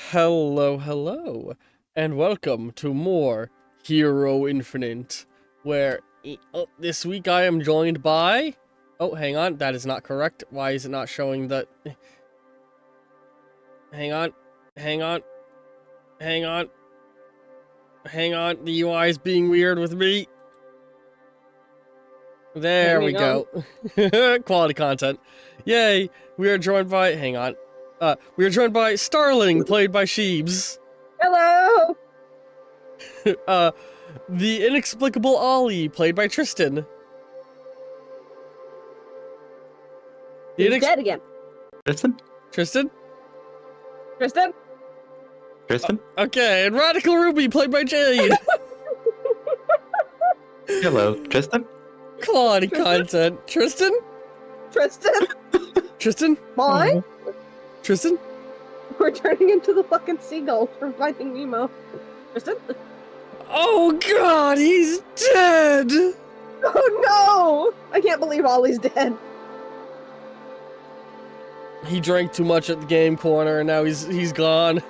Hello, hello, and welcome to more Hero Infinite, where this week I am joined by... Oh, hang on, that is not correct. Why is it not showing the... Hang on, hang on, hang on, hang on, the UI is being weird with me. There we go. Quality content. Yay, we are joined by... Hang on. We are joined by Starling, played by Sheebs. Hello! The inexplicable Ollie, played by Tristan. He's dead again. Tristan? Tristan? Tristan? Tristan? Okay, and Radical Ruby, played by Jade. Hello, Tristan? Quality Tristan? content. Tristan? Tristan? Tristan? Why? Tristan? We're turning into the fucking seagull from Finding Nemo. Tristan? Oh god, he's dead! Oh no! I can't believe Ollie's dead. He drank too much at the game corner and now he's gone.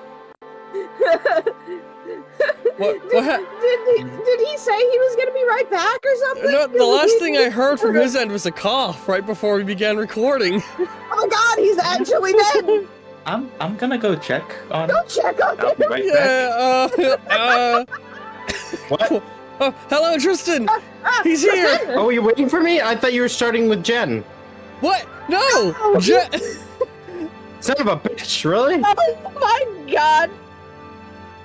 What Did he say he was gonna be right back or something? No, the last thing I heard from his end was a cough right before we began recording. Oh my god, he's actually dead! I'm gonna go check on Go check on I'll be him! right back. What? Oh, hello, Tristan! He's here! Tristan! Oh, you're waiting for me? I thought you were starting with Jen. What? No! Oh. Son of a bitch, really? Oh my god!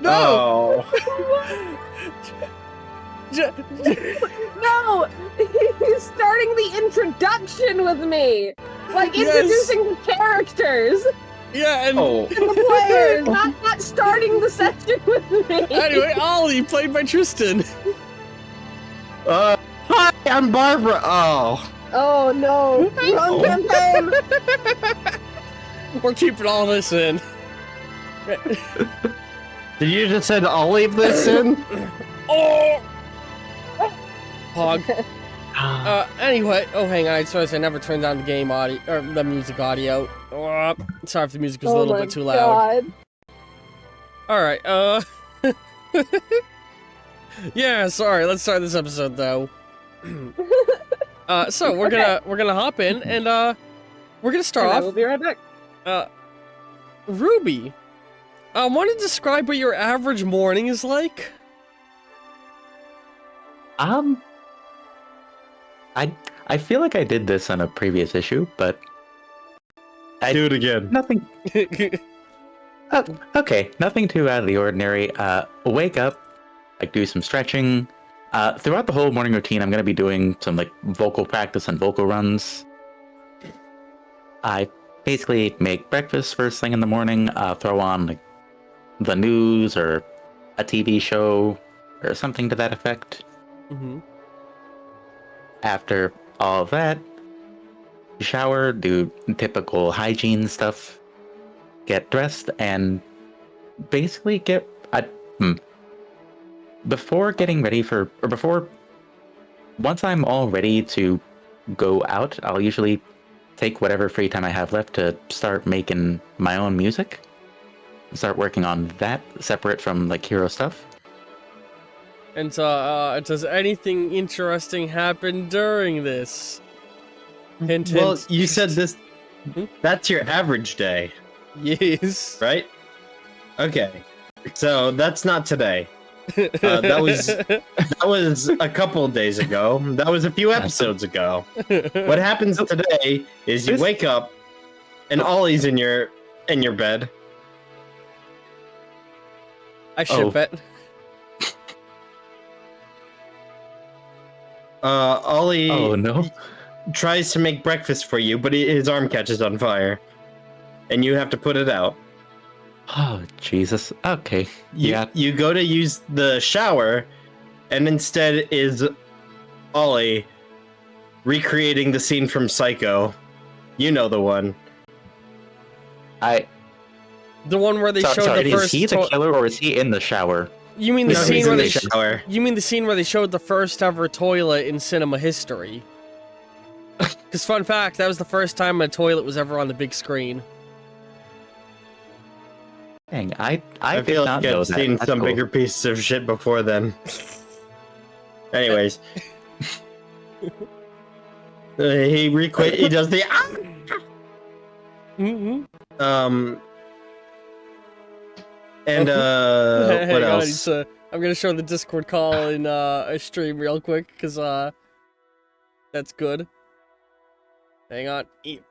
No! Oh. No! He's starting the introduction with me! Like, Yes. introducing the characters! Yeah, and Oh. The players! not starting the session with me! anyway, Ollie, played by Tristan. Hi, I'm Barbara. Oh. Oh no! Wrong campaign! We're keeping all this in. Did you just say I'll leave this in? Oh! Hog. Anyway, oh, hang on, I suppose I never turned down the game audio, or the music audio. Sorry if the music was a little bit too loud. Alright, yeah, sorry, let's start this episode, though. So, we're gonna hop in, and, we're gonna start off... We'll be right back. Ruby, want to describe what your average morning is like? I feel like I did this on a previous issue, but Do it again. nothing. Okay, nothing too out of the ordinary. Wake up, like do some stretching. Throughout the whole morning routine, I'm gonna be doing some like vocal practice and vocal runs. I basically make breakfast first thing in the morning. Throw on like the news or a TV show or something to that effect. Mm-hmm. After all of that, shower, do typical hygiene stuff, get dressed, and basically before getting ready for, or before, once I'm all ready to go out, I'll usually take whatever free time I have left to start making my own music. Start working on that, separate from like hero stuff. And does anything interesting happen during this? Hint, Well, hint. you said this. Hmm? That's your average day, Yes. right? Okay. So that's not today. That was a couple of days ago. That was a few episodes ago. What happens today is you wake up and Ollie's in your bed. I should Oh. bet. Ollie Oh no. tries to make breakfast for you, but his arm catches on fire, and you have to put it out. Oh Jesus. Okay. You, you go to use the shower, and instead is Ollie recreating the scene from Psycho. You know the one. The one where they showed Sorry, the is first. he the killer or is he in the shower? You mean the No, scene he's where in they? the shower. You mean the scene where they showed the first ever toilet in cinema history? Because fun fact, that was the first time a toilet was ever on the big screen. Dang, I feel did not like know I've that. seen That's some cool. bigger pieces of shit before then. Anyways. He he does the Mm-hmm. And Hang what on, else? I'm gonna show the Discord call in a stream real quick, because that's good. Hang on.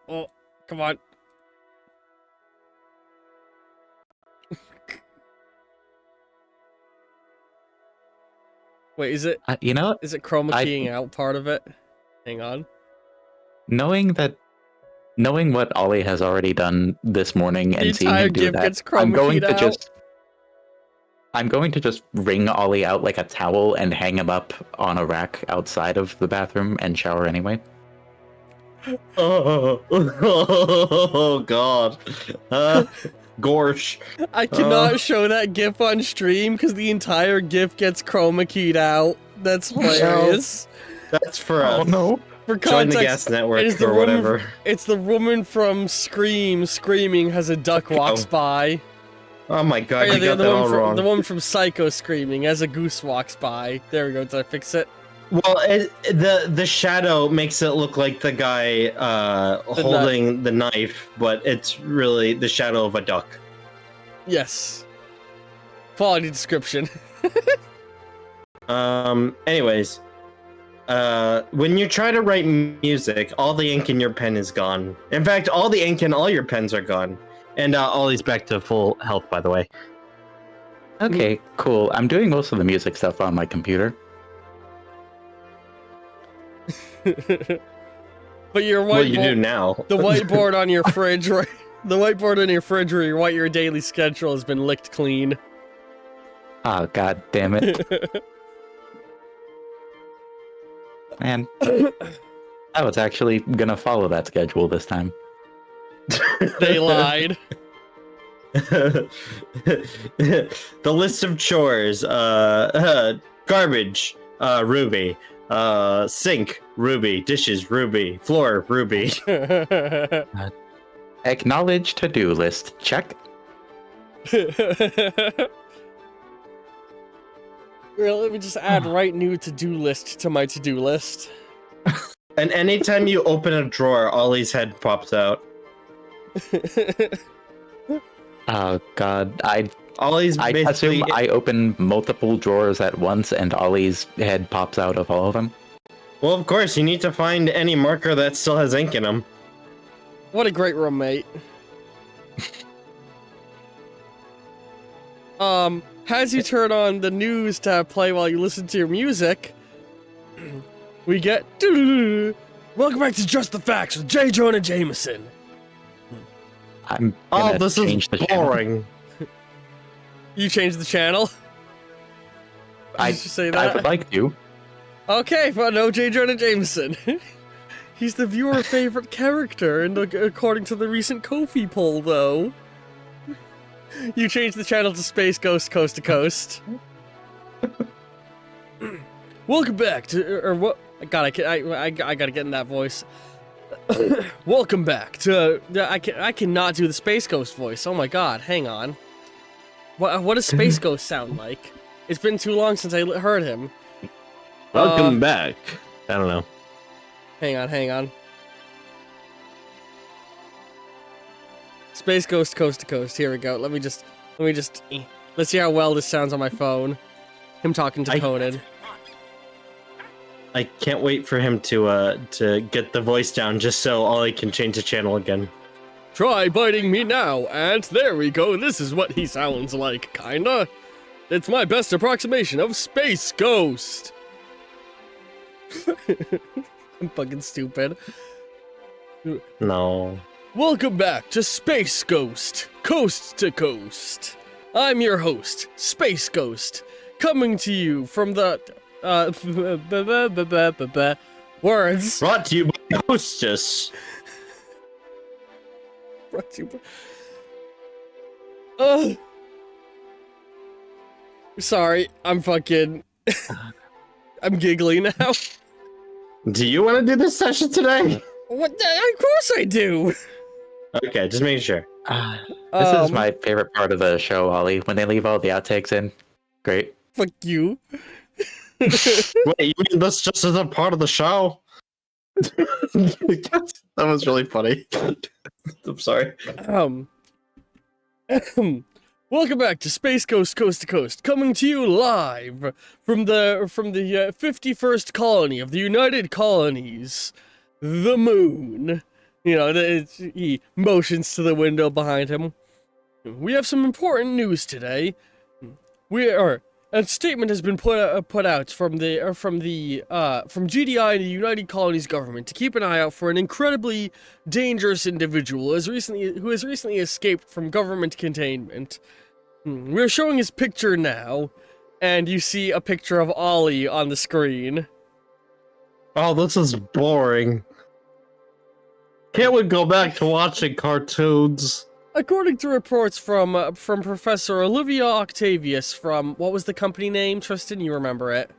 Oh, come on. Wait, is it You know, is it chroma keying out part of it? Hang on. knowing what Ollie has already done this morning The and seeing entire him do GIF that, gets chroma keyed out. I'm going to just wring Ollie out like a towel and hang him up on a rack outside of the bathroom and shower anyway. Oh God. Gorsh. I cannot show that GIF on stream because the entire GIF gets chroma keyed out. That's hilarious. That's for Oh no. For join the context, gas network it is the or whatever. It's the woman from Scream screaming as a duck walks by. Oh my God, Oh, yeah, you got that all wrong. The woman from Psycho screaming as a goose walks by. There we go. Did I fix it? Well, the shadow makes it look like the guy holding the knife, but it's really the shadow of a duck. Yes. Quality description. Anyways, when you try to write music, all the ink in your pen is gone. In fact, all the ink in all your pens are gone. And Ollie's back to full health, by the way. Okay, cool. I'm doing most of the music stuff on my computer. But your whiteboard. What you do now? The whiteboard on your fridge, right? The whiteboard on your fridge where you write your daily schedule has been licked clean. Oh, god damn it. Man, I was actually gonna follow that schedule this time. They lied. The list of chores: garbage, Ruby; sink, Ruby; dishes, Ruby; floor, Ruby. Acknowledge to-do list. Check. Well, let me just add write new to-do list to my to-do list. And anytime you open a drawer, Ollie's head pops out. Oh god, I basically... assume I open multiple drawers at once and Ollie's head pops out of all of them. Well, of course, you need to find any marker that still has ink in them. What a great roommate. As you turn on the news to play while you listen to your music, we get welcome back to Just the Facts with J. Jonah Jameson. I'm gonna this is change the channel. boring. You changed the channel? Did you say that? I would like to. Okay, but no J. Jonah Jameson. He's the viewer favorite character, and according to the recent Ko-fi poll, though. You changed the channel to Space Ghost Coast to Coast. Welcome back to, or what? God, I gotta get in that voice. Welcome back to. I cannot do the Space Ghost voice. Oh my God, hang on. What does Space Ghost sound like? It's been too long since I heard him. Welcome back. I don't know. Hang on. Space Ghost Coast to Coast. Here we go. Let me just. Let's see how well this sounds on my phone. Him talking to Conan. I can't wait for him to get the voice down just so Ollie can change the channel again. Try biting me now, and there we go. This is what he sounds like, kinda. It's my best approximation of Space Ghost. I'm fucking stupid. No. Welcome back to Space Ghost, Coast to Coast. I'm your host, Space Ghost, coming to you from the, words. Brought to you by Hostess. Brought to you by... Sorry, I'm fucking... I'm giggling now. Do you want to do this session today? What? Of course I do. Okay, just making sure. This is my favorite part of the show, Ollie. When they leave all the outtakes in, great. Fuck you. Wait, you mean this just isn't part of the show? That was really funny. I'm sorry. Welcome back to Space Coast Coast to Coast, coming to you live from the 51st colony of the United Colonies, the Moon. You know, he motions to the window behind him. We have some important news today. A statement has been put out from GDI and the United Colonies government to keep an eye out for an incredibly dangerous individual who has recently escaped from government containment. We're showing his picture now, and you see a picture of Ollie on the screen. Oh, this is boring. Can't we go back to watching cartoons? According to reports from Professor Olivia Octavius from, what was the company name, Tristan? You remember it?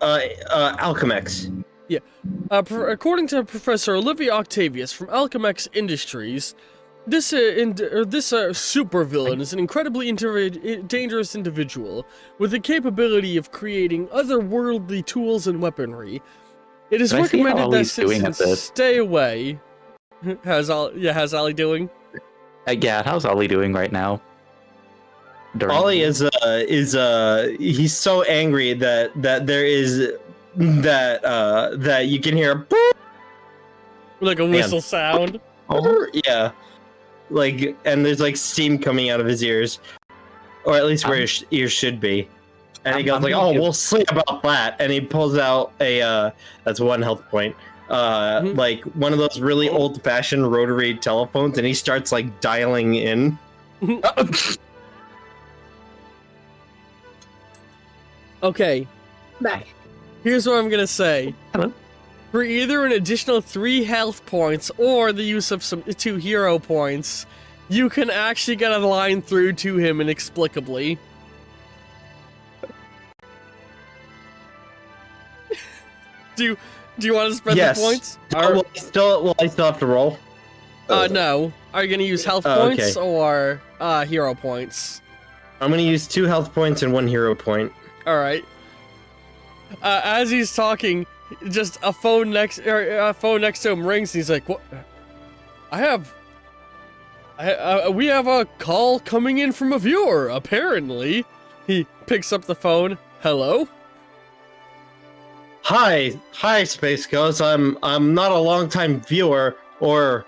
Alchemex. Yeah. According to Professor Olivia Octavius from Alchemex Industries, this supervillain is an incredibly dangerous individual with the capability of creating otherworldly tools and weaponry. It is recommended that citizens stay away. How's Ollie doing? Yeah, how's Ollie doing right now? Ollie is he's so angry that you can hear a boop, like a whistle sound. Yeah, like, and there's like steam coming out of his ears, or at least where his ears should be. And he goes like, "Oh, we'll see about that." And he pulls out a that's 1 health point, like one of those really old-fashioned rotary telephones, and he starts like dialing in. Okay. Back. Here's what I'm gonna say. Hello. For either an additional 3 health points or the use of some 2 hero points, you can actually get a line through to him inexplicably. Do you want to spend the points? Will I still have to roll? No. Are you gonna use health points or hero points? I'm gonna use 2 health points and 1 hero point. All right. As he's talking, just a phone next to him rings, and he's like, "What? We have a call coming in from a viewer. Apparently." He picks up the phone. Hello. Hi, Space Ghost. I'm not a longtime viewer or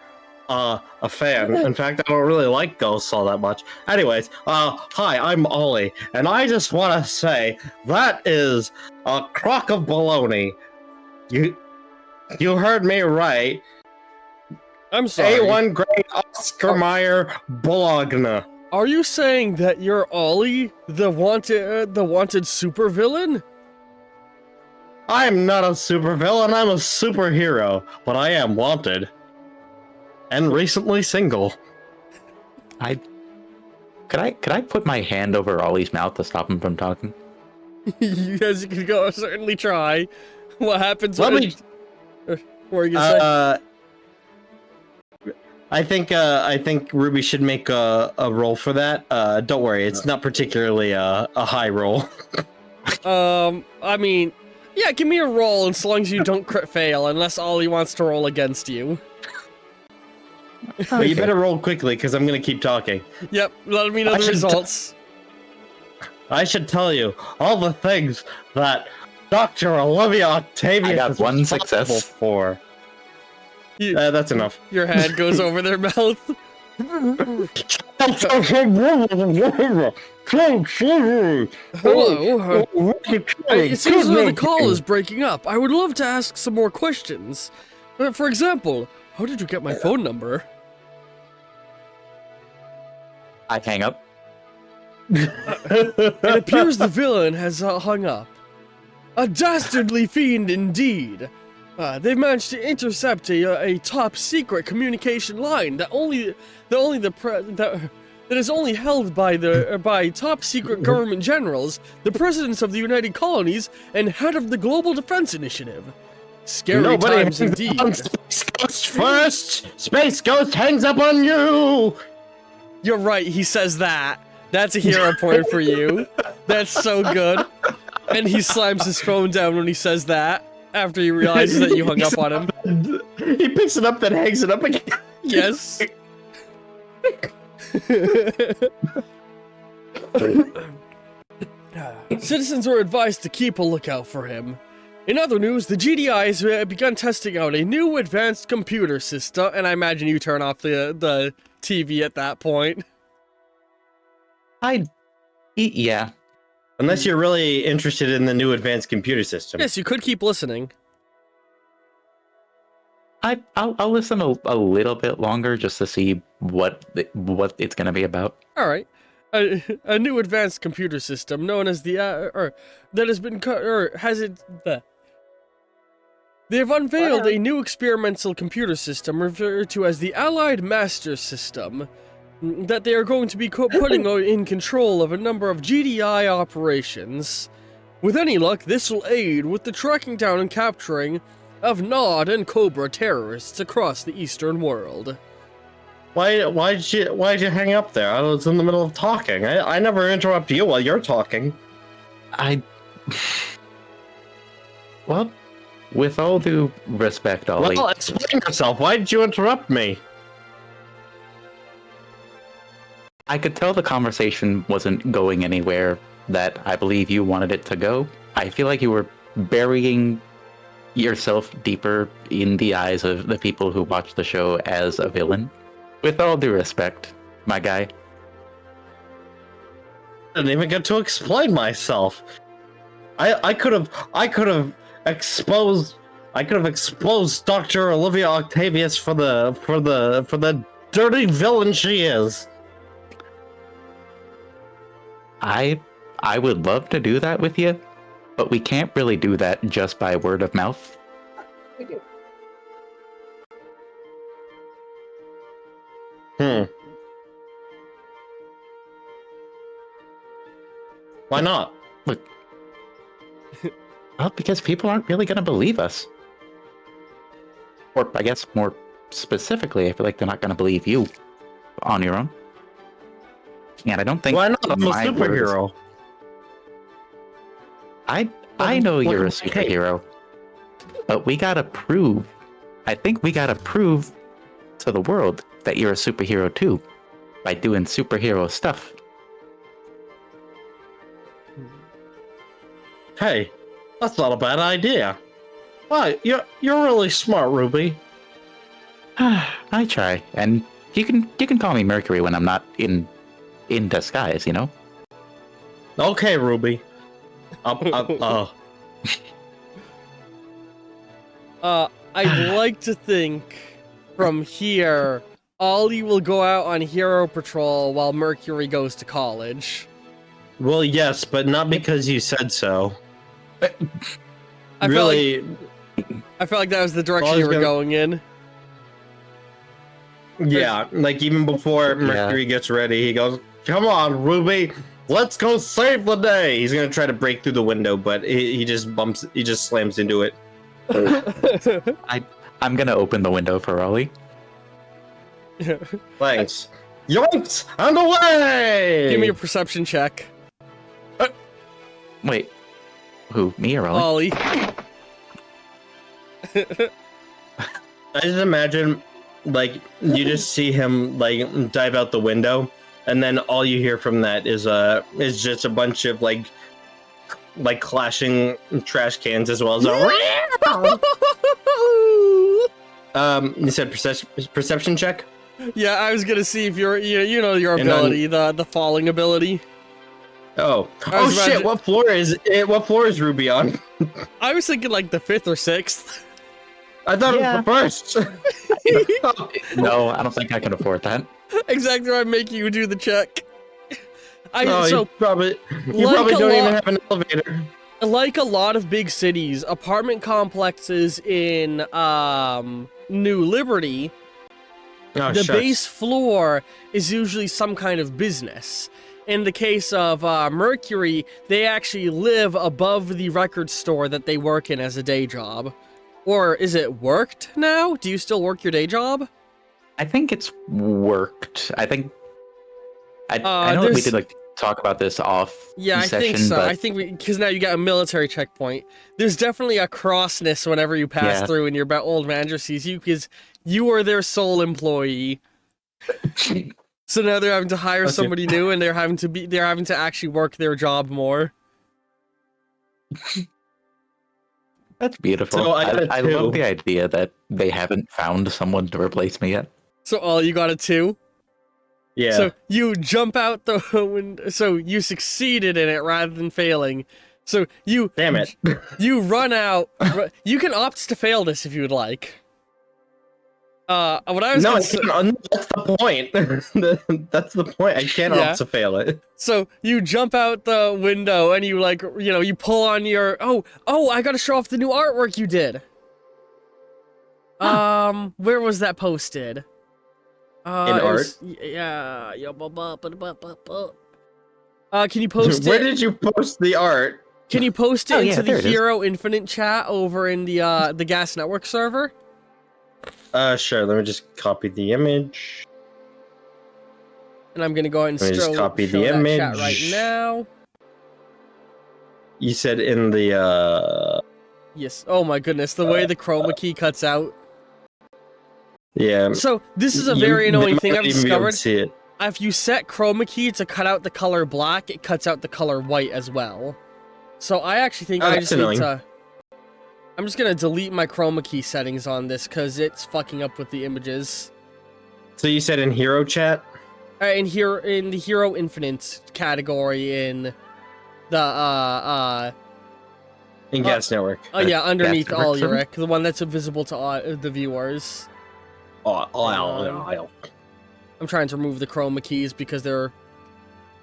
a fan. In fact, I don't really like ghosts all that much. Anyways, hi, I'm Ollie, and I just want to say that is a crock of baloney. You heard me right. I'm sorry. A1 grade Oscar Mayer Bologna. Are you saying that you're Ollie, the wanted supervillain? I'm not a supervillain, I'm a superhero, but I am wanted. And recently single. Could I put my hand over Ollie's mouth to stop him from talking? Yes, you can go certainly try. What happens What are you gonna say? I think Ruby should make a roll for that. Don't worry, it's not particularly a high roll. I mean, yeah, give me a roll, and so long as you don't crit fail, unless Ollie wants to roll against you. But you better roll quickly, because I'm going to keep talking. Yep, let me know the results. I should tell you all the things that Dr. Olivia Octavius I got is 1 responsible success for. That's enough. Your hand goes over their mouth. Hello. It seems that the call is breaking up. I would love to ask some more questions. For example, how did you get my phone number? I hang up. It appears the villain has hung up. A dastardly fiend indeed. They've managed to intercept a top secret communication line that is only held by top secret government generals, the presidents of the United Colonies, and head of the Global Defense Initiative. Scary Nobody times hangs indeed. up on Space Ghost first. Space Ghost hangs up on you. You're right, he says that. That's a hero point for you. That's so good. And he slams his phone down when he says that, after he realizes that you hung up on him. He picks it up, then hangs it up again. Yes. Citizens are advised to keep a lookout for him. In other news, the GDI has begun testing out a new advanced computer system, and I imagine you turn off the TV at that point. Yeah. Unless you're really interested in the new advanced computer system. Yes, you could keep listening. I'll listen a little bit longer just to see what it's going to be about. All right. A new advanced computer system known as the that has been they have unveiled a new experimental computer system referred to as the Allied Master System that they are going to be putting in control of a number of GDI operations. With any luck, this will aid with the tracking down and capturing of Nod and Cobra terrorists across the Eastern world. Why'd you hang up there? I was in the middle of talking. I never interrupt you while you're talking. Well, with all due respect, Ollie. Well, explain yourself. Why did you interrupt me? I could tell the conversation wasn't going anywhere that I believe you wanted it to go. I feel like you were burying yourself deeper in the eyes of the people who watch the show as a villain. With all due respect, my guy. I didn't even get to explain myself. I could have exposed Dr. Olivia Octavius for the dirty villain she is. I would love to do that with you, but we can't really do that just by word of mouth. We do. Why not? Look, well, because people aren't really going to believe us. Or, I guess, more specifically, I feel like they're not going to believe you on your own. And I don't think... Why not? I'm a my superhero. words- I know you're a superhero, but we gotta prove... I think we gotta prove to the world that you're a superhero too, by doing superhero stuff. Hey, that's not a bad idea. Why, you're really smart, Ruby. I try, and you can call me Mercury when I'm not in disguise, you know? Okay, Ruby. I'd like to think from here, Ollie will go out on hero patrol while Mercury goes to college. Well, yes, but not because you said so. I Really, felt like that was the direction you were going in. yeah, like even before Mercury gets ready, he goes, "Come on, Ruby, let's go save the day." He's gonna try to break through the window, but he just slams into it. I'm gonna open the window for Ollie. Thanks. Yoinks! And away! Give me a perception check. Wait, who? Me or Ollie? Ollie. I just imagine, like, you just see him like dive out the window, and then all you hear from that is just a bunch of like clashing trash cans as well as you said perception check? Yeah, I was gonna see if your your ability, the falling ability. Oh I was shit! What floor is Ruby on? I was thinking like the 5th or 6th. I thought it was the first. No, I don't think I can afford that. Exactly, I'm making you do the check. You probably don't even have an elevator. Like a lot of big cities, apartment complexes in New Liberty, the base floor is usually some kind of business. In the case of Mercury, they actually live above the record store that they work in as a day job. Or is it worked now? Do you still work your day job? I think it's worked. I think I know that we did like talk about this off. Yeah, I think so. I think because now you got a military checkpoint. There's definitely a crossness whenever you pass through, and your old manager sees you because you are their sole employee. So now they're having to hire somebody new, and they're having to actually work their job more. That's beautiful. So I love the idea that they haven't found someone to replace me yet. So all you got a 2? Yeah. So you jump out the window. So you succeeded in it rather than failing. So you... Damn it. You run out. You can opt to fail this if you would like. What I was that's the point. That's the point. I can't opt to fail it. So you jump out the window and you you pull on your I gotta show off the new artwork you did. Where was that posted? In art? Can you post it? Where did you post the art? Can you post it into the Hero Infinite chat over in the Gas Network server? Sure. Let me just copy the image. And I'm gonna go ahead and just copy the image chat right now. You said in the Yes. Oh my goodness, the way the chroma key cuts out. Yeah. So this is a very annoying thing I've discovered. See it. If you set chroma key to cut out the color black, it cuts out the color white as well. So I actually think I just need to... I'm just gonna delete my chroma key settings on this because it's fucking up with the images. So you said in Hero Chat? In the Hero Infinite category in the in Gas Network. Oh yeah, underneath Ulrich, the one that's visible to the viewers. I'm trying to remove the chroma keys because they're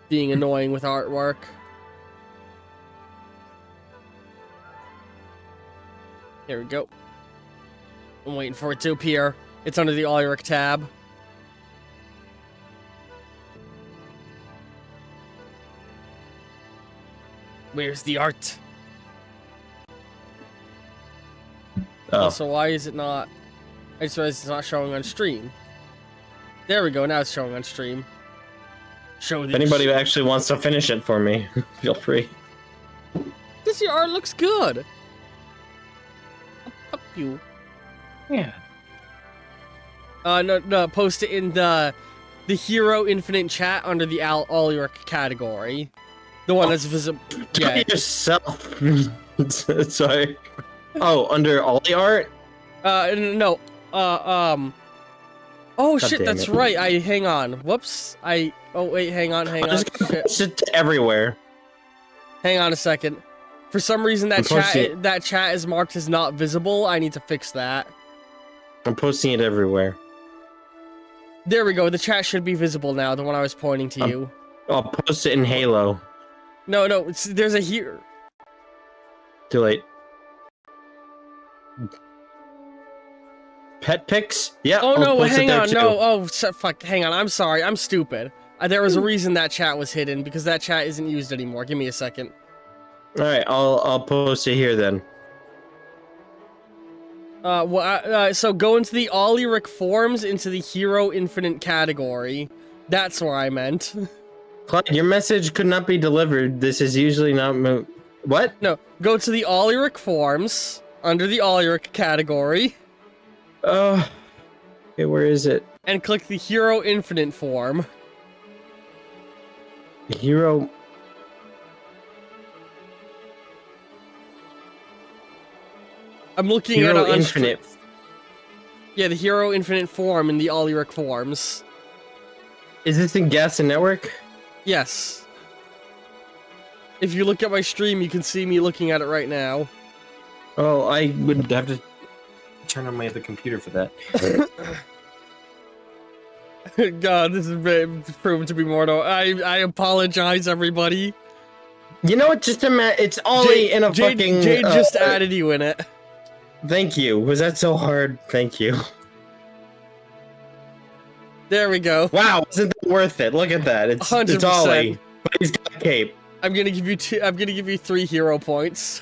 being annoying with artwork. Here we go. I'm waiting for it to appear. It's under the Ulrich tab. Where's the art? So why is it not... I just realized it's not showing on stream. There we go, now it's showing on stream. If anybody who actually wants to finish it for me, feel free. This art looks good. Fuck you. Yeah. No, post it in the Hero Infinite chat under the Ulrich category. The one that's visible. Yeah. Yourself. Sorry. Oh, under all the art? No. Oh shit, that's right. Hang on. Whoops. Oh wait, hang on. Shit everywhere. Hang on a second. For some reason that chat is marked as not visible. I need to fix that. I'm posting it everywhere. There we go. The chat should be visible now. The one I was pointing to you. I'll post it in Halo. No, there's a here. Too late. Pet pics? Yeah. Oh no, hang on. No, fuck. Hang on. I'm sorry. I'm stupid. There was a reason that chat was hidden because that chat isn't used anymore. Give me a second. All right, I'll post it here then. So go into the Ulrich forums into the Hero Infinite category. That's where I meant. Clyde, your message could not be delivered. This is usually not what? No, go to the Ulrich forums under the Ulrich category. Okay, where is it? And click the Hero Infinite form. Hero... I'm looking at it on Infinite. Yeah, the Hero Infinite form in the Ulrich forms. Is this in Gas and Network? Yes. If you look at my stream, you can see me looking at it right now. Oh, I would have to turn on my other computer for that. God, this is proven to be mortal. I apologize, everybody. You know what? Just it's Ollie in a fucking... Jade just added you in it. Thank you. Was that so hard? Thank you. There we go. Wow, isn't that worth it? Look at that. It's 100%. It's Ollie, but he's got a cape. I'm gonna give you 3 hero points.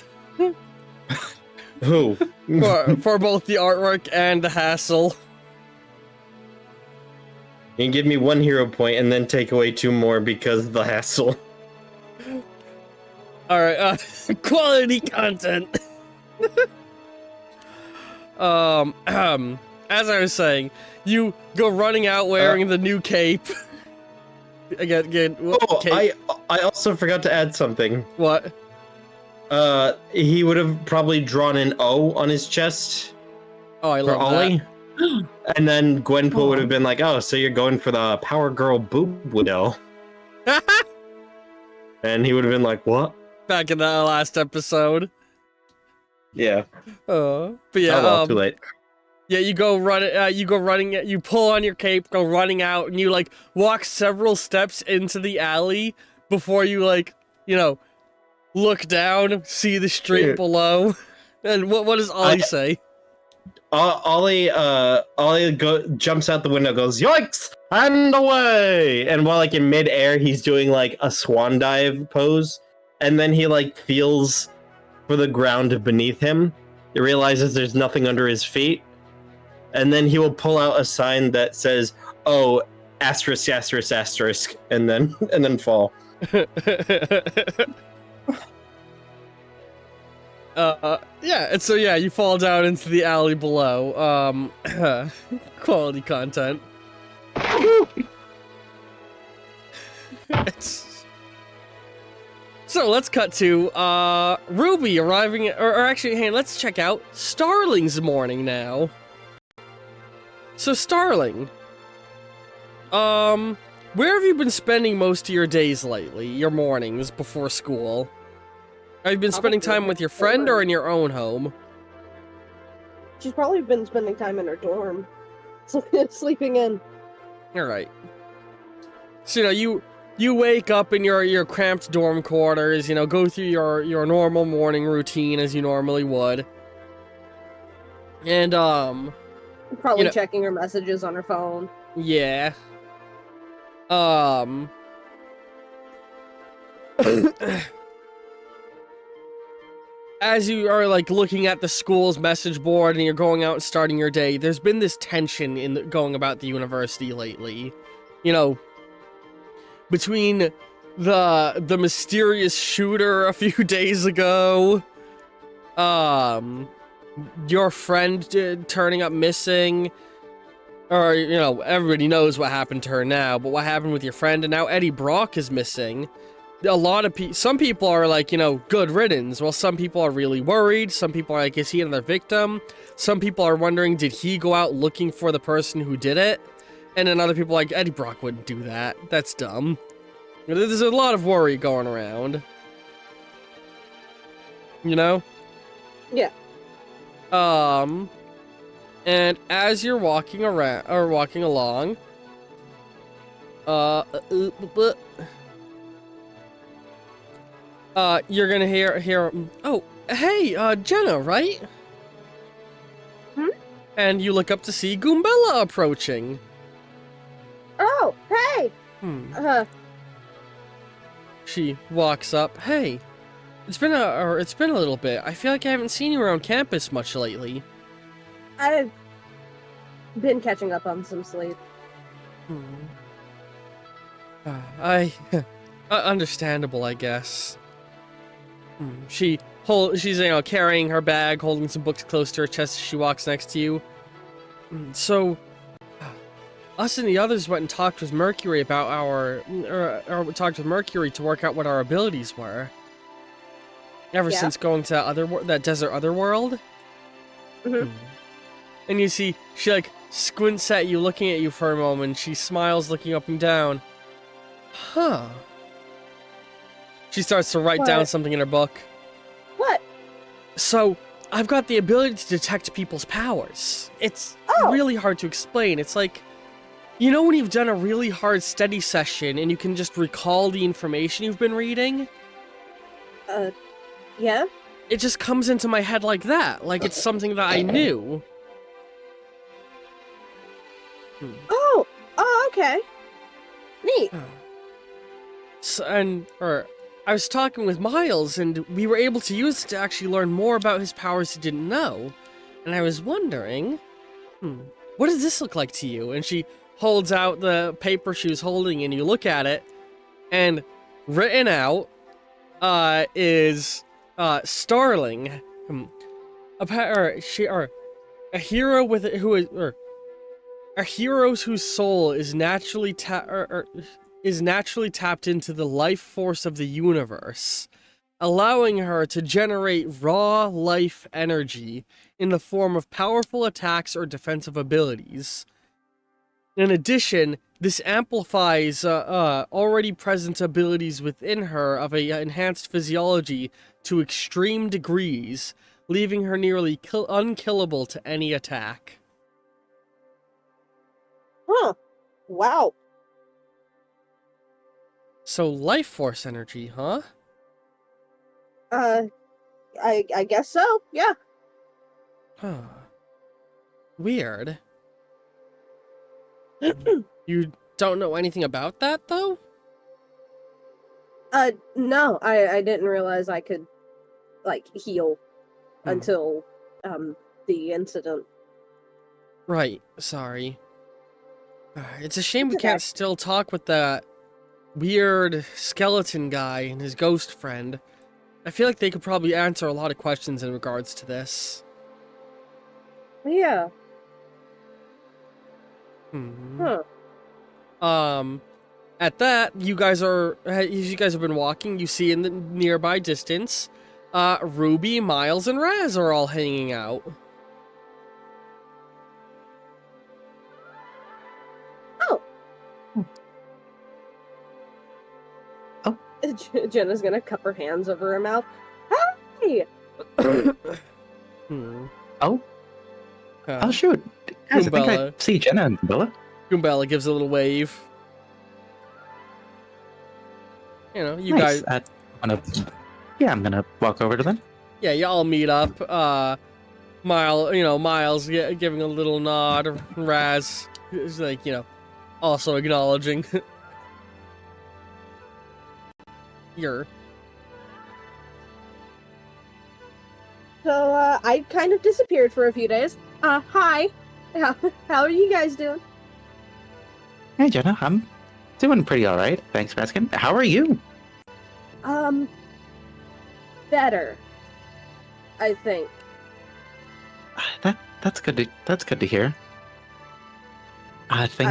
Who? for both the artwork and the hassle. You can give me 1 hero point and then take away 2 more because of the hassle. Alright, quality content. As I was saying, you go running out wearing the new cape. Again, cape. I also forgot to add something. What? He would have probably drawn an O on his chest. Oh, I for love Ollie. that. And then Gwenpool would have been like, "Oh, so you're going for the Power Girl boob widow?" And he would have been like, "What?" Back in the last episode. Yeah. But yeah. Oh well, too late. Yeah, you go running. You pull on your cape, go running out, and you like walk several steps into the alley before you look down, see the street below. And what does Ollie say? Ollie jumps out the window, goes yoinks, and away. And while like in midair, he's doing like a swan dive pose, and then he like feels for the ground beneath him. He realizes there's nothing under his feet, and then he will pull out a sign that says, "Oh, asterisk, asterisk, asterisk," and then fall. Yeah, and so yeah, you fall down into the alley below. Quality content. So let's cut to Ruby arriving or actually, hey, let's check out Starling's morning now. So Starling, where have you been spending most of your days lately? Your mornings before school? Have you been spending time with your friend or in your own home? She's probably been spending time in her dorm. Sleeping in. Alright. So, you wake up in your cramped dorm quarters, go through your normal morning routine as you normally would. And, probably checking her messages on her phone. Yeah. As you are like looking at the school's message board and you're going out and starting your day, there's been this tension going about the university lately. Between the mysterious shooter a few days ago, your friend turning up missing, or everybody knows what happened to her now, but what happened with your friend, and now Eddie Brock is missing. Some people are like, good riddance. Well, some people are really worried. Some people are like, is he another victim? Some people are wondering, did he go out looking for the person who did it? And then other people are like, Eddie Brock wouldn't do that. That's dumb. There's a lot of worry going around. Yeah. And as you're walking around, or walking along, you're gonna hear, oh, hey, Jenna, right? And you look up to see Goombella approaching. Oh, hey! She walks up. Hey, it's been a little bit. I feel like I haven't seen you around campus much lately. I've been catching up on some sleep. Understandable, I guess. She's carrying her bag, holding some books close to her chest as she walks next to you. So, us and the others went and talked with Mercury about talked with Mercury to work out what our abilities were. Ever since going to that desert otherworld. And you see, she like squints at you, looking at you for a moment. She smiles, looking up and down. Huh. She starts to write down something in her book. What? So, I've got the ability to detect people's powers. It's really hard to explain. It's like, when you've done a really hard study session and you can just recall the information you've been reading? Yeah? It just comes into my head like that, like it's something that I knew. Oh, okay. Neat. So, I was talking with Miles, and we were able to use it to actually learn more about his powers he didn't know. And I was wondering, what does this look like to you? And she holds out the paper she was holding, and you look at it, and written out is Starling, a hero with a hero whose soul is naturally tapped into the life force of the universe, allowing her to generate raw life energy in the form of powerful attacks or defensive abilities. In addition, this amplifies already present abilities within her of an enhanced physiology to extreme degrees, leaving her nearly unkillable to any attack. Huh. Wow. So life force energy, huh? I guess so, yeah. Huh. Weird. You don't know anything about that, though? No, I didn't realize I could, like, heal until, the incident. Right, sorry. It's a shame we can't still talk with that weird skeleton guy and his ghost friend. I feel like they could probably answer a lot of questions in regards to this. Yeah. Huh. At that, as you guys have been walking, you see in the nearby distance, Ruby, Miles, and Raz are all hanging out. Jenna's gonna cup her hands over her mouth. Hi! Oh? Oh, shoot. Guys, I think I see Jenna and Bella. Goombella gives a little wave. You know, you nice. guys... I'm gonna walk over to them. Yeah, y'all meet up. Miles giving a little nod. Raz is like, also acknowledging. So, I kind of disappeared for a few days. Hi. How are you guys doing? Hey, Jenna. I'm doing pretty alright. Thanks for asking. How are you? Better. I think. That's good to hear. I think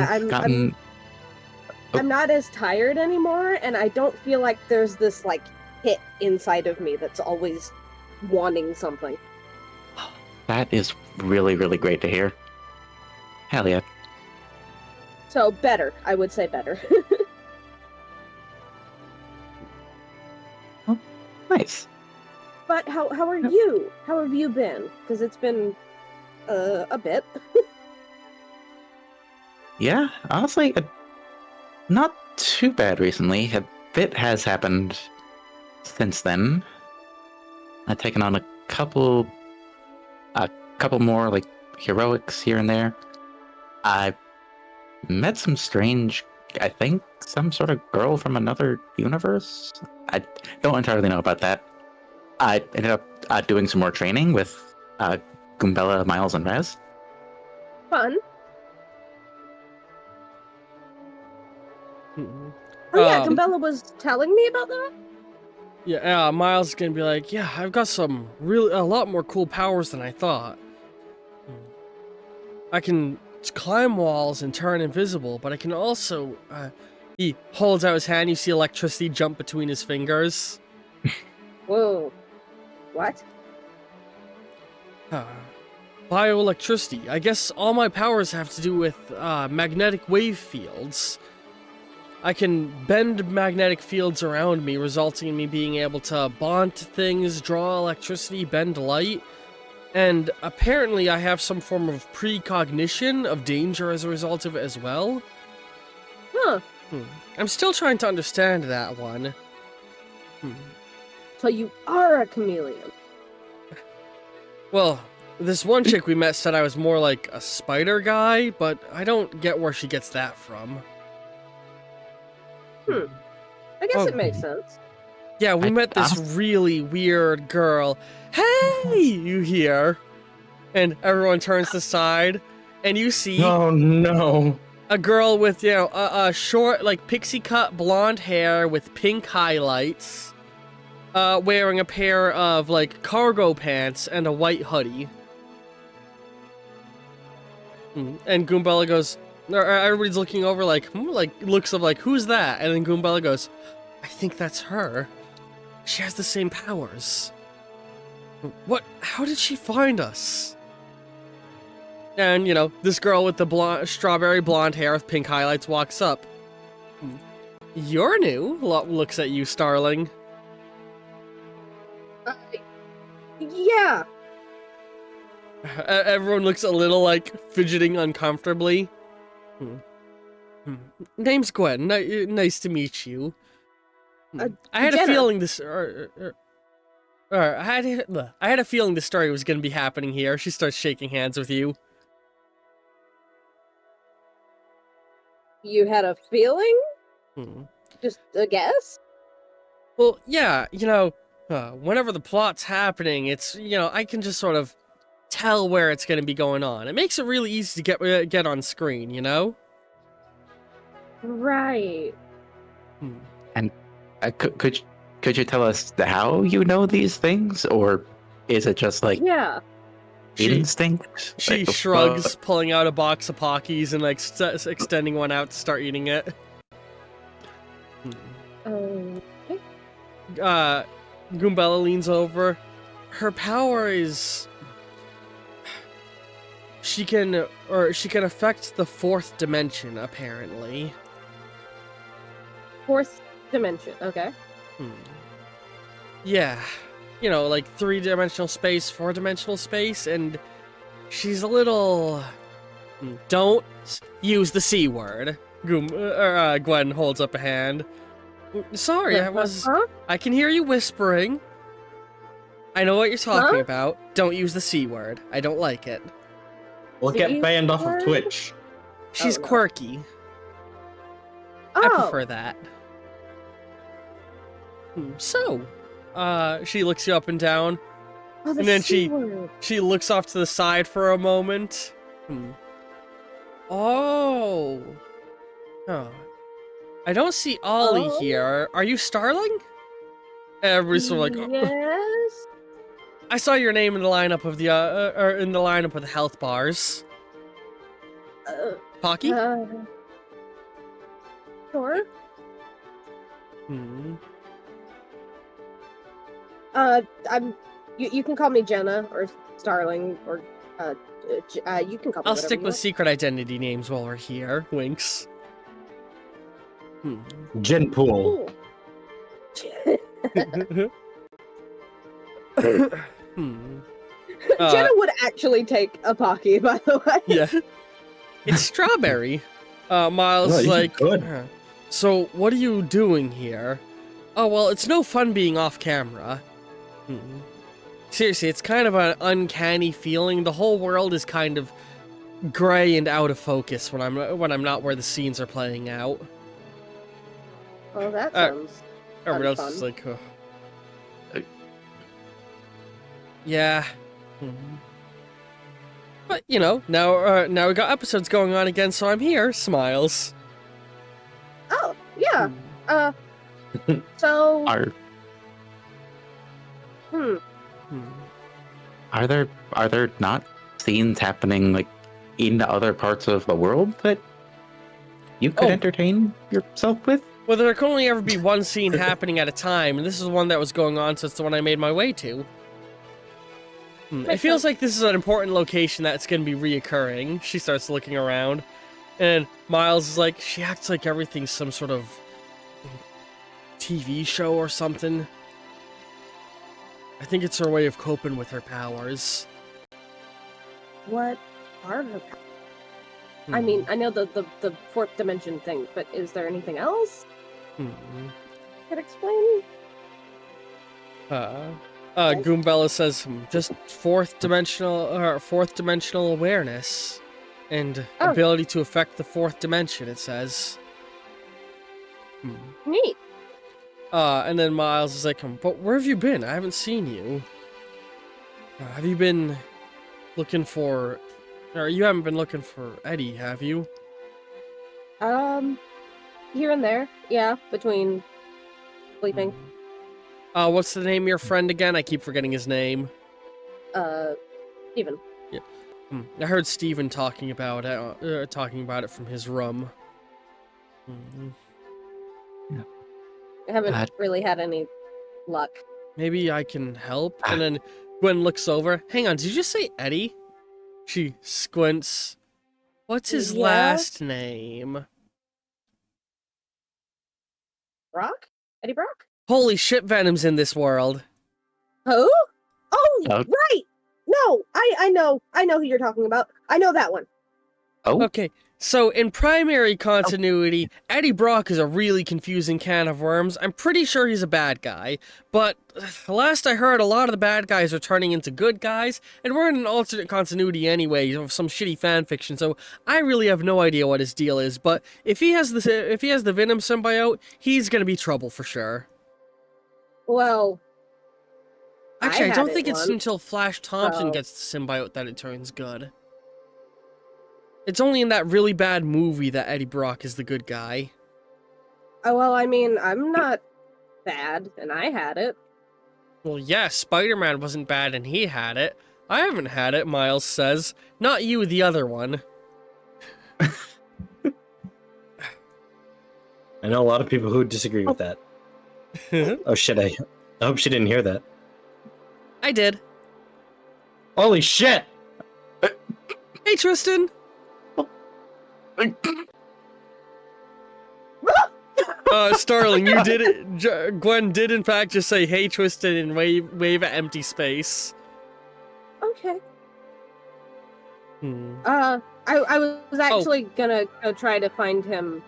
I'm not as tired anymore, and I don't feel like there's this, like, hit inside of me that's always wanting something. That is really, really great to hear. Hell yeah. So, better. I would say better. Oh, nice. But how are you? How have you been? Because it's been, a bit. Yeah, honestly, not too bad recently. A bit has happened since then. I've taken on a couple more, like, heroics here and there. I met some strange, I think, some sort of girl from another universe. I don't entirely know about that. I ended up doing some more training with Goombella, Miles, and Raz. Fun. Oh yeah, Goombella was telling me about that? Yeah, Miles is gonna be like, yeah, I've got a lot more cool powers than I thought. I can climb walls and turn invisible, but I can also, he holds out his hand, you see electricity jump between his fingers. Whoa. What? Bioelectricity. I guess all my powers have to do with, magnetic wave fields. I can bend magnetic fields around me, resulting in me being able to bond to things, draw electricity, bend light, and apparently I have some form of precognition of danger as a result of it as well. Huh. I'm still trying to understand that one. So you are a chameleon. Well, this one chick we met said I was more like a spider guy, but I don't get where she gets that from. I guess it makes sense. Yeah, we met this really weird girl. Hey, you hear? And everyone turns aside, and you see Oh no. a girl with, you know, a short, like, pixie cut blonde hair with pink highlights, wearing a pair of, like, cargo pants and a white hoodie. And Goombella goes, everybody's looking over, like, looks of, like, who's that? And then Goombella goes, I think that's her. She has the same powers. What? How did she find us? And, you know, this girl with the strawberry blonde hair with pink highlights walks up. You're new, looks at you, Starling. Yeah. Everyone looks a little, like, fidgeting uncomfortably. Name's Gwen. Nice to meet you. I had Jenna. a feeling this... I had a feeling this story was going to be happening here. She starts shaking hands with you. You had a feeling? Just a guess? Well, yeah, you know, whenever the plot's happening, it's, you know, I can just sort of tell where it's going to be going on. It makes it really easy to get on screen, you know? Right. And could you tell us how you know these things, or is it just like instinct? She like, shrugs, pulling out a box of Pockies and like extending one out to start eating it. Okay. Goombella leans over. Her power is she can affect the fourth dimension, apparently. Fourth dimension, okay. Yeah. You know, like 3-dimensional space, 4-dimensional space, and she's a little... Don't use the C word. Gwen holds up a hand. Sorry, I can hear you whispering. I know what you're talking about. Don't use the C word. I don't like it. We'll get banned off of Twitch. She's quirky. I prefer that. So, she looks you up and down, and then she looks off to the side for a moment. Oh. I don't see Ollie here. Are you Starling? Everybody's sort of like, yes. I saw your name in the lineup of the in the lineup of the health bars. Pocky? Sure. You can call me Jenna or Starling or you can call me. I'll stick with secret identity names while we're here. Winks. Jen Pool. Jenna would actually take a Pocky, by the way. Yeah. It's Strawberry. Miles is like, so what are you doing here? Oh, well, it's no fun being off camera. Seriously, it's kind of an uncanny feeling. The whole world is kind of gray and out of focus when I'm not where the scenes are playing out. Well, that sounds everyone else fun. is like, yeah. But, you know, now we got episodes going on again, so I'm here. Smiles. Oh, yeah. So... Are there not scenes happening, like, in other parts of the world that you could entertain yourself with? Well, there can only ever be one scene happening at a time, and this is the one that was going on, so it's the one I made my way to. It feels like this is an important location that's going to be reoccurring. She starts looking around, and Miles is like, she acts like everything's some sort of TV show or something. I think it's her way of coping with her powers. What are her powers? I mean, I know the fourth dimension thing, but is there anything else? Could explain? Goombella says just fourth dimensional awareness and ability to affect the fourth dimension, it says. Neat. And then Miles is like, but where have you been? I haven't seen you. Have you been looking for... Or you haven't been looking for Eddie, have you? Here and there. Yeah, between sleeping. What's the name of your friend again? I keep forgetting his name. Steven. Yeah. I heard Steven talking about it from his room. Yeah. I haven't really had any luck. Maybe I can help? And then Gwen looks over. Hang on, did you just say Eddie? She squints. What's his last name? Brock? Eddie Brock? Holy shit, Venom's in this world. Who? Oh, right! No, I know who you're talking about. I know that one. Oh. Okay, so in primary continuity, Eddie Brock is a really confusing can of worms. I'm pretty sure he's a bad guy, but last I heard, a lot of the bad guys are turning into good guys, and we're in an alternate continuity anyway of some shitty fanfiction, so I really have no idea what his deal is, but if he has the Venom symbiote, he's gonna be trouble for sure. Well... Actually, I don't think it's until Flash Thompson gets the symbiote that it turns good. It's only in that really bad movie that Eddie Brock is the good guy. Oh, well, I mean, I'm not bad, and I had it. Well, yeah, Spider-Man wasn't bad and he had it. I haven't had it, Miles says. Not you, the other one. I know a lot of people who disagree with that. Oh shit, I hope she didn't hear that. I did. Holy shit! Hey, Tristan! Starling, you did it. Gwen did in fact just say, hey, Tristan, and wave at empty space. Okay. I was actually gonna go try to find him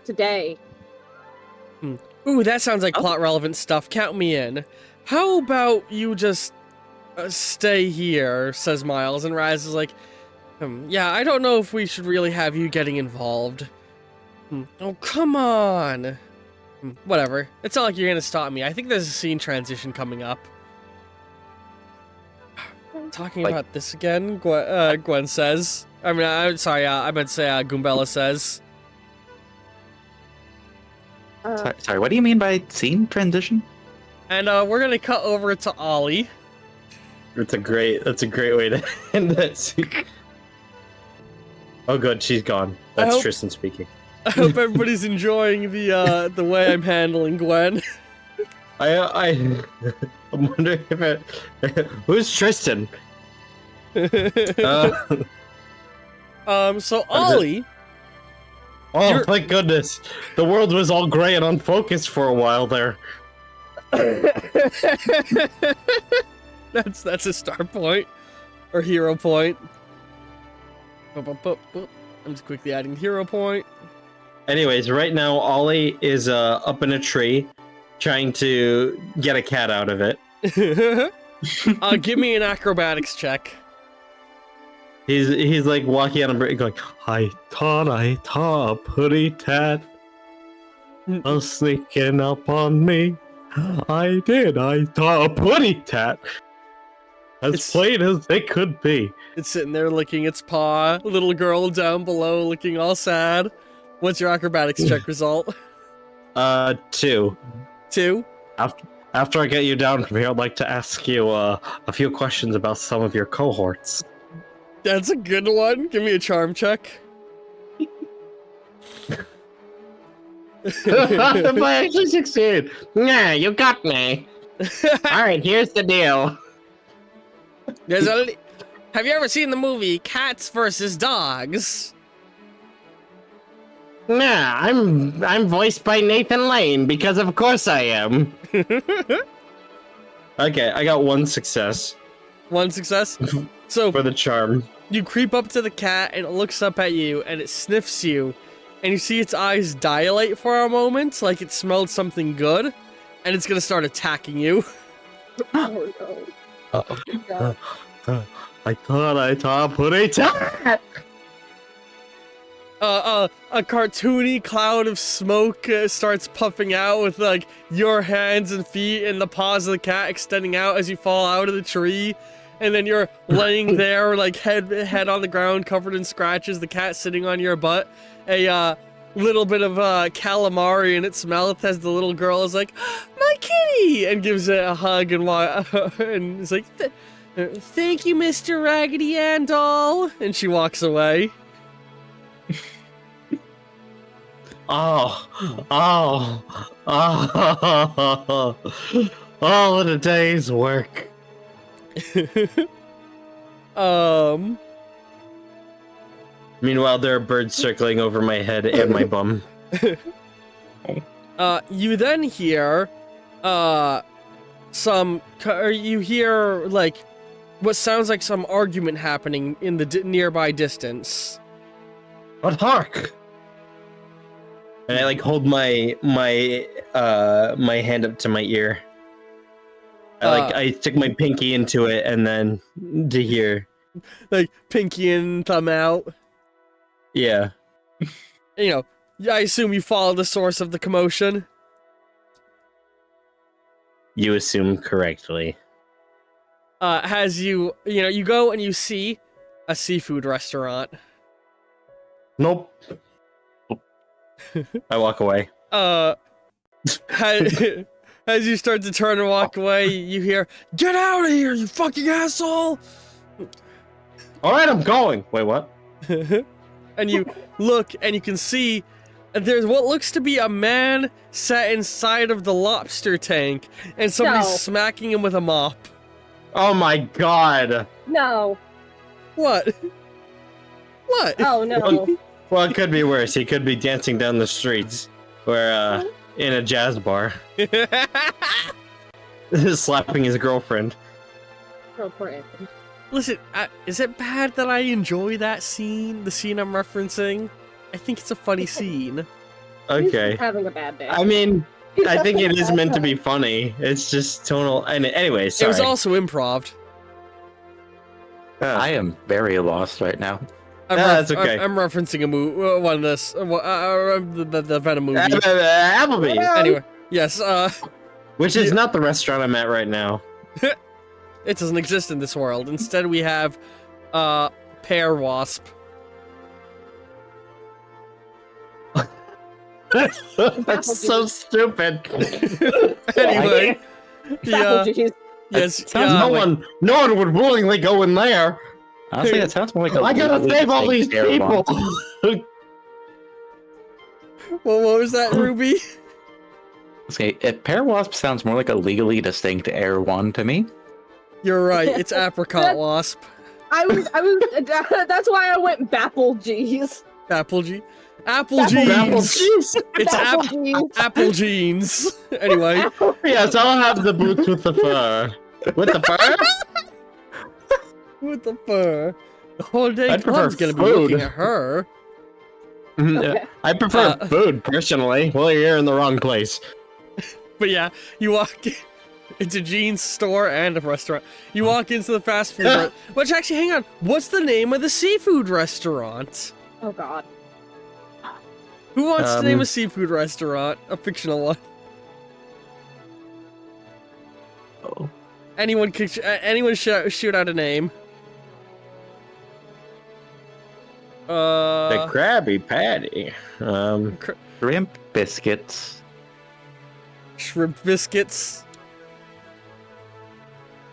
today. Ooh, that sounds like plot-relevant stuff. Count me in. How about you just stay here, says Miles, and Raz is like, yeah, I don't know if we should really have you getting involved. Oh, come on. Whatever. It's not like you're gonna stop me. I think there's a scene transition coming up. Talking about this again, Gwen says. I mean, I'm sorry, I meant to say Goombella says. Sorry, what do you mean by scene transition? And we're gonna cut over to Ollie. That's a great way to end that scene. Oh good, she's gone. That's Tristan speaking. I hope everybody's enjoying the way I'm handling Gwen. I'm wondering if who's Tristan? So Ollie. Oh, thank goodness. The world was all gray and unfocused for a while there. That's a star point. Or hero point. I'm just quickly adding hero point. Anyways, right now, Ollie is up in a tree trying to get a cat out of it. Give me an acrobatics check. He's like walking on a bridge going, I thought a pretty tat was sneaking up on me. I thought a pretty tat. As plain as it could be. It's sitting there licking its paw. Little girl down below looking all sad. What's your acrobatics check result? 2. 2? After I get you down from here, I'd like to ask you a few questions about some of your cohorts. That's a good one. Give me a charm check. If I actually succeed. Yeah, you got me. Alright, here's the deal. Have you ever seen the movie Cats vs. Dogs? Nah, I'm voiced by Nathan Lane, because of course I am. Okay, I got 1 success. 1 success? So for the charm. You creep up to the cat and it looks up at you and it sniffs you. And you see its eyes dilate for a moment, like it smelled something good. And it's gonna start attacking you. Oh no. I thought I saw a pretty tat. a cartoony cloud of smoke starts puffing out with like your hands and feet and the paws of the cat extending out as you fall out of the tree, and then you're laying there like head on the ground covered in scratches, the cat sitting on your butt, a little bit of calamari in its mouth as the little girl is like, my kitty, and gives it a hug and it's like, thank you, Mr. Raggedy Ann doll, and she walks away. Oh, what a day's work. Meanwhile, there are birds circling over my head and my bum. You then hear, you hear, like, what sounds like some argument happening in the nearby distance. But hark! And I, like, hold my hand up to my ear. I stick my pinky into it, and then to hear. Like, pinky and thumb out. Yeah. You know, I assume you follow the source of the commotion. You assume correctly. As you go and you see a seafood restaurant. Nope. I walk away. As you start to turn and walk away, you hear, "Get out of here, you fucking asshole!" Alright, I'm going! Wait, what? And you look and you can see there's what looks to be a man sat inside of the lobster tank, and somebody's smacking him with a mop. Oh my god! No. What? What? Oh no. Well, it could be worse. He could be dancing down the streets, or in a jazz bar, slapping his girlfriend. Listen, is it bad that I enjoy that scene? The scene I'm referencing? I think it's a funny scene. Okay. He's having a bad day. I mean, I think it is meant to be funny. It's just tonal. And anyway, sorry. It was also improv. I am very lost right now. That's okay. I'm referencing a movie, one of this, the Venom movie. Applebee's. Anyway, yes. Which is not the restaurant I'm at right now. It doesn't exist in this world. Instead, we have pear wasp. That's so stupid. Anyway, yes, no one would willingly go in there. Honestly, that sounds more like I gotta save all these people. Well, what was that, Ruby? Okay, pear wasp sounds more like a legally distinct Air One to me. You're right. It's apricot wasp. I was. That's why I went Bapple G's. Apple jeans. It's apple jeans. Anyway. Yes, I'll have the boots with the fur. With the fur? With the fur. The whole day Club's gonna be looking at her. Okay. I prefer food, personally. Well, you're in the wrong place. But yeah, you walk into Jean's store and a restaurant. You walk into the fast food which actually, hang on. What's the name of the seafood restaurant? Oh god. Who wants to name a seafood restaurant? A fictional one. Oh. Anyone shoot out a name. The Krabby Patty. Shrimp biscuits. Shrimp biscuits.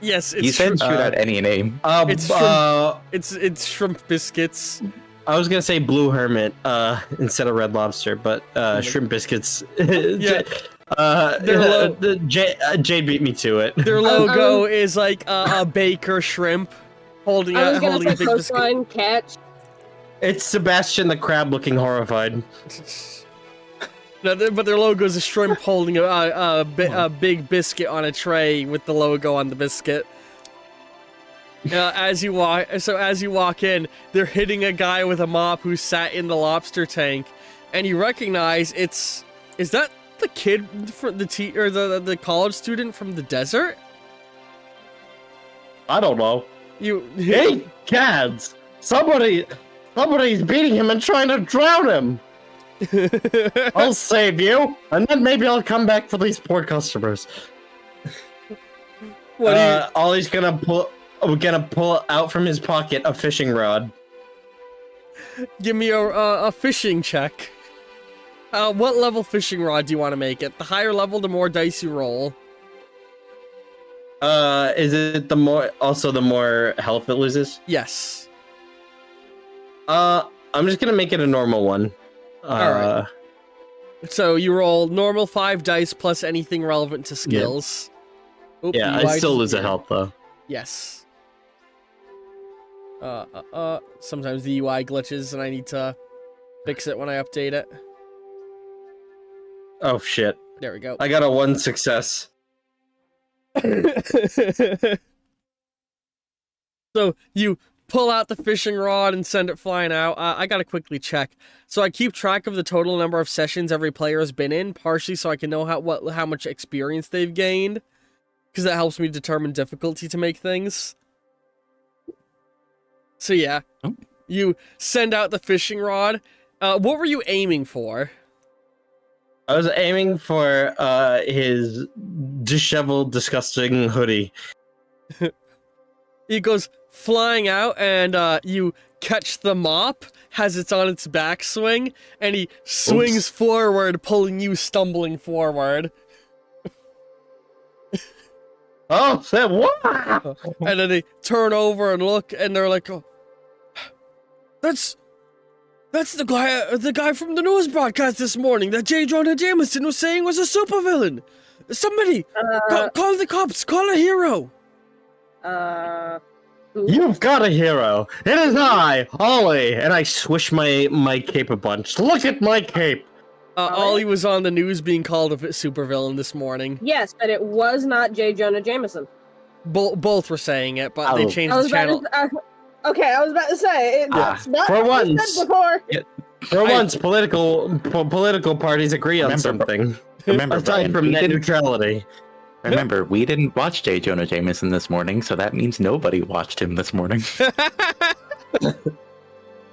Yes, it's You said shrimp. shoot out any name. It's shrimp biscuits. I was gonna say Blue Hermit instead of Red Lobster, but shrimp biscuits. Yeah. Jade beat me to it. Their logo is like a baker shrimp holding a big biscuit. Catch. It's Sebastian the Crab looking horrified. No, but their logo is a shrimp holding a big biscuit on a tray with the logo on the biscuit. As you walk in, they're hitting a guy with a mop who sat in the lobster tank, and you recognize is that the kid for the college student from the desert? I don't know. You Hey, cats! Somebody Somebody's beating him and trying to drown him. I'll save you, and then maybe I'll come back for these poor customers. Ollie's gonna pull out from his pocket a fishing rod. Give me a fishing check. What level fishing rod do you want to make it? The higher level, the more dice you roll. Is it the more health it loses? Yes. I'm just gonna make it a normal one. Alright. So you roll normal 5 dice plus anything relevant to skills. Yeah, Oop, I still lose a health though. Yes. Sometimes the UI glitches and I need to fix it when I update it. Oh shit. There we go. I got a 1 success. So you pull out the fishing rod and send it flying out. I gotta quickly check. So I keep track of the total number of sessions every player has been in, partially so I can know how much experience they've gained, because that helps me determine difficulty to make things. So yeah, you send out the fishing rod. What were you aiming for? I was aiming for his disheveled, disgusting hoodie. He goes flying out, and you catch the mop as it's on its backswing, and he swings forward, pulling you stumbling forward. Oh, said what? And then they turn over and look, and they're like, "Oh, that's the guy from the news broadcast this morning that J. Jonah Jameson was saying was a supervillain. Somebody, call the cops, call a hero." You've got a hero. It is I, Ollie, and I swish my cape a bunch. Look at my cape. Ollie was on the news being called a supervillain this morning. Yes, but it was not J. Jonah Jameson. Both were saying it, but they changed the channel. Okay, I was about to say that's not for what you once. said before. For once, political parties agree on something. Remember, aside from net neutrality. Remember, we didn't watch J. Jonah Jameson this morning, so that means nobody watched him this morning.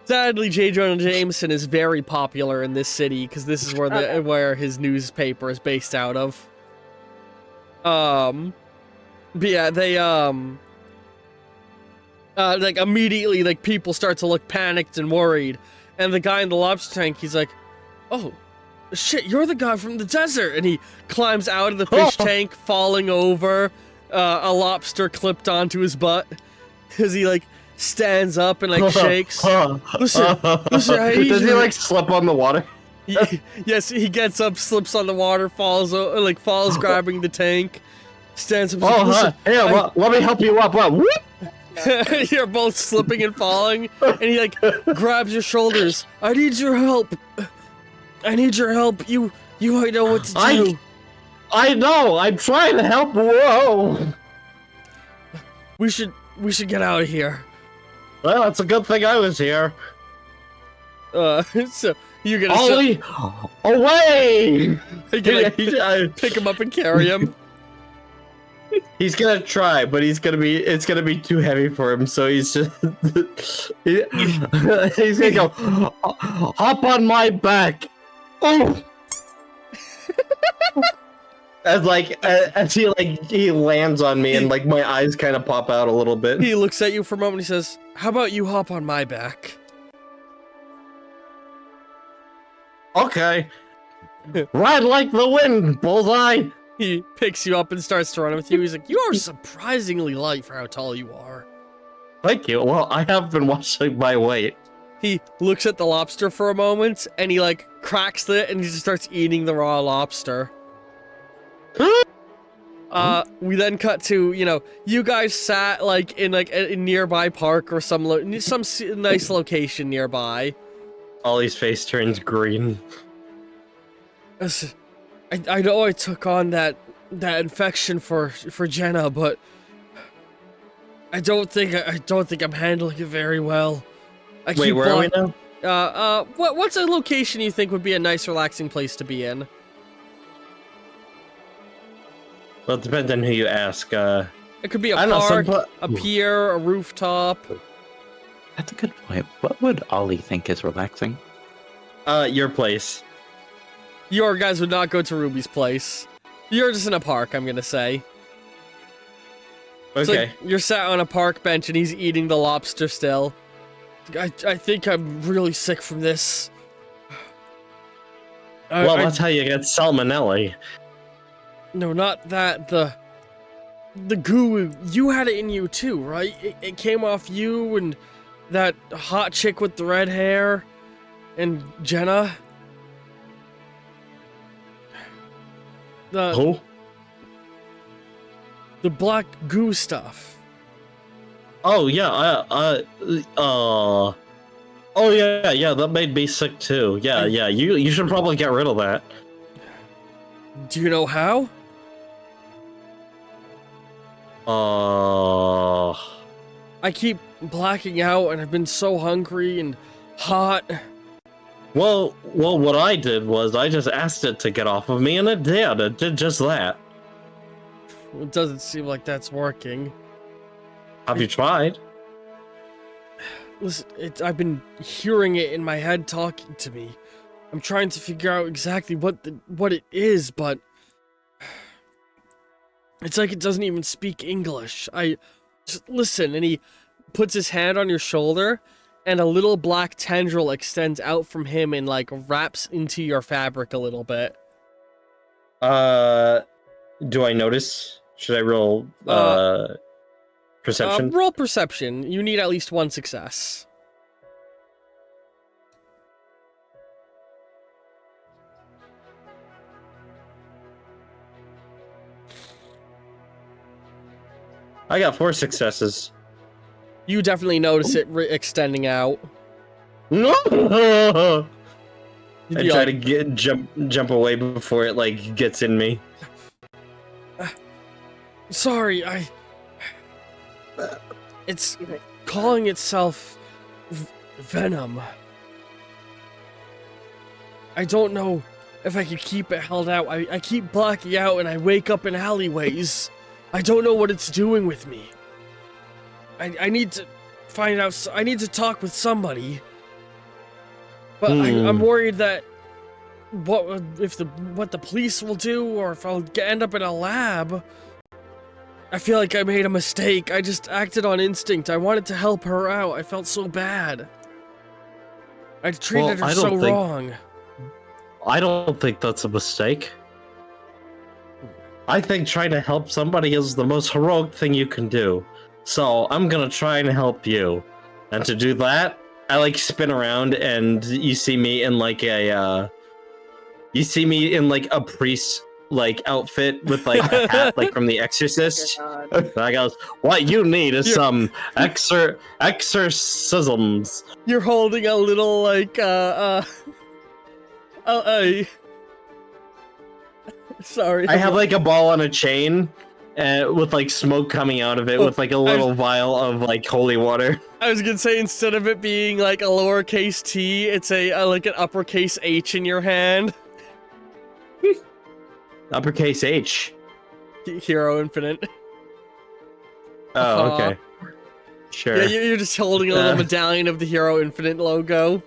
Sadly, J. Jonah Jameson is very popular in this city because this is where his newspaper is based out of. But yeah, they like immediately, like people start to look panicked and worried, and the guy in the lobster tank, he's like, "Oh, shit, you're the guy from the desert," and he climbs out of the fish tank, falling over, a lobster clipped onto his butt, as he like stands up and like shakes. Listen, does he like slip on the water? Yes, he gets up, slips on the water, falls grabbing the tank, stands up. Here, let me help you up. Whoop! You're both slipping and falling, and he like grabs your shoulders. I need your help. I need your help. You might know what to do. I know. I'm trying to help. Whoa. We should get out of here. Well, it's a good thing I was here. So you're gonna Ollie, away! You're gonna pick him up and carry him. He's gonna try, but it's gonna be too heavy for him. So he's just he's gonna go hop on my back. Oh. As he lands on me, and like my eyes kind of pop out a little bit. He looks at you for a moment. He says, "How about you hop on my back?" Okay. Ride like the wind, Bullseye. He picks you up and starts to run with you. He's like, "You are surprisingly light for how tall you are." Thank you. Well, I have been watching my weight. He looks at the lobster for a moment, and he like cracks it, and he just starts eating the raw lobster. We then cut to, you guys sat like in a nearby park or some nice location nearby. Ollie's face turns green. I know I took on that infection for Jenna, but I don't think I'm handling it very well. Wait, where are we now? What's a location you think would be a nice, relaxing place to be in? Well, it depends on who you ask. It could be a park, a pier, a rooftop. That's a good point. What would Ollie think is relaxing? Your place. Your guys would not go to Ruby's place. You're just in a park, I'm gonna say. Okay. Like you're sat on a park bench and he's eating the lobster still. I think I'm really sick from this. Well, that's how you get salmonella. No, not that. The goo. You had it in you too, right? It came off you and that hot chick with the red hair and Jenna. Who? The black goo stuff. Oh yeah, oh yeah, that made me sick too. Yeah, you should probably get rid of that. Do you know how? I keep blacking out and I've been so hungry and hot. Well, what I did was I just asked it to get off of me and it did. It did just that. It doesn't seem like that's working. Have you tried? Listen, I've been hearing it in my head talking to me. I'm trying to figure out exactly what it is, but it's like it doesn't even speak English. Just listen, and he puts his hand on your shoulder, and a little black tendril extends out from him and like wraps into your fabric a little bit. Do I notice? Should I roll perception? Roll perception. You need at least one success. I got 4 successes. You definitely notice it extending out. No! I You'd try be to jump away before it like gets in me. Sorry, it's calling itself Venom. I don't know if I could keep it held out. I keep blacking out and I wake up in alleyways. I don't know what it's doing with me. I need to find out. I need to talk with somebody. But I'm worried that what the police will do, or if I'll end up in a lab. I feel like I made a mistake. I just acted on instinct. I wanted to help her out. I felt so bad. I treated her so wrong. I don't think that's a mistake. I think trying to help somebody is the most heroic thing you can do. So I'm gonna try and help you. And to do that, I like spin around and you see me in like a priest like outfit with like a hat like from The Exorcist. I goes, what you need is some exorcisms. You're holding a little like sorry. I have like a ball on a chain with like smoke coming out of it with like a little vial of like holy water. I was gonna say, instead of it being like a lowercase t, it's a like an uppercase H in your hand. Uppercase H. Hero Infinite. Oh, okay. Sure. Yeah, you're just holding a little medallion of the Hero Infinite logo.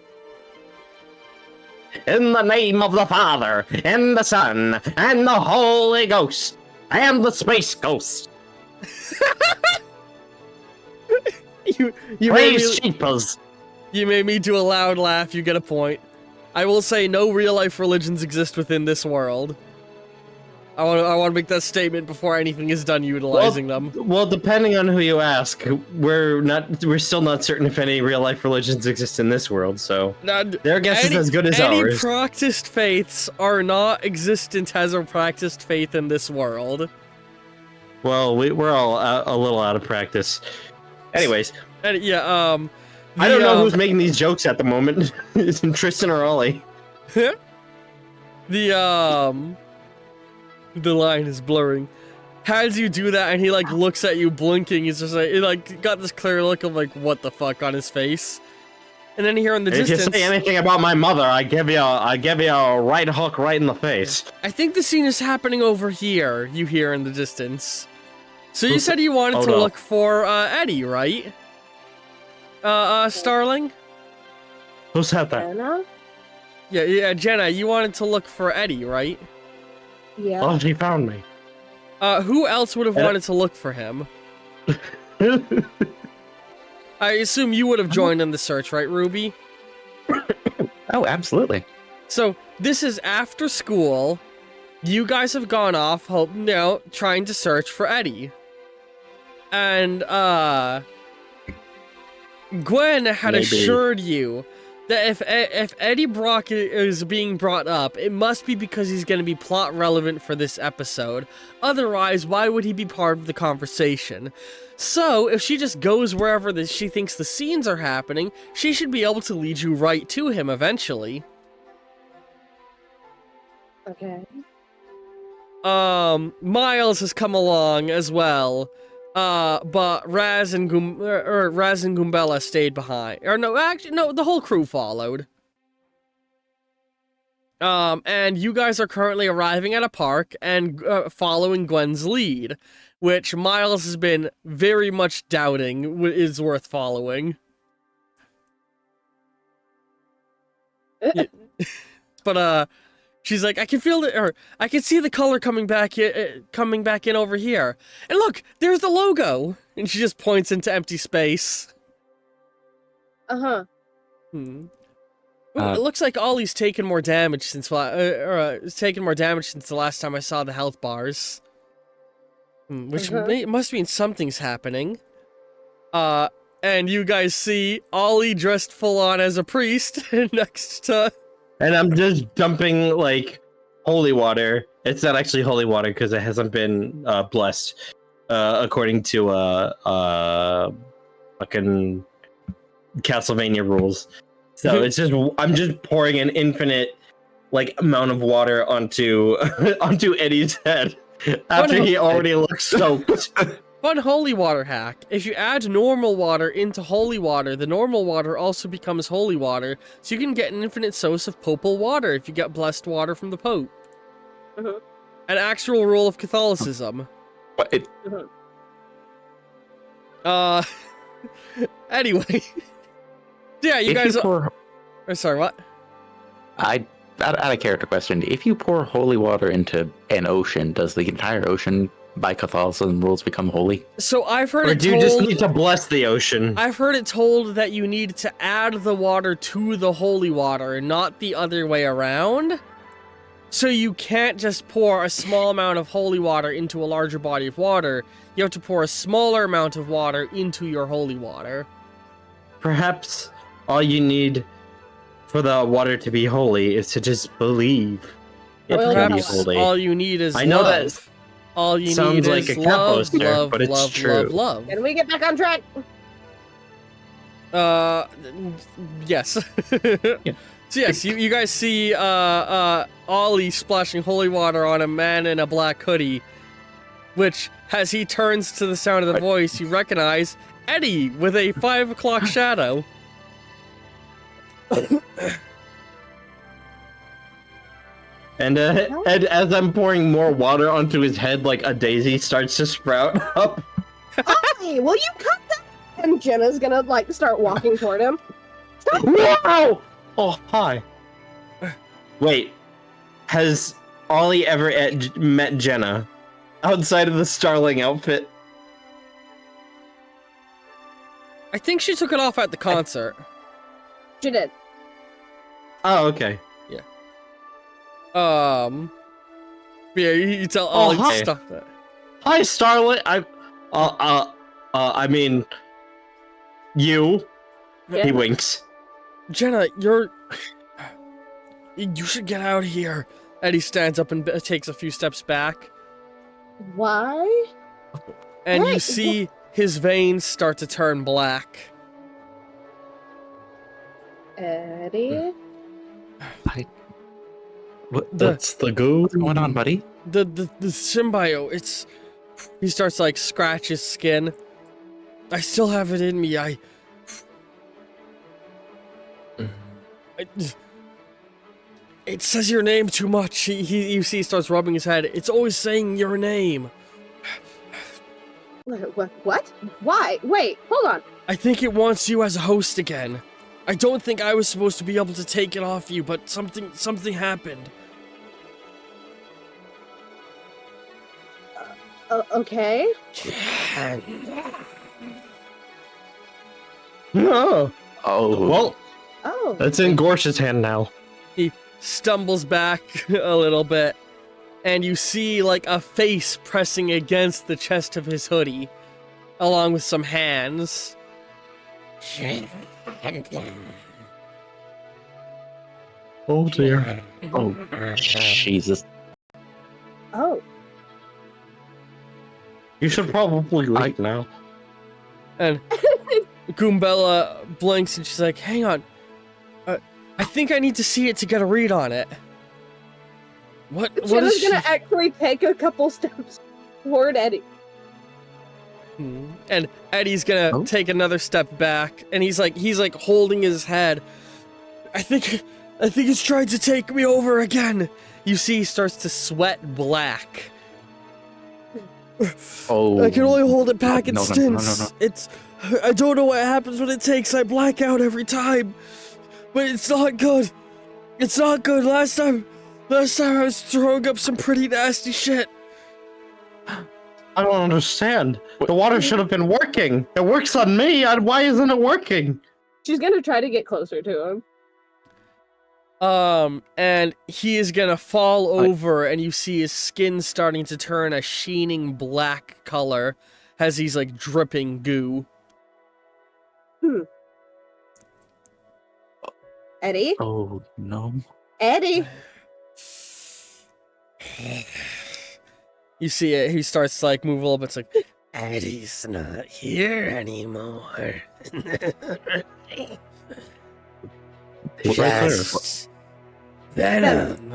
In the name of the Father, and the Son, and the Holy Ghost, and the Space Ghost. you Praise Sheepers. You made me do a loud laugh. You get a point. I will say no real life religions exist within this world. I want to make that statement before anything is done utilizing them. Well, depending on who you ask, we're still not certain if any real life religions exist in this world. So their guess is as good as ours. Any practiced faiths are not existent as a practiced faith in this world. Well, we're all a little out of practice. Anyways, yeah. I don't know who's making these jokes at the moment. Is it Tristan or Ollie? The line is blurring. As you do that, and he like looks at you blinking, he's just like got this clear look of like what the fuck on his face. And then here in the distance, if you say anything about my mother, I give you a right hook right in the face. I think the scene is happening over here. You hear in the distance. So you said you wanted to look for Eddie, right? Starling? Who said that? Jenna? Yeah, Jenna, you wanted to look for Eddie, right? Yeah. Oh, she found me. Who else would have wanted to look for him? I assume you would have joined in the search, right, Ruby? Oh, absolutely. So, this is after school. You guys have gone off, trying to search for Eddie. And, Gwen had assured you that if Eddie Brock is being brought up, it must be because he's going to be plot relevant for this episode. Otherwise, why would he be part of the conversation? So, if she just goes wherever she thinks the scenes are happening, she should be able to lead you right to him eventually. Okay. Miles has come along as well. But Raz and Goombella stayed behind. Or no, actually, no, the whole crew followed. And you guys are currently arriving at a park and following Gwen's lead, which Miles has been very much doubting is worth following. But, she's like, I can feel it, or I can see the color coming back in over here. And look, there's the logo. And she just points into empty space. Uh-huh. Ooh, it looks like Ollie's taken more damage since the last time I saw the health bars. Which must mean something's happening. And you guys see Ollie dressed full on as a priest next to. And I'm just dumping, like, holy water. It's not actually holy water because it hasn't been blessed, according to fucking Castlevania rules. So it's just I'm just pouring an infinite, like, amount of water onto onto Eddie's head after he already looks soaked. Fun holy water hack. If you add normal water into holy water, the normal water also becomes holy water, so you can get an infinite source of popal water if you get blessed water from the Pope. An actual rule of Catholicism. But it... Anyway. Yeah, you guys... sorry, what? Out of character question. If you pour holy water into an ocean, does the entire ocean... by Catholicism rules become holy? So I've heard or do you just need to bless the ocean? I've heard it told that you need to add the water to the holy water, not the other way around. So you can't just pour a small amount of holy water into a larger body of water. You have to pour a smaller amount of water into your holy water. Perhaps all you need for the water to be holy is to just believe it can be holy. All you need is I know love. that all you sounds need like is a cat love, poster, love, but it's love, true. love. Can we get back on track? Yes. So yes, you guys see Ollie splashing holy water on a man in a black hoodie, which, as he turns to the sound of the voice, you recognize Eddie with a 5 o'clock shadow. And as I'm pouring more water onto his head, like a daisy starts to sprout up. Hey, will you cut that? And Jenna's gonna, like, start walking toward him. Stop. Wow! Oh, hi. Wait, has Ollie ever met Jenna outside of the Starling outfit? I think she took it off at the concert. She did. Oh, okay. Yeah, you tell Ollie to hi. stop that. Hi, Starling. I mean, you. Yeah. He winks. Jenna, you should get out of here. Eddie stands up and takes a few steps back. Why? And you Hey, see his veins start to turn black. Eddie? That's the goo. What's going on, buddy? The symbiote, he starts to, like, scratch his skin. I still have it in me. It says your name too much. You see he starts rubbing his head. It's always saying your name. What? Why? Wait, hold on. I think it wants you as a host again. I don't think I was supposed to be able to take it off you, but something happened. Okay. No. Oh. Well, Oh. it's in Gorsh's hand now. He stumbles back a little bit, and you see like a face pressing against the chest of his hoodie, along with some hands. Oh dear. Oh, Jesus. Oh. You should probably leave now. And Goombella blinks and she's like, hang on. I think I need to see it to get a read on it. What is Jenna's she... gonna actually take a couple steps toward Eddie. And Eddie's gonna take another step back, and he's like holding his head. I think it's trying to take me over again. You see he starts to sweat black. Oh. I can only hold it back in No. stints. I don't know what happens when it takes. I black out every time. But it's not good. It's not good. Last time I was throwing up some pretty nasty shit. I don't understand. The water should have been working. It works on me. Why isn't it working? She's gonna try to get closer to him. And he is gonna fall over, and you see his skin starting to turn a sheening black color as he's like dripping goo. Eddie? Oh, no. Eddie? You see it, he starts to like move a little bit, it's like, Eddie's not here anymore. Just Venom.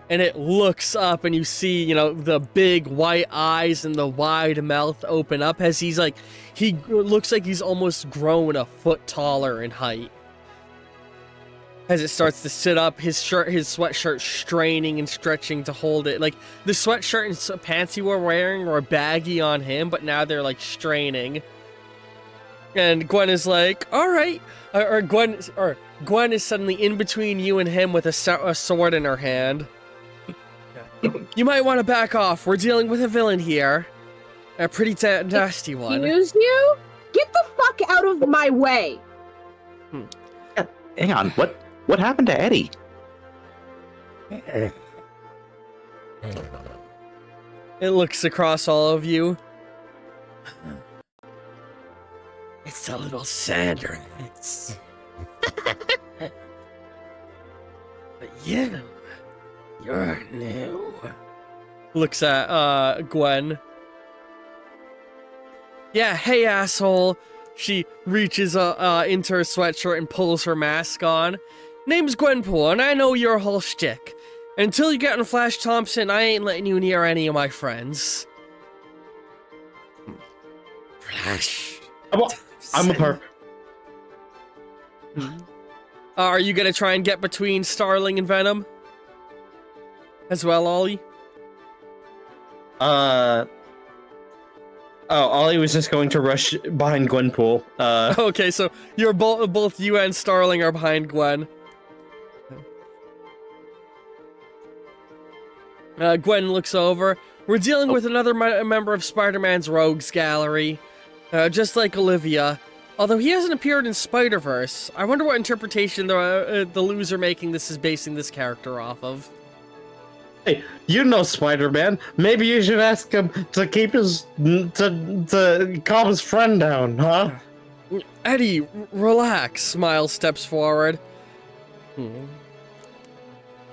And it looks up and you see, you know, the big white eyes and the wide mouth open up as he's like, he looks like he's almost grown a foot taller in height. As it starts to sit up, his sweatshirt straining and stretching to hold it. Like, the sweatshirt and pants you were wearing were baggy on him, but now they're, like, straining. And Gwen is like, alright. Gwen is suddenly in between you and him with a sword in her hand. You might want to back off. We're dealing with a villain here. A pretty nasty one. Excuse you? Get the fuck out of my way! Hang on, what happened to Eddie? It looks across all of you. It's a little Sandra. But you, you're new. Looks at Gwen. Yeah, hey asshole. She reaches into her sweatshirt and pulls her mask on. Name's Gwenpool, and I know your whole shtick. Until you get on Flash Thompson, I ain't letting you near any of my friends. Flash. I'm with her. Are you gonna try and get between Starling and Venom? As well, Ollie? Ollie was just going to rush behind Gwenpool. Okay, so you're both you and Starling are behind Gwen. Gwen looks over. We're dealing with another member of Spider-Man's Rogues Gallery. Just like Olivia. Although he hasn't appeared in Spider-Verse. I wonder what interpretation the loser making this is basing this character off of. Hey, you know Spider-Man. Maybe you should ask him to keep to calm his friend down, huh? Eddie, relax. Miles steps forward.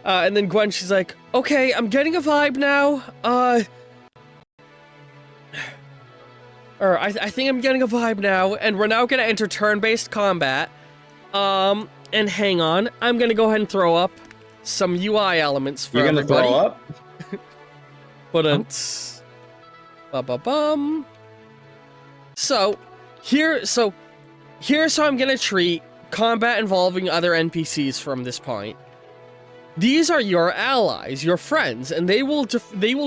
And then Gwen, she's like, okay, I'm getting a vibe now. I think I'm getting a vibe now, and we're now gonna enter turn-based combat. And hang on, I'm gonna go ahead and throw up some UI elements for everybody. You're gonna throw up? Ba-ba-bum. So here's how I'm gonna treat combat involving other NPCs from this point. These are your allies, your friends, and they will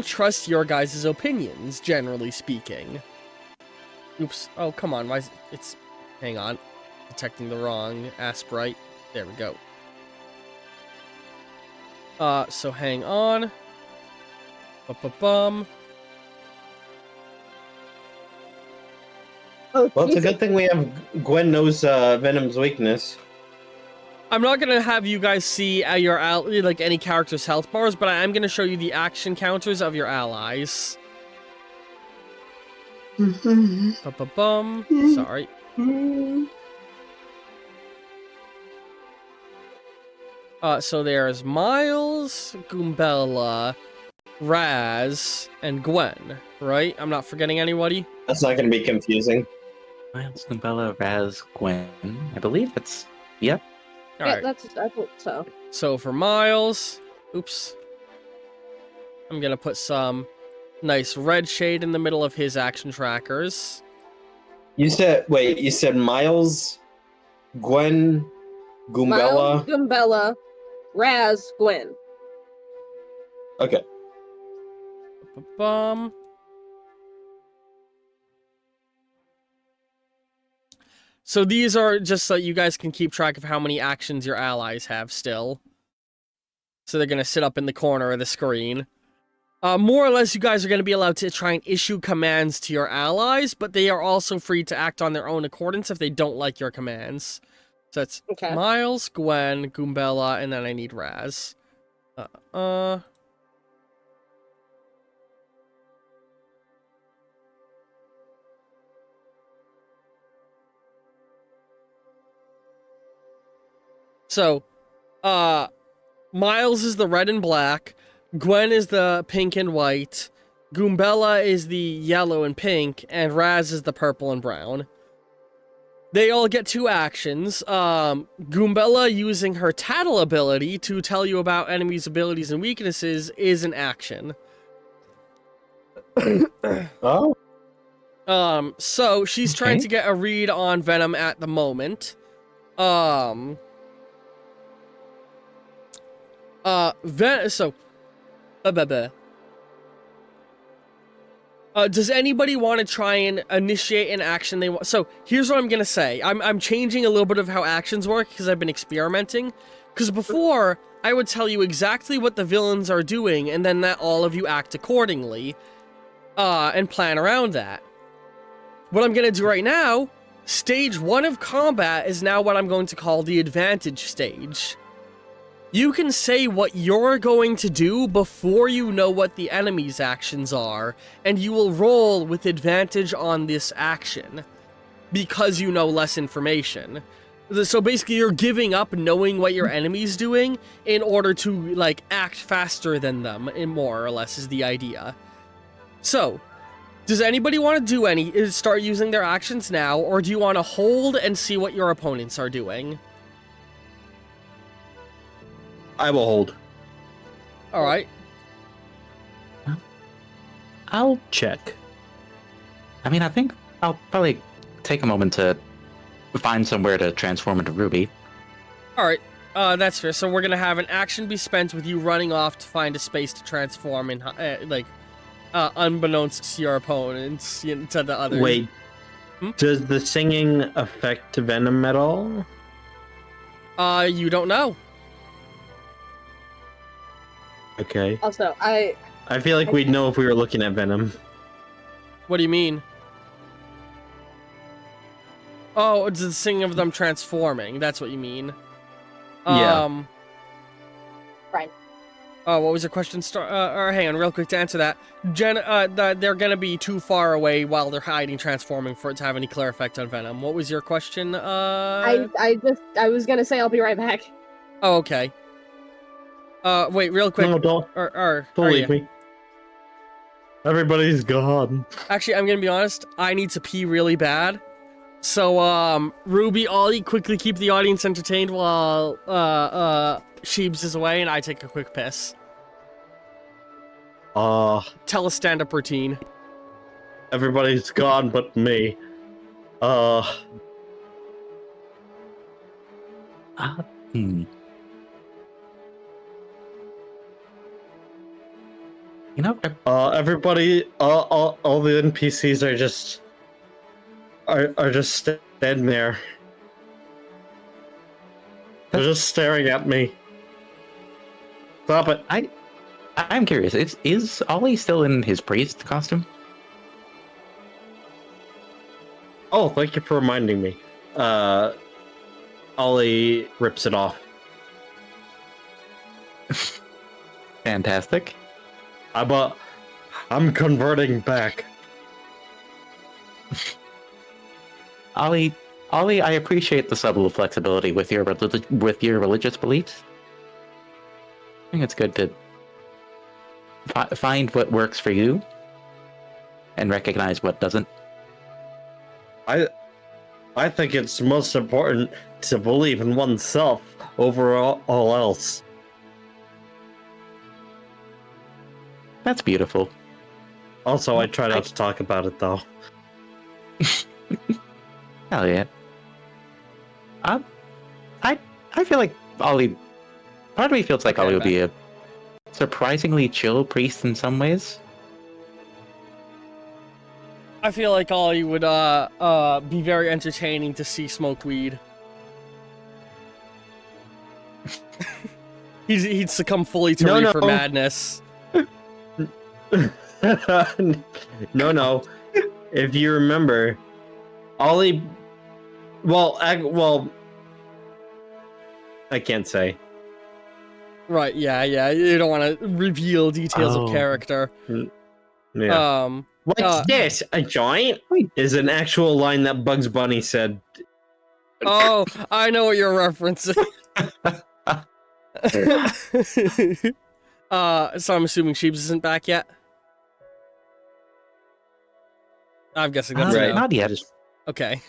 trust your guys' opinions, generally speaking. Oops. Oh, come on. Why is it's... Hang on. Detecting the wrong Asprite. There we go. So hang on. Ba-ba-bum. Oh, Well, it's a good thing we have Gwen knows Venom's weakness. I'm not gonna have you guys see your like any character's health bars, but I am gonna show you the action counters of your allies. Ba-ba-bum. Sorry. So there's Miles, Goombella, Raz, and Gwen, right? I'm not forgetting anybody? That's not going to be confusing. Miles, Nubella, Raz, Gwen. I believe it's... Yep. Yeah, Alright. I thought so. So for Miles... Oops. I'm gonna put some nice red shade in the middle of his action trackers. You said Miles, Gwen, Miles, Goombella. Goombella, Raz, Gwen. Okay. Bum. So these are just so you guys can keep track of how many actions your allies have still. So they're gonna sit up in the corner of the screen. More or less, you guys are going to be allowed to try and issue commands to your allies, but they are also free to act on their own accordance if they don't like your commands. So it's Okay. Miles, Gwen, Goombella, and then I need Raz. So, Miles is the red and black, Gwen is the pink and white, Goombella is the yellow and pink, and Raz is the purple and brown. They all get 2 actions. Goombella using her tattle ability to tell you about enemies' abilities and weaknesses is an action. Oh. So she's trying to get a read on Venom at the moment. Does anybody want to try and initiate an action they want? So here's what I'm gonna say. I'm changing a little bit of how actions work because I've been experimenting. Because before, I would tell you exactly what the villains are doing and then that all of you act accordingly. And plan around that. What I'm gonna do right now, stage 1 of combat is now what I'm going to call the advantage stage. You can say what you're going to do before you know what the enemy's actions are, and you will roll with advantage on this action, because you know less information. So basically, you're giving up knowing what your enemy's doing in order to, like, act faster than them, more or less, is the idea. So, does anybody want to start using their actions now, or do you want to hold and see what your opponents are doing? I will hold. All right. I'll check. I mean, I think I'll probably take a moment to find somewhere to transform into Ruby. All right. That's fair. So we're going to have an action be spent with you running off to find a space to transform in, unbeknownst to your opponents, to the others. Wait. Does the singing affect Venom at all? You don't know. Okay. Also, I feel like we'd know if we were looking at Venom. What do you mean? Oh, it's the singing of them transforming. That's what you mean. Yeah. Right. Oh, what was your question? Hang on, real quick to answer that. They're gonna be too far away while they're hiding, transforming for it to have any clear effect on Venom. What was your question? I was gonna say I'll be right back. Oh, okay. Wait, real quick. No, don't leave me. Everybody's gone. Actually, I'm gonna be honest. I need to pee really bad. So, Ruby, Ollie, quickly keep the audience entertained while, Sheebs is away and I take a quick piss. Tell a stand-up routine. Everybody's gone but me. You know, everybody, all the NPCs are just are just standing there. They're just staring at me. Stop it. I'm curious. Is Ollie still in his priest costume? Oh, thank you for reminding me. Ollie rips it off. Fantastic. I'm converting back. Ollie, I appreciate the subtle flexibility with your religious beliefs. I think it's good to find what works for you and recognize what doesn't. I think it's most important to believe in oneself over all else. That's beautiful. Also, I try not to talk about it, though. Hell yeah. I feel like Ollie... Part of me feels like Ollie would be a surprisingly chill priest in some ways. I feel like Ollie would be very entertaining to see smoke weed. he'd succumb fully to reefer madness. No. If you remember, Ollie... Well, I can't say. Right, yeah. You don't want to reveal details of character. Yeah. What's this? A joint? Is an actual line that Bugs Bunny said. Oh, I know what you're referencing. So I'm assuming Sheebs isn't back yet? I'm guessing that's right. no. Not yet. Okay.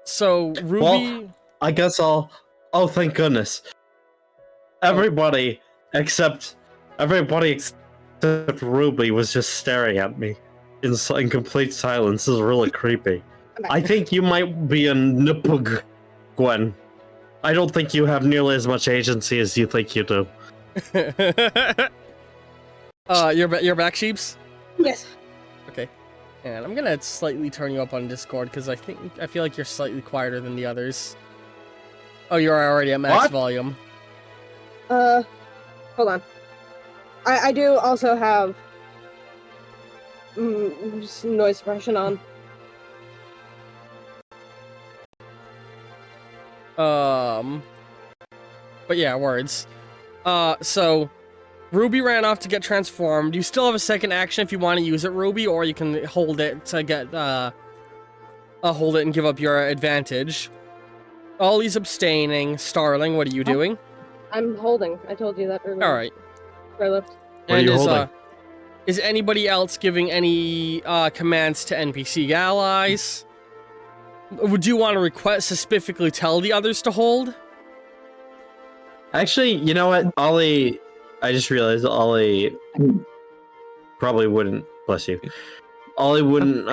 So Ruby. Well, I guess I'll. Oh, thank goodness! Everybody except Ruby was just staring at me in complete silence. This is really creepy. I think you might be a Nipug, Gwen. I don't think you have nearly as much agency as you think you do. You're back, Sheeps? Yes. Okay. And I'm gonna slightly turn you up on Discord because I feel like you're slightly quieter than the others. Oh, you're already at max volume. Hold on. I do also have noise suppression on. But yeah, words. So Ruby ran off to get transformed. You still have a second action if you want to use it, Ruby, or you can hold it to get hold it and give up your advantage. Ollie's abstaining. Starling, what are you doing? I'm holding. I told you that earlier. All right. I left. What are you holding? Is anybody else giving any commands to NPC allies? Would you want to request specifically tell the others to hold? Actually, you know what, Ollie? I just realized Ollie probably wouldn't. Bless you. Ollie wouldn't.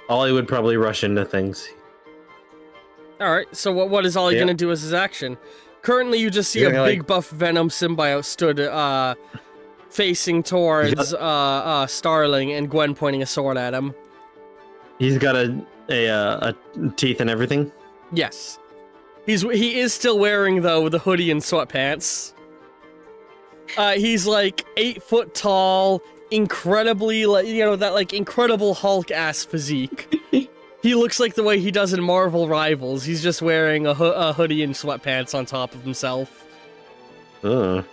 Ollie would probably rush into things. All right. So what is Ollie gonna do as his action? Currently, you just see a big buff Venom symbiote stood facing towards Starling, and Gwen pointing a sword at him. He's got a teeth and everything. Yes. He is still wearing, though, the hoodie and sweatpants. He's like 8 foot tall, incredibly, incredible Hulk-ass physique. He looks like the way he does in Marvel Rivals. He's just wearing a hoodie and sweatpants on top of himself. So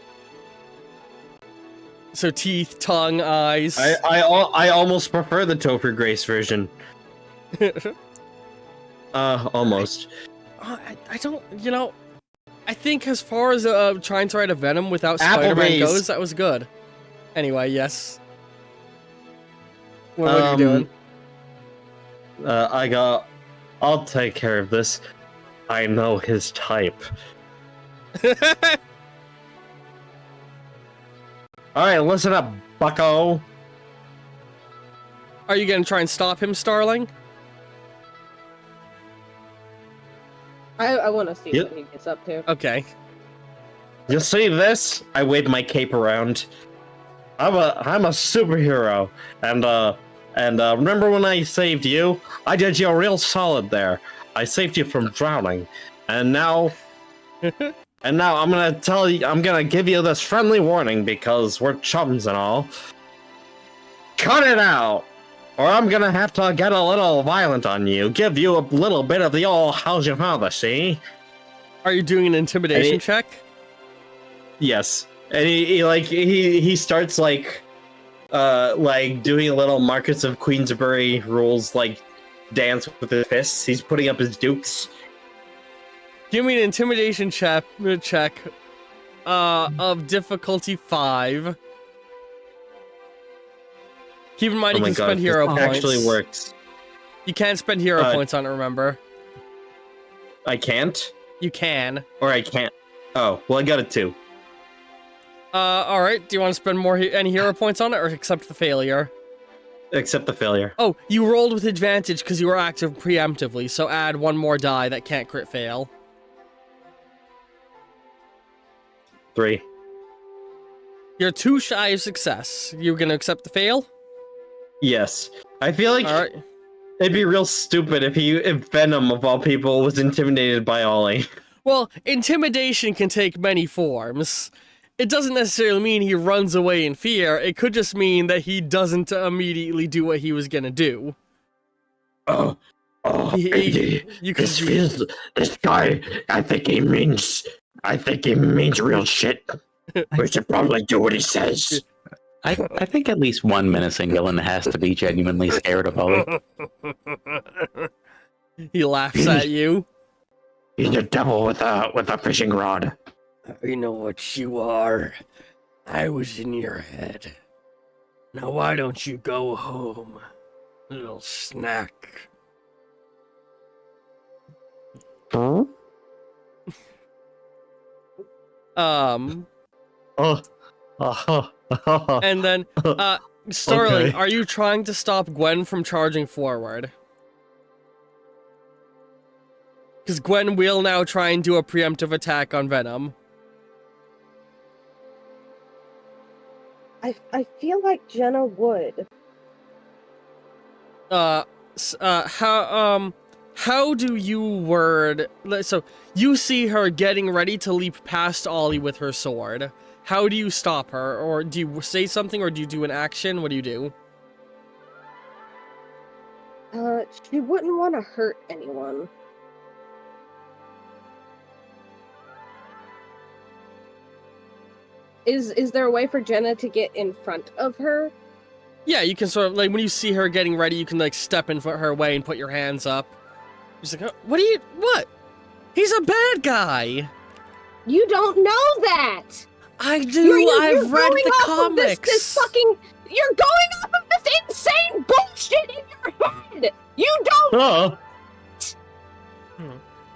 teeth, tongue, eyes. I almost prefer the Topher Grace version. Almost. I don't, I think as far as trying to write a Venom without Spider-Man goes, that was good. Anyway, yes. What are you doing? I'll take care of this. I know his type. Alright, listen up, bucko. Are you gonna try and stop him, Starling? I want to see what he gets up to. Okay. You see this? I wave my cape around. I'm a superhero, and remember when I saved you? I did you a real solid there. I saved you from drowning, and now I'm gonna give you this friendly warning because we're chums and all. Cut it out, or I'm gonna have to get a little violent on you. Give you a little bit of the old how's your father, see? Are you doing an intimidation check? Yes. And he starts like doing a little Marcus of Queensbury rules like dance with his fists. He's putting up his dukes. Give me an intimidation check of difficulty 5. Keep in mind you can spend hero points. Actually works. You can't spend hero points on it, remember? I can't? You can. Or I can't. Oh, well I got it too. Alright. Do you want to spend any hero points on it or accept the failure? Accept the failure. Oh, you rolled with advantage because you were active preemptively, so add 1 more die that can't crit fail. 3. You're 2 shy of success. You gonna accept the fail? Yes. I feel like it'd be real stupid if Venom, of all people, was intimidated by Ollie. Well, intimidation can take many forms. It doesn't necessarily mean he runs away in fear. It could just mean that he doesn't immediately do what he was gonna do. This guy, I think he means real shit. We should probably do what he says. I think at least one menacing villain has to be genuinely scared of Ollie. He laughs at you. He's a devil with a fishing rod. I know what you are. I was in your head. Now why don't you go home, little snack? Huh? And then, Starling, Okay. are you trying to stop Gwen from charging forward? Because Gwen will now try and do a preemptive attack on Venom. I feel like Jenna would. How do you word... So, you see her getting ready to leap past Ollie with her sword. How do you stop her? Or do you say something, or do you do an action? What do you do? She wouldn't want to hurt anyone. Is there a way for Jenna to get in front of her? Yeah, you can sort of, like, when you see her getting ready, you can, like, step in her way and put your hands up. She's like, what? He's a bad guy! You don't know that! I do, I've read the comics! This fucking... You're going off of this insane bullshit in your head! You don't...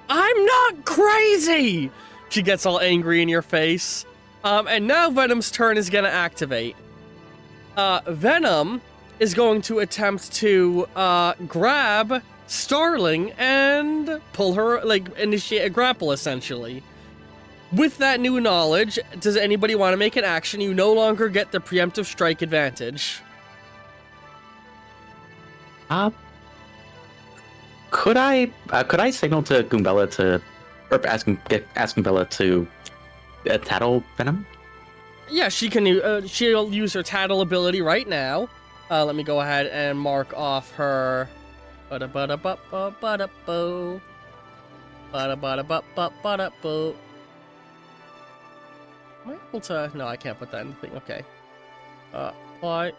I'm not crazy! She gets all angry in your face. And now Venom's turn is gonna activate. Venom is going to attempt to, grab Starling and pull her, like, initiate a grapple, essentially. With that new knowledge, does anybody want to make an action? You no longer get the preemptive strike advantage. Could I signal to Goombella to, or ask Goombella to tattle Venom? Yeah, she can. She'll use her tattle ability right now. Let me go ahead and mark off her. Ba-da-ba-da-ba-ba-ba-da-bo. Ba-da-ba-da-ba-ba-ba-da-bo. Am I able to? No, I can't put that in the thing. Okay. Apply.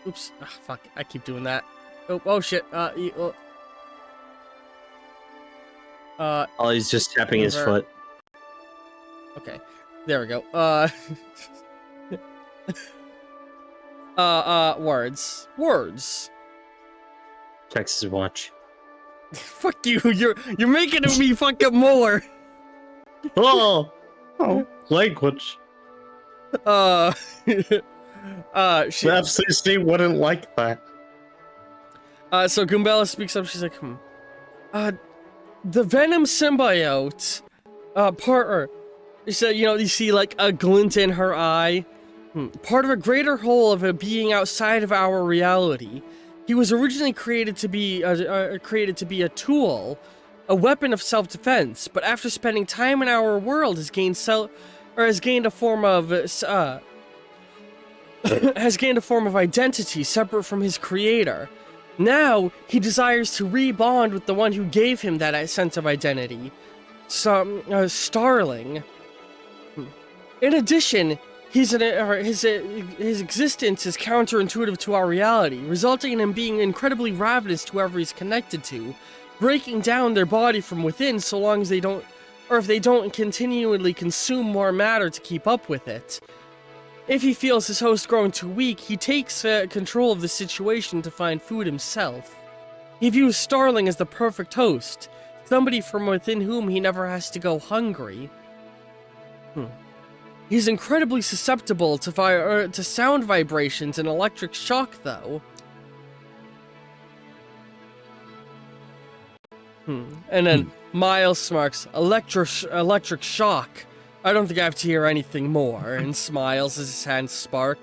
Oops. Ah, fuck. I keep doing that. Oh shit. Ollie's just tapping his foot. Okay. There we go. Words. Checks his watch. Fuck you. You're making me fuck up more. Oh, language. The FCC wouldn't like that. So Goombella speaks up. She's like, the Venom symbiote, partner. She said, you see like a glint in her eye. Part of a greater whole of a being outside of our reality. He was originally created to be a tool, a weapon of self-defense, but after spending time in our world has gained a form of identity separate from his creator. Now he desires to rebond with the one who gave him that sense of identity, Starling. In addition, his existence is counterintuitive to our reality, resulting in him being incredibly ravenous to whoever he's connected to, breaking down their body from within so long as they don't, or if they don't continually consume more matter to keep up with it. If he feels his host growing too weak, he takes control of the situation to find food himself. He views Starling as the perfect host, somebody from within whom he never has to go hungry. He's incredibly susceptible to sound vibrations and electric shock, though. And then Miles smirks, electric shock. I don't think I have to hear anything more, and smiles as his hands spark.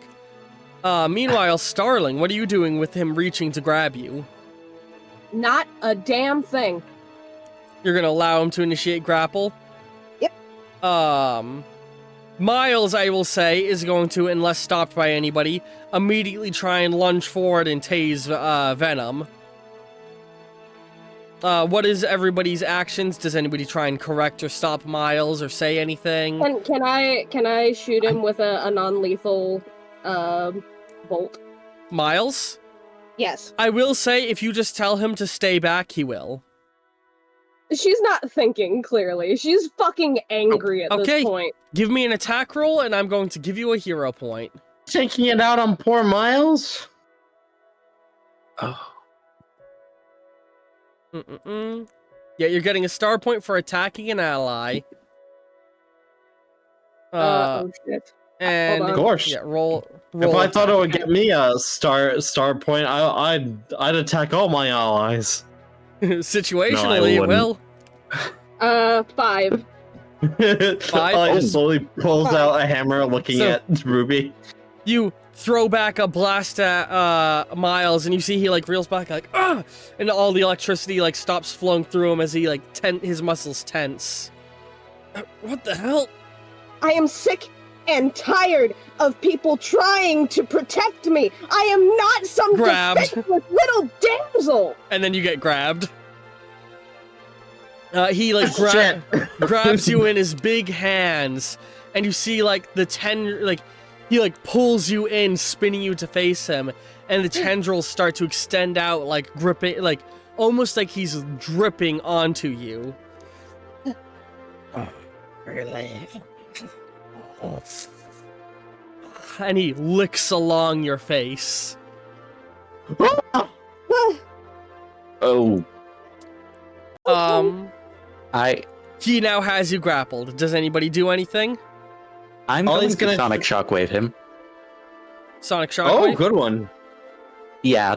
Meanwhile, Starling, what are you doing with him reaching to grab you? Not a damn thing. You're gonna allow him to initiate grapple? Yep. Miles, I will say, is going to, unless stopped by anybody, immediately try and lunge forward and tase Venom. What is everybody's actions? Does anybody try and correct or stop Miles or say anything? Can I shoot him with a non-lethal bolt? Miles? Yes. I will say, if you just tell him to stay back, he will. She's not thinking clearly. She's fucking angry at this point. Give me an attack roll, and I'm going to give you a hero point. Taking it out on poor Miles? Oh. Yeah, you're getting a star point for attacking an ally. Oh shit. And of course. Yeah, roll if I thought it would attack. get me a star point, I'd attack all my allies. Situationally, it will. 5. I just slowly pulls out a hammer, looking at Ruby. You throw back a blast at Miles, and you see he like reels back like ah, and all the electricity like stops flowing through him as he like his muscles tense. What the hell? I am sick and tired of people trying to protect me. I am not some defenseless little damsel. And then you get grabbed. He like grabs you in his big hands, and you see like he like pulls you in, spinning you to face him, and the tendrils start to extend out, like gripping, like almost like he's dripping onto you. Oh, really? And he licks along your face. Oh. He now has you grappled. Does anybody do anything? I'm going to Sonic Shockwave him. Sonic Shockwave? Oh, good one. Yeah.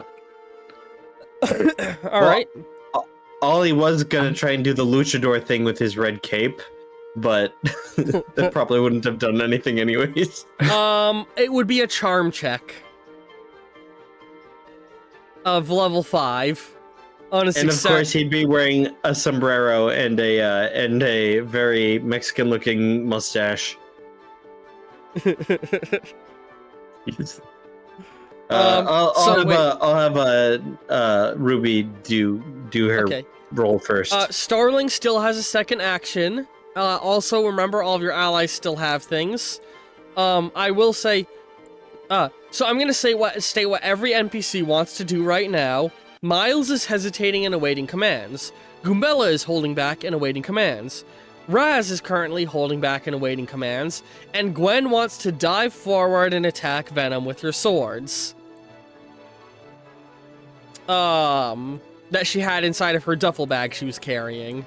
Alright. Ollie was gonna try and do the luchador thing with his red cape, but that probably wouldn't have done anything anyways. It would be a charm check. Of level 5. On a and of course, he'd be wearing a sombrero and a very Mexican-looking mustache. I'll have Ruby do her roll first. Starling still has a second action. Also, remember, all of your allies still have things. I will say, so I'm gonna state what every NPC wants to do right now. Miles is hesitating and awaiting commands. Goombella is holding back and awaiting commands. Raz is currently holding back and awaiting commands. And Gwen wants to dive forward and attack Venom with her swords. That she had inside of her duffel bag she was carrying.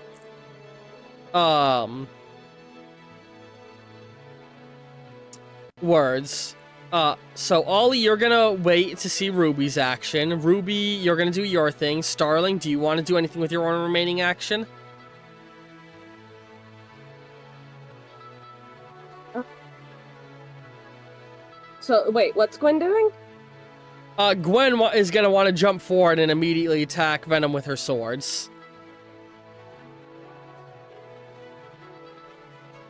Words. So Ollie, you're gonna wait to see Ruby's action. Ruby, you're gonna do your thing. Starling, do you want to do anything with your own remaining action? So, wait, what's Gwen doing? Gwen is gonna want to jump forward and immediately attack Venom with her swords.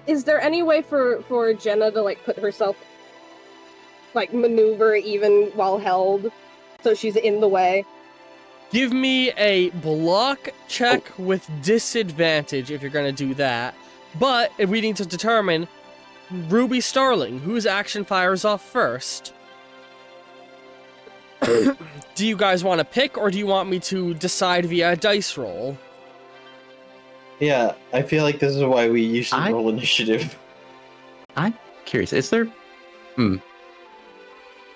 Is there any way for Jenna to, like, put herself, like, maneuver even while held, so she's in the way? Give me a block check with disadvantage if you're gonna do that. But if we need to determine Ruby Starling, whose action fires off first. Do you guys want to pick, or do you want me to decide via a dice roll? Yeah, I feel like this is why we usually roll initiative. I'm curious, is there...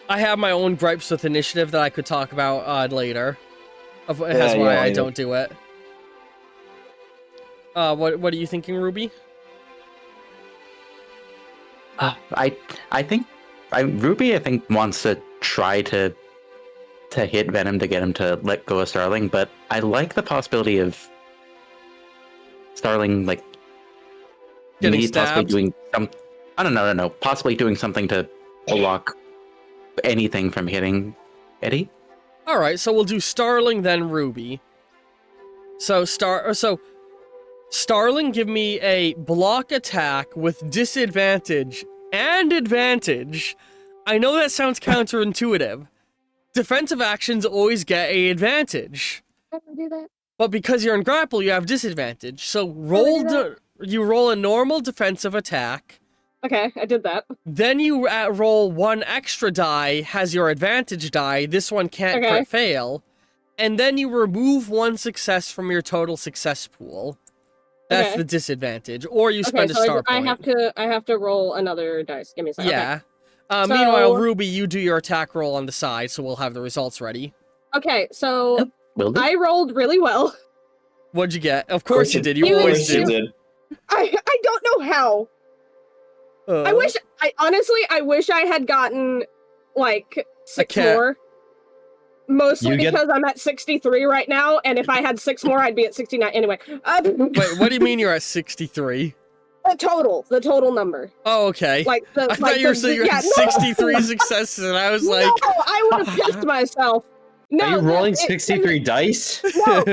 I have my own gripes with initiative that I could talk about later. That's why I don't do it. What are you thinking, Ruby? I think Ruby wants to try to hit Venom to get him to let go of Starling, but I like the possibility of Starling like getting possibly stabbed. doing some. I don't know. Possibly doing something to block anything from hitting Eddie. All right, so we'll do Starling then Ruby. So Starling, give me a block attack with disadvantage and advantage. I know that sounds counterintuitive. Defensive actions always get an advantage. I can do that. But because you're in grapple, you have disadvantage. So you roll a normal defensive attack. Okay, I did that. Then you roll one extra die, has your advantage die. This one can't crit fail. And then you remove one success from your total success pool. That's the disadvantage. Or you spend a star point. I have to roll another dice. Give me a second. Yeah. Okay. Meanwhile, Ruby, you do your attack roll on the side, so we'll have the results ready. Okay, so I rolled really well. What'd you get? Of course you did. You always do. I don't know how. I wish I had gotten, like, 6 more. Mostly because I'm at 63 right now, and if I had 6 more, I'd be at 69. Anyway. Wait, what do you mean you're at 63? The total number. Oh, okay. I thought you were saying you had 63 successes, and I was like... No, I would have pissed myself. No, are you rolling 63 dice? No,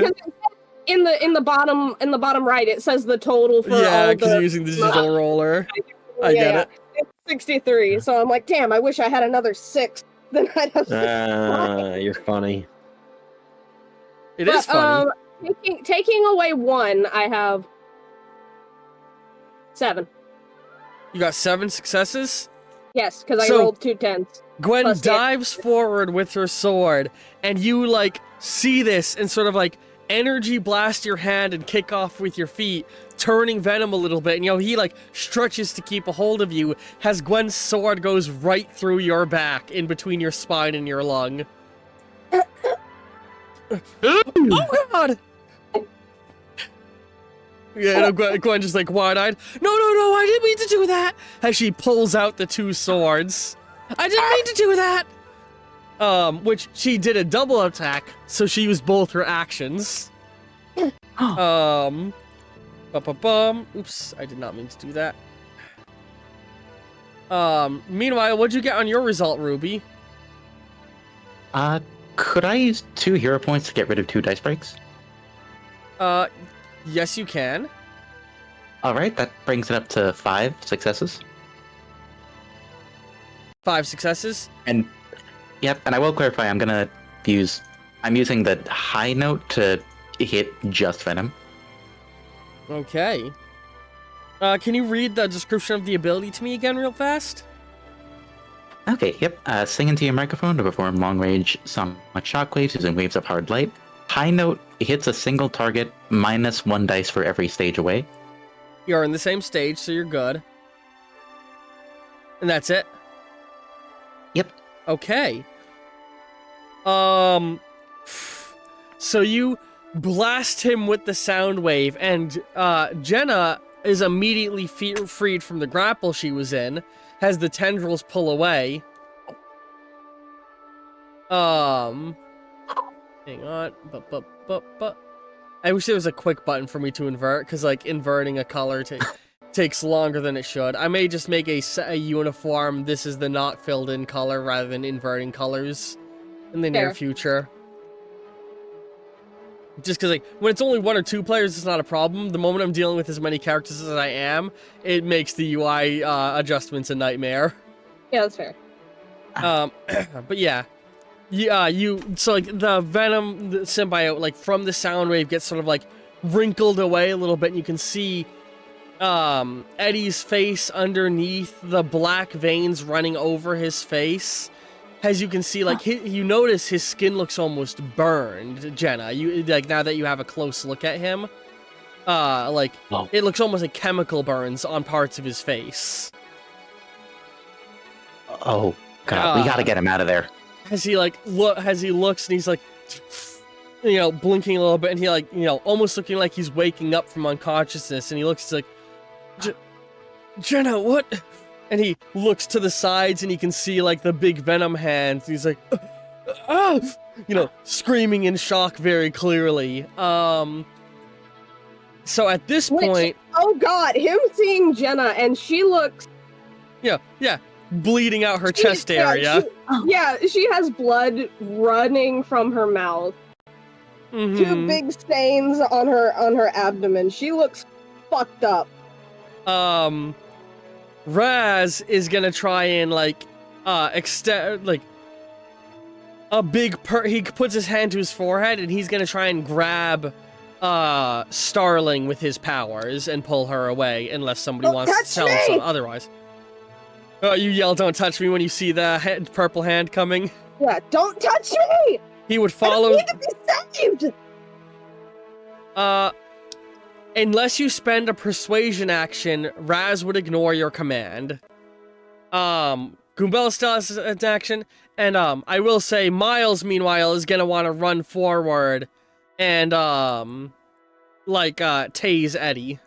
in the bottom right, it says the total for all because you're using the digital roller. I get it. It's 63, so I'm like, damn, I wish I had another 6. Then I'd have 6. You're funny. It is funny. Taking away 1, I have 7. You got 7 successes? Yes, because I rolled 2 10s. Gwen dives forward with her sword, and you, like, see this and sort of, like, energy blast your hand and kick off with your feet, turning Venom a little bit, and he like stretches to keep a hold of you as Gwen's sword goes right through your back, in between your spine and your lung. Oh god! Yeah, Gwen just like wide-eyed. No, I didn't mean to do that! As she pulls out the 2 swords. I didn't mean to do that! Which she did a double attack, so she used both her actions. Oops, I did not mean to do that. Meanwhile, what'd you get on your result, Ruby? Could I use 2 hero points to get rid of 2 dice breaks? Yes, you can. Alright, that brings it up to 5 successes. 5 successes? And yep, and I will clarify, I'm using the high note to hit just Venom. Okay. Can you read the description of the ability to me again real fast? Okay, yep. Sing into your microphone to perform long-range sonic shockwaves using waves of hard light. High note hits a single target, -1 dice for every stage away. You're in the same stage, so you're good. And that's it? Yep. Okay. So you blast him with the sound wave, and Jenna is immediately freed from the grapple she was in, has the tendrils pull away. Hang on. I wish there was a quick button for me to invert, because, like, inverting a color takes longer than it should. I may just make a uniform, this is the not filled in color rather than inverting colors in the near future. Just because, like, when it's only 1 or 2 players, it's not a problem. The moment I'm dealing with as many characters as I am, it makes the UI adjustments a nightmare. Yeah, that's fair. But yeah. So, like, the Venom the symbiote, like, from the sound wave gets sort of, like, wrinkled away a little bit, and you can see Eddie's face underneath the black veins running over his face. As you can see, like, you notice his skin looks almost burned, Jenna. You, like, now that you have a close look at him, it looks almost like chemical burns on parts of his face. Oh, God, we gotta get him out of there. As he, like, as he looks and he's, like, you know, blinking a little bit, and he, like, you know, almost looking like he's waking up from unconsciousness, and he looks like, Jenna, what? And he looks to the sides, and he can see, like, the big Venom hands, and he's like, ah! You know, screaming in shock very clearly. So at this point... Oh god, him seeing Jenna, and she looks... Yeah, bleeding out her chest area. She has blood running from her mouth. Mm-hmm. 2 big stains on her abdomen. She looks fucked up. Raz is gonna try and, like, extend, like, a big he puts his hand to his forehead, and he's gonna try and grab, Starling with his powers and pull her away, unless somebody wants to tell him something otherwise. You yell, "Don't touch me," when you see the purple hand coming. Yeah, don't touch me! He would follow... I don't need to be saved! Unless you spend a persuasion action, Raz would ignore your command. Goombella still has an action, and I will say Miles, meanwhile, is gonna want to run forward and tase Eddie.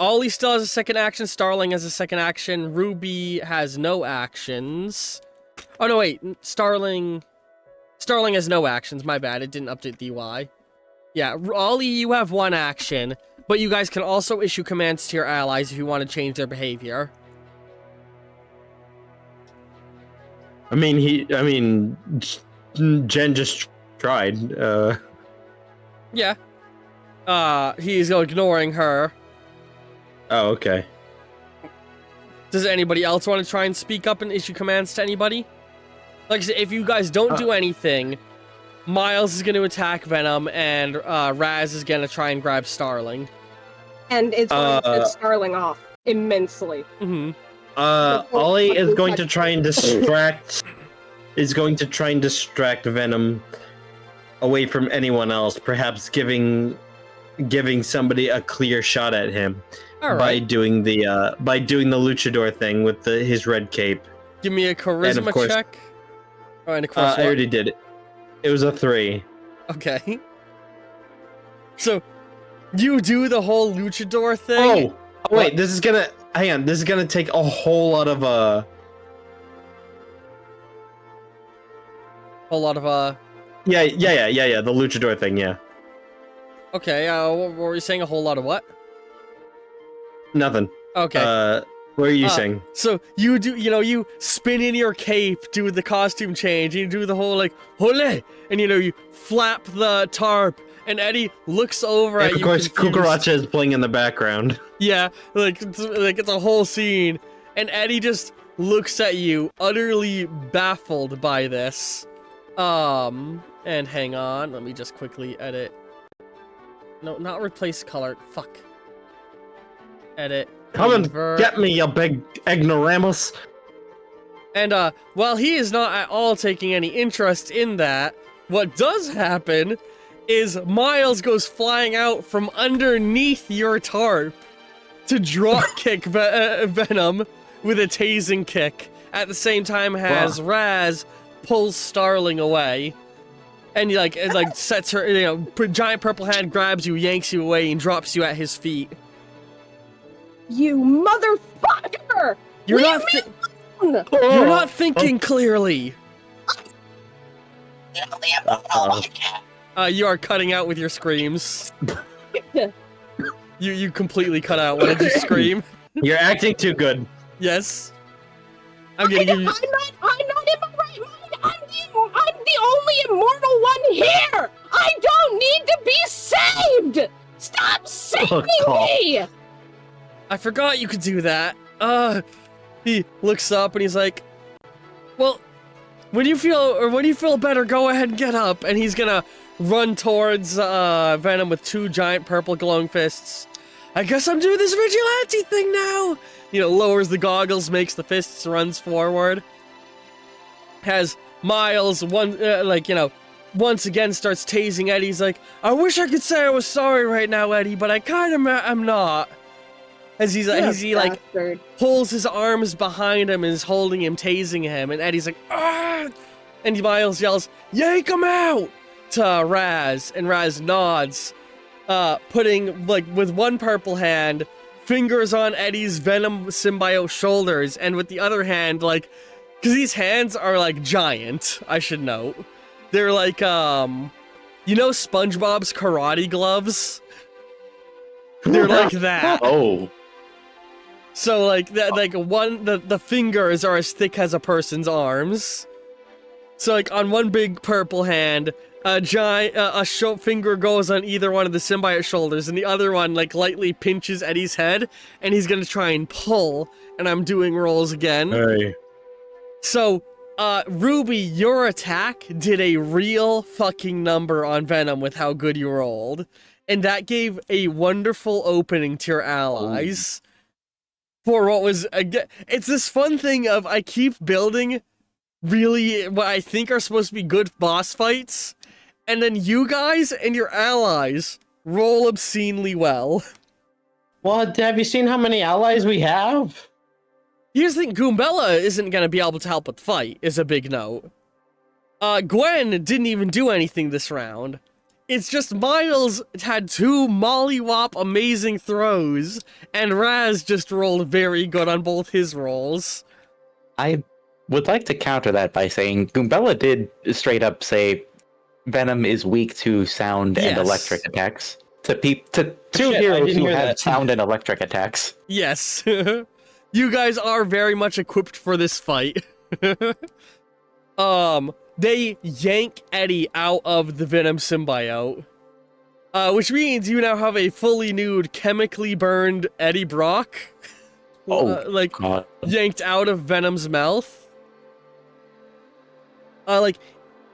Ollie still has a second action, Starling has a second action, Ruby has no actions. Oh no, wait, Starling has no actions, my bad, it didn't update the UI. Yeah, Ollie, you have 1 action, but you guys can also issue commands to your allies if you want to change their behavior. I mean, Jen just tried, Yeah. He's ignoring her. Oh, okay. Does anybody else want to try and speak up and issue commands to anybody? Like I said, if you guys don't do anything, Miles is going to attack Venom, and Raz is going to try and grab Starling. And it's going to set Starling off immensely. Mm-hmm. Ollie is going to try and distract... Venom away from anyone else, perhaps giving somebody a clear shot at him. By doing the luchador thing with his red cape. Give me a charisma check. Oh, and I already did it. It was a 3. Okay. So, you do the whole luchador thing? Oh wait, this is gonna take a whole lot of Yeah, the luchador thing, yeah. Okay, what were you saying? A whole lot of what? Nothing. Okay. What are you saying? So you do, you spin in your cape, do the costume change, you do the whole, like, hole, and, you flap the tarp, and Eddie looks over at you. Of course, Cucaracha is playing in the background. Yeah, it's a whole scene, and Eddie just looks at you, utterly baffled by this. And hang on, let me just quickly edit. No, not replace color. Fuck. Edit. Come and get me, you big ignoramus. And, while he is not at all taking any interest in that, what does happen is Miles goes flying out from underneath your tarp to drop kick Venom with a tasing kick. At the same time as Raz pulls Starling away. And it sets her, giant purple hand grabs you, yanks you away, and drops you at his feet. You motherfucker! You're not thinking clearly. You are cutting out with your screams. You completely cut out. What did you scream? You're acting too good. Yes. I'm gonna give you. I'm not in my right mind. I'm the only immortal one here. I don't need to be saved. Stop saving me. I forgot you could do that. He looks up and he's like, "Well, when you feel better, go ahead and get up." And he's gonna run towards Venom with two giant purple glowing fists. I guess I'm doing this vigilante thing now. Lowers the goggles, makes the fists, runs forward. Has Miles once again starts tasing Eddie. He's like, "I wish I could say I was sorry right now, Eddie, but I kind of am not." As he pulls his arms behind him and is holding him, tasing him, and Eddie's like, "Ah!" And Miles yells, "Yank him out!" to Raz, and Raz nods, putting, with one purple hand, fingers on Eddie's Venom symbiote shoulders, and with the other hand, because these hands are, giant, I should note. They're SpongeBob's karate gloves? They're like that. Oh. So, the fingers are as thick as a person's arms. So, on one big purple hand, a finger goes on either one of the symbiote shoulders, and the other one, lightly pinches Eddie's head, and he's gonna try and pull, and I'm doing rolls again. Hey. So, Ruby, your attack did a real fucking number on Venom with how good you rolled, and that gave a wonderful opening to your allies. For what was, it's this fun thing of, I keep building really what I think are supposed to be good boss fights, and then you guys and your allies roll obscenely well. Well, have you seen how many allies we have? Here's the thing, Goombella isn't going to be able to help with the fight, is a big note. Gwen didn't even do anything this round. It's just Miles had two mollywop amazing throws, and Raz just rolled very good on both his rolls. I would like to counter that by saying Goombella did straight up say Venom is weak to sound and electric attacks. To two heroes who have sound and electric attacks. Yes. You guys are very much equipped for this fight. They yank Eddie out of the Venom symbiote. Which means you now have a fully nude, chemically burned Eddie Brock. God. Yanked out of Venom's mouth.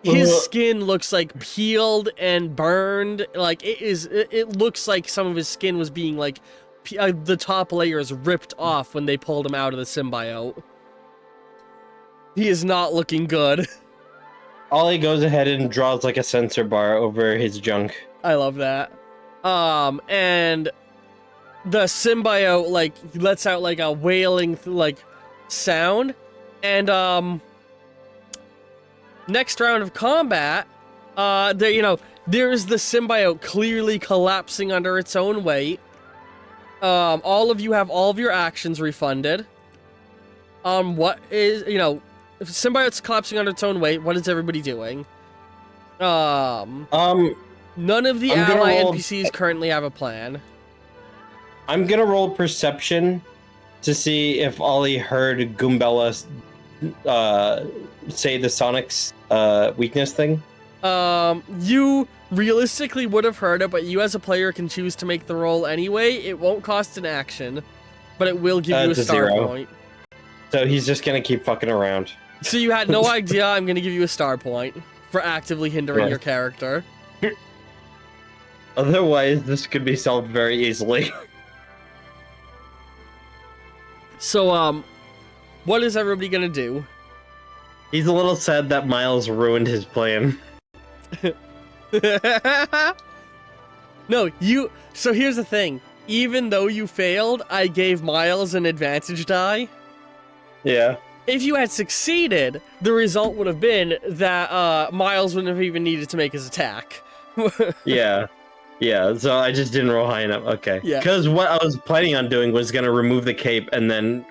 His skin looks peeled and burned. It looks like some of his skin was being the top layers ripped off when they pulled him out of the symbiote. He is not looking good. Ollie goes ahead and draws a sensor bar over his junk. I love that. And the symbiote lets out a wailing sound, and next round of combat, there's the symbiote clearly collapsing under its own weight. All of you have all of your actions refunded. If symbiote's collapsing under its own weight, what is everybody doing? None of the ally NPCs currently have a plan. I'm gonna roll perception to see if Ollie heard Goombella say the Sonic's weakness thing. You realistically would have heard it, but you as a player can choose to make the roll anyway. It won't cost an action, but it will give you a star point. So he's just gonna keep fucking around. So you had no idea I'm gonna give you a star point for actively hindering your character. Otherwise, this could be solved very easily. So, what is everybody gonna do? He's a little sad that Miles ruined his plan. No, so here's the thing. Even though you failed, I gave Miles an advantage die. Yeah. If you had succeeded, the result would have been that Miles wouldn't have even needed to make his attack. Yeah. Yeah, so I just didn't roll high enough. Okay. Yeah. Because what I was planning on doing was going to remove the cape and then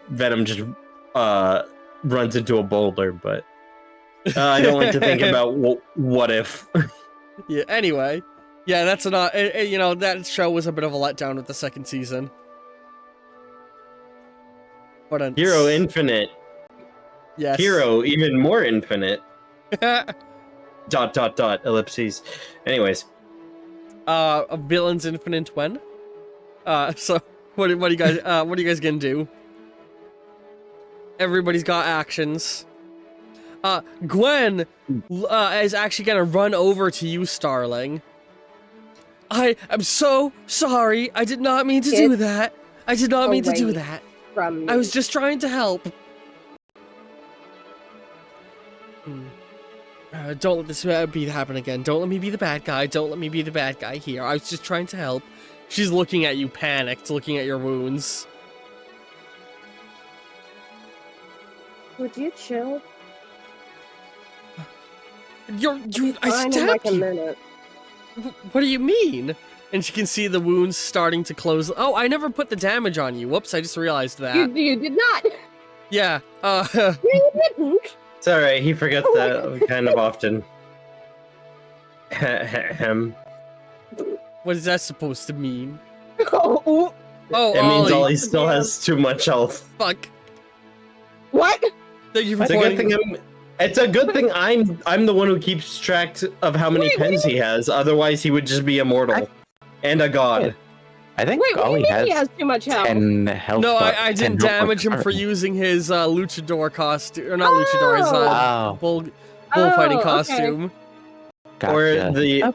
Venom just runs into a boulder, but I don't like to think about what if. Yeah, anyway. Yeah, that's not. You know, that show was a bit of a letdown with the second season. But Hero Infinite. Yes. Hero even more infinite. ... ellipses. Anyways. A villain's infinite when? So what are you guys gonna do? Everybody's got actions. Gwen is actually gonna run over to you, Starling. I am so sorry. I did not mean to do that. I did not mean to do that. From I was just trying to help. Don't let this happen again. Don't let me be the bad guy. Don't let me be the bad guy here. I was just trying to help. She's looking at you, panicked, looking at your wounds. Would you chill? I stabbed you. What do you mean? And she can see the wounds starting to close. Oh, I never put the damage on you. Whoops, I just realized that. You did not. Yeah. You didn't. It's alright, he forgets that kind of often. What is that supposed to mean? Oh, it means Ollie still has too much health. Fuck. What? Thank you for It's a good thing I'm the one who keeps track of how many pens he has. Otherwise, he would just be immortal and a god. I think Ollie he has too much health. 10 health. No, I didn't damage him for using his luchador costume, or not luchador, his bullfighting costume. Gotcha.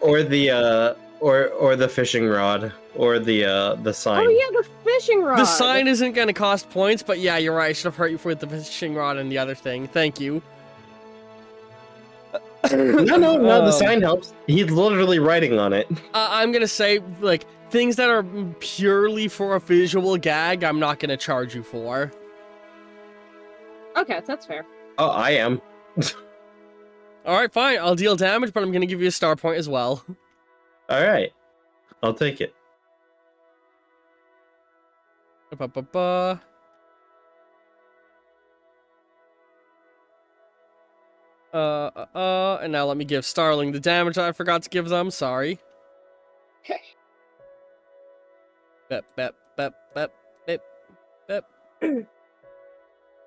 Or the fishing rod, or the sign. Oh yeah, the fishing rod. The sign isn't gonna cost points, but yeah, you're right. I should have hurt you with the fishing rod and the other thing. Thank you. No, the sign helps. He's literally writing on it. I'm gonna say, like, things that are purely for a visual gag, I'm not gonna charge you for. Okay, that's fair. Oh, I am. Alright, fine. I'll deal damage, but I'm gonna give you a star point as well. Alright. I'll take it. And now let me give Starling the damage I forgot to give them. Sorry. Okay. Bep, bep, bep, bep, bep, bep.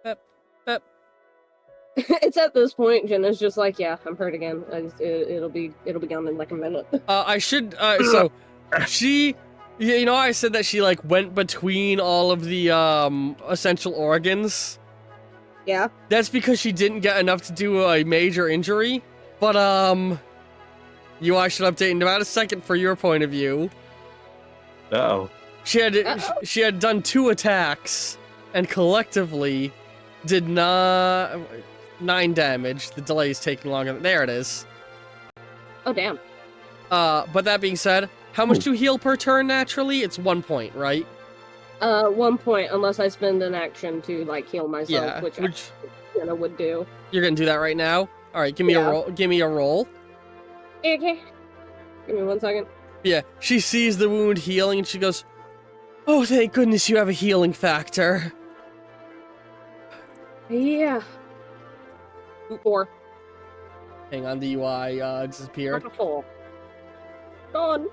Bep, bep. It's at this point, Jenna's just like, yeah, I'm hurt again. It'll be gone in like a minute. I should, so, she, you know, I said that she, like, went between all of the, essential organs? Yeah. That's because she didn't get enough to do a major injury, but, I should update in about a second for your point of view. Uh-oh. She had done 2 attacks, and collectively did 9 damage. The delay is taking longer. There it is. Oh, damn. But that being said, how much do you heal per turn naturally? It's 1 point, right? 1 point, unless I spend an action to, like, heal myself, Yeah, which I would do. You're gonna do that right now? Alright, give me a roll. Give me a roll. Okay. Give me 1 second. Yeah, she sees the wound healing and she goes, "Oh, thank goodness you have a healing factor." Yeah. 4. Hang on, the UI disappeared. 4. Gone.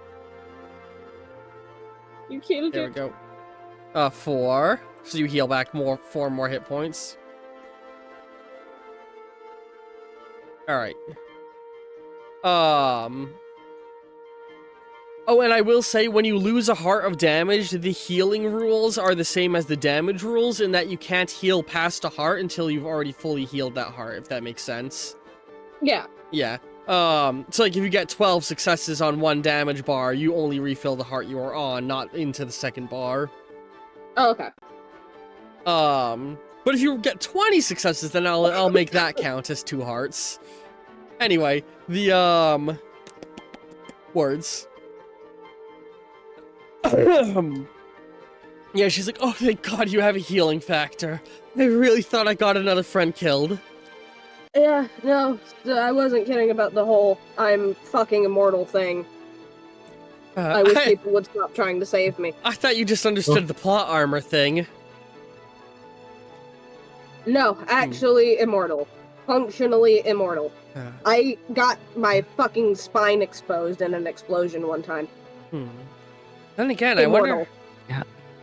You killed There it. we go. 4. So you heal back 4 more hit points. Alright. Oh, and I will say, when you lose a heart of damage, the healing rules are the same as the damage rules, in that you can't heal past a heart until you've already fully healed that heart, if that makes sense. Yeah. Yeah. So, like, if you get 12 successes on 1 damage bar, you only refill the heart you are on, not into the second bar. Oh, okay. But if you get 20 successes, then I'll make that count as 2 hearts. Anyway, the, words. Yeah, she's like, "Oh, thank God you have a healing factor. I really thought I got another friend killed." Yeah, no, I wasn't kidding about the whole I'm fucking immortal thing. I wish people would stop trying to save me. I thought you just understood the plot armor thing. No, actually immortal. functionally immortal. I got my fucking spine exposed in an explosion one time. Then again, Immortal.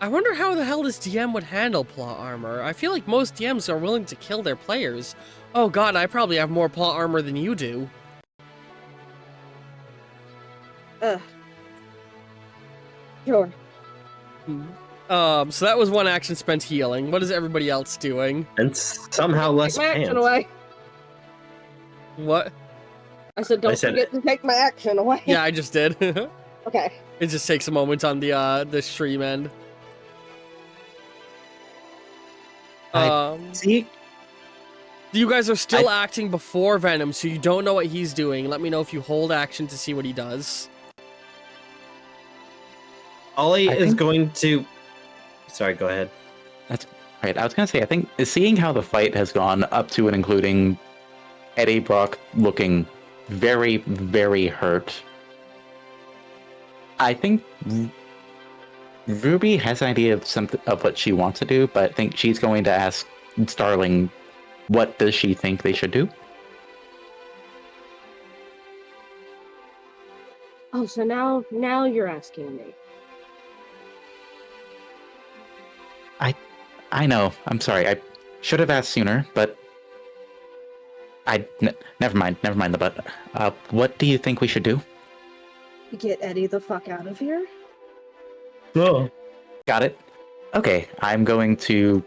I wonder how the hell this DM would handle plot armor. I feel like most DMs are willing to kill their players. Oh god, I probably have more plot armor than you do. Sure. So that was one action spent healing. What is everybody else doing? And somehow less Take my action pants. away. What? I said, don't forget to take my action away. Yeah, I just did. Okay. It just takes a moment on the stream end. See? You guys are still acting before Venom, so you don't know what he's doing. Let me know if you hold action to see what he does. Ollie is going to... Sorry, go ahead. That's right. I was going to say, I think seeing how the fight has gone up to and including Eddie Brock looking very, very hurt, I think Ruby has an idea of something of what she wants to do, but I think she's going to ask Starling, what does she think they should do? Oh, so now you're asking me. I know. I'm sorry. I should have asked sooner, but never mind the but. What do you think we should do? Get Eddie the fuck out of here? Oh. Got it. Okay, I'm going to...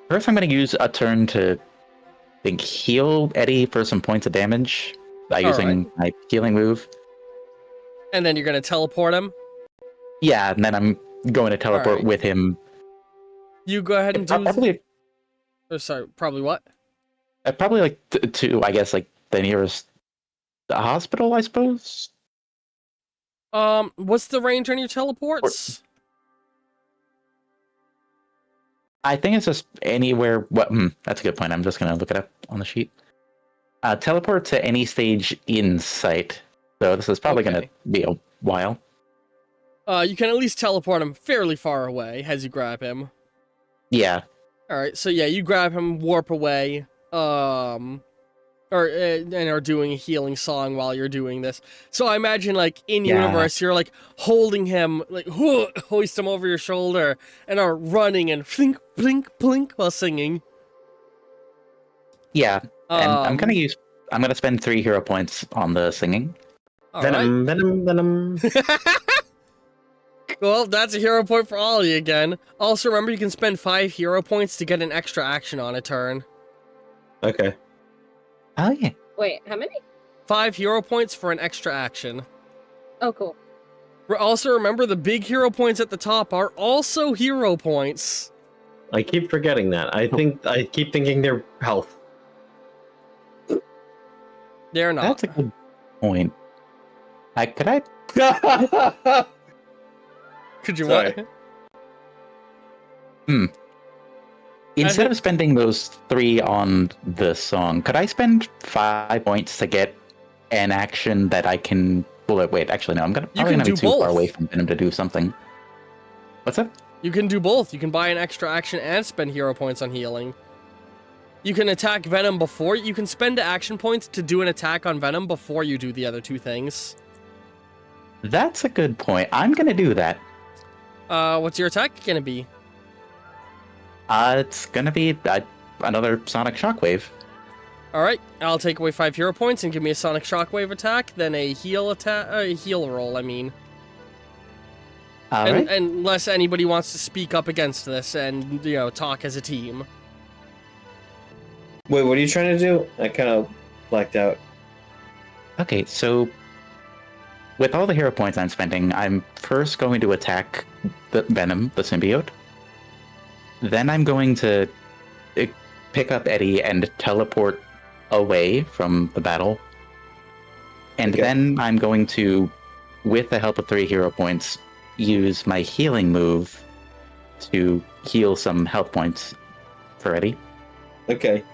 First, I'm going to use a turn to, heal Eddie for some points of damage by using my healing move. And then you're going to teleport him? Yeah, and then I'm going to teleport with him. You go ahead and do... Probably, probably what? Probably, to, I guess, the nearest hospital, I suppose? What's the range on your teleports? I think it's just anywhere... that's a good point. I'm just going to look it up on the sheet. Teleport to any stage in sight. So this is probably going to be a while. You can at least teleport him fairly far away as you grab him. Yeah. Alright, so yeah, you grab him, warp away, and are doing a healing song while you're doing this. So I imagine, in universe, you're, holding him, hoist him over your shoulder, and are running and flink, blink, blink while singing. Yeah, and I'm gonna spend 3 hero points on the singing. Venom, Venom, Venom. Well, that's a hero point for Ollie again. Also, remember you can spend 5 hero points to get an extra action on a turn. Okay. Oh, yeah. Wait, how many? 5 hero points for an extra action. Oh, cool. Also, remember the big hero points at the top are also hero points. I keep forgetting that. I keep thinking they're health. They're not. That's a good point. Could you Sorry. what? Instead of spending those 3 on the song, could I spend 5 points to get an action that I can... Well, wait, actually, no. I'm probably gonna be too far away from Venom to do something. What's up? You can do both. You can buy an extra action and spend hero points on healing. You can attack Venom before... You can spend action points to do an attack on Venom before you do the other 2 things. That's a good point. I'm gonna do that. What's your attack gonna be? It's gonna be another Sonic Shockwave. Alright, I'll take away 5 hero points and give me a Sonic Shockwave attack, then a heal roll, I mean. Alright. Unless anybody wants to speak up against this and, talk as a team. Wait, what are you trying to do? I kind of blacked out. Okay, so with all the hero points I'm spending, I'm first going to attack the Venom, the symbiote. Then I'm going to pick up Eddie and teleport away from the battle. And then I'm going to, with the help of 3 hero points, use my healing move to heal some health points for Eddie. Okay.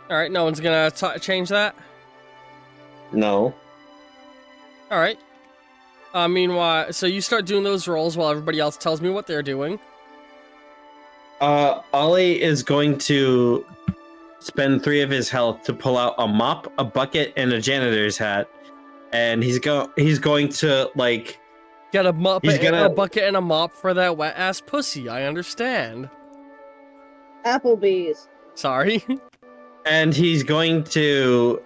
Alright, no one's gonna change that? No. Alright. Meanwhile, so you start doing those rolls while everybody else tells me what they're doing. Ollie is going to spend 3 of his health to pull out a mop, a bucket, and a janitor's hat, and he's going to like get a bucket and a mop for that wet ass pussy. I understand. Applebee's. Sorry. And he's going to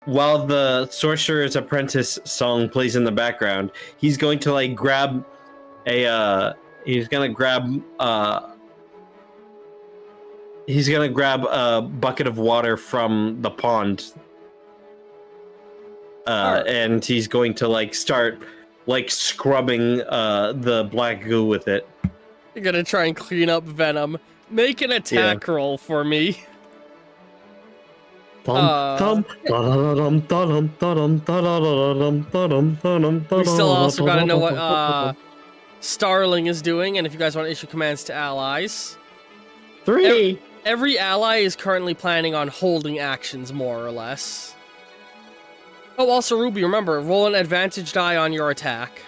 while the Sorcerer's Apprentice song plays in the background, he's going to like grab a bucket of water from the pond. And he's going to like start like scrubbing the black goo with it. You're gonna try and clean up Venom. Make an attack roll for me. We still also gotta know what Starling is doing, and if you guys want to issue commands to allies. 3. Every ally is currently planning on holding actions, more or less. Oh, also, Ruby, remember, roll an advantage die on your attack.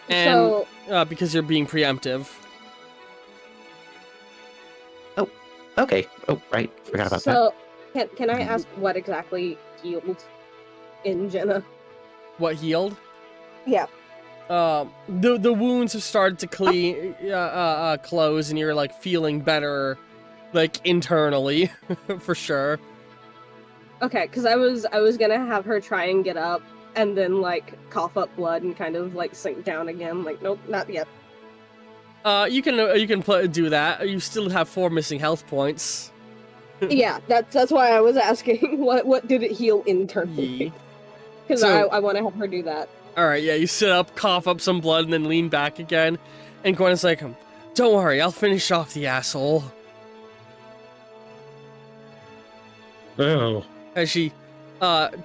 And, because you're being preemptive. Oh, okay. Oh, right. Forgot about that. Can I ask what exactly healed in Jenna? What healed? Yeah. The wounds have started to close, and you're, like, feeling better, like, internally, for sure. Okay, because I was gonna have her try and get up, and then, like, cough up blood and kind of, like, sink down again. Like, nope, not yet. You can do that. You still have 4 missing health points. Yeah, that's why I was asking what did it heal internally? Because I want to have her do that. Alright, yeah, you sit up, cough up some blood, and then lean back again. And Gwen is like, don't worry, I'll finish off the asshole. Oh. As she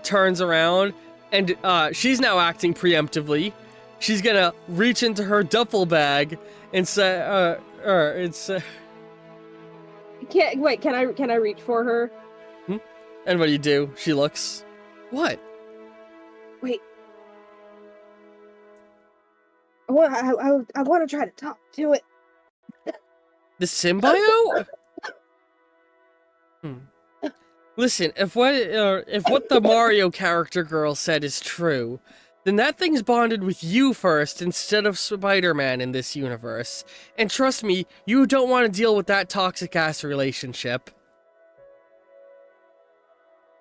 turns around, and she's now acting preemptively. She's gonna reach into her duffel bag and say, Can I reach for her? And what do you do? She looks. What? Wait. I want to try to talk to it. The symbiote? Listen, if what the Mario character girl said is true, then that thing's bonded with you first instead of Spider-Man in this universe. And trust me, you don't want to deal with that toxic-ass relationship.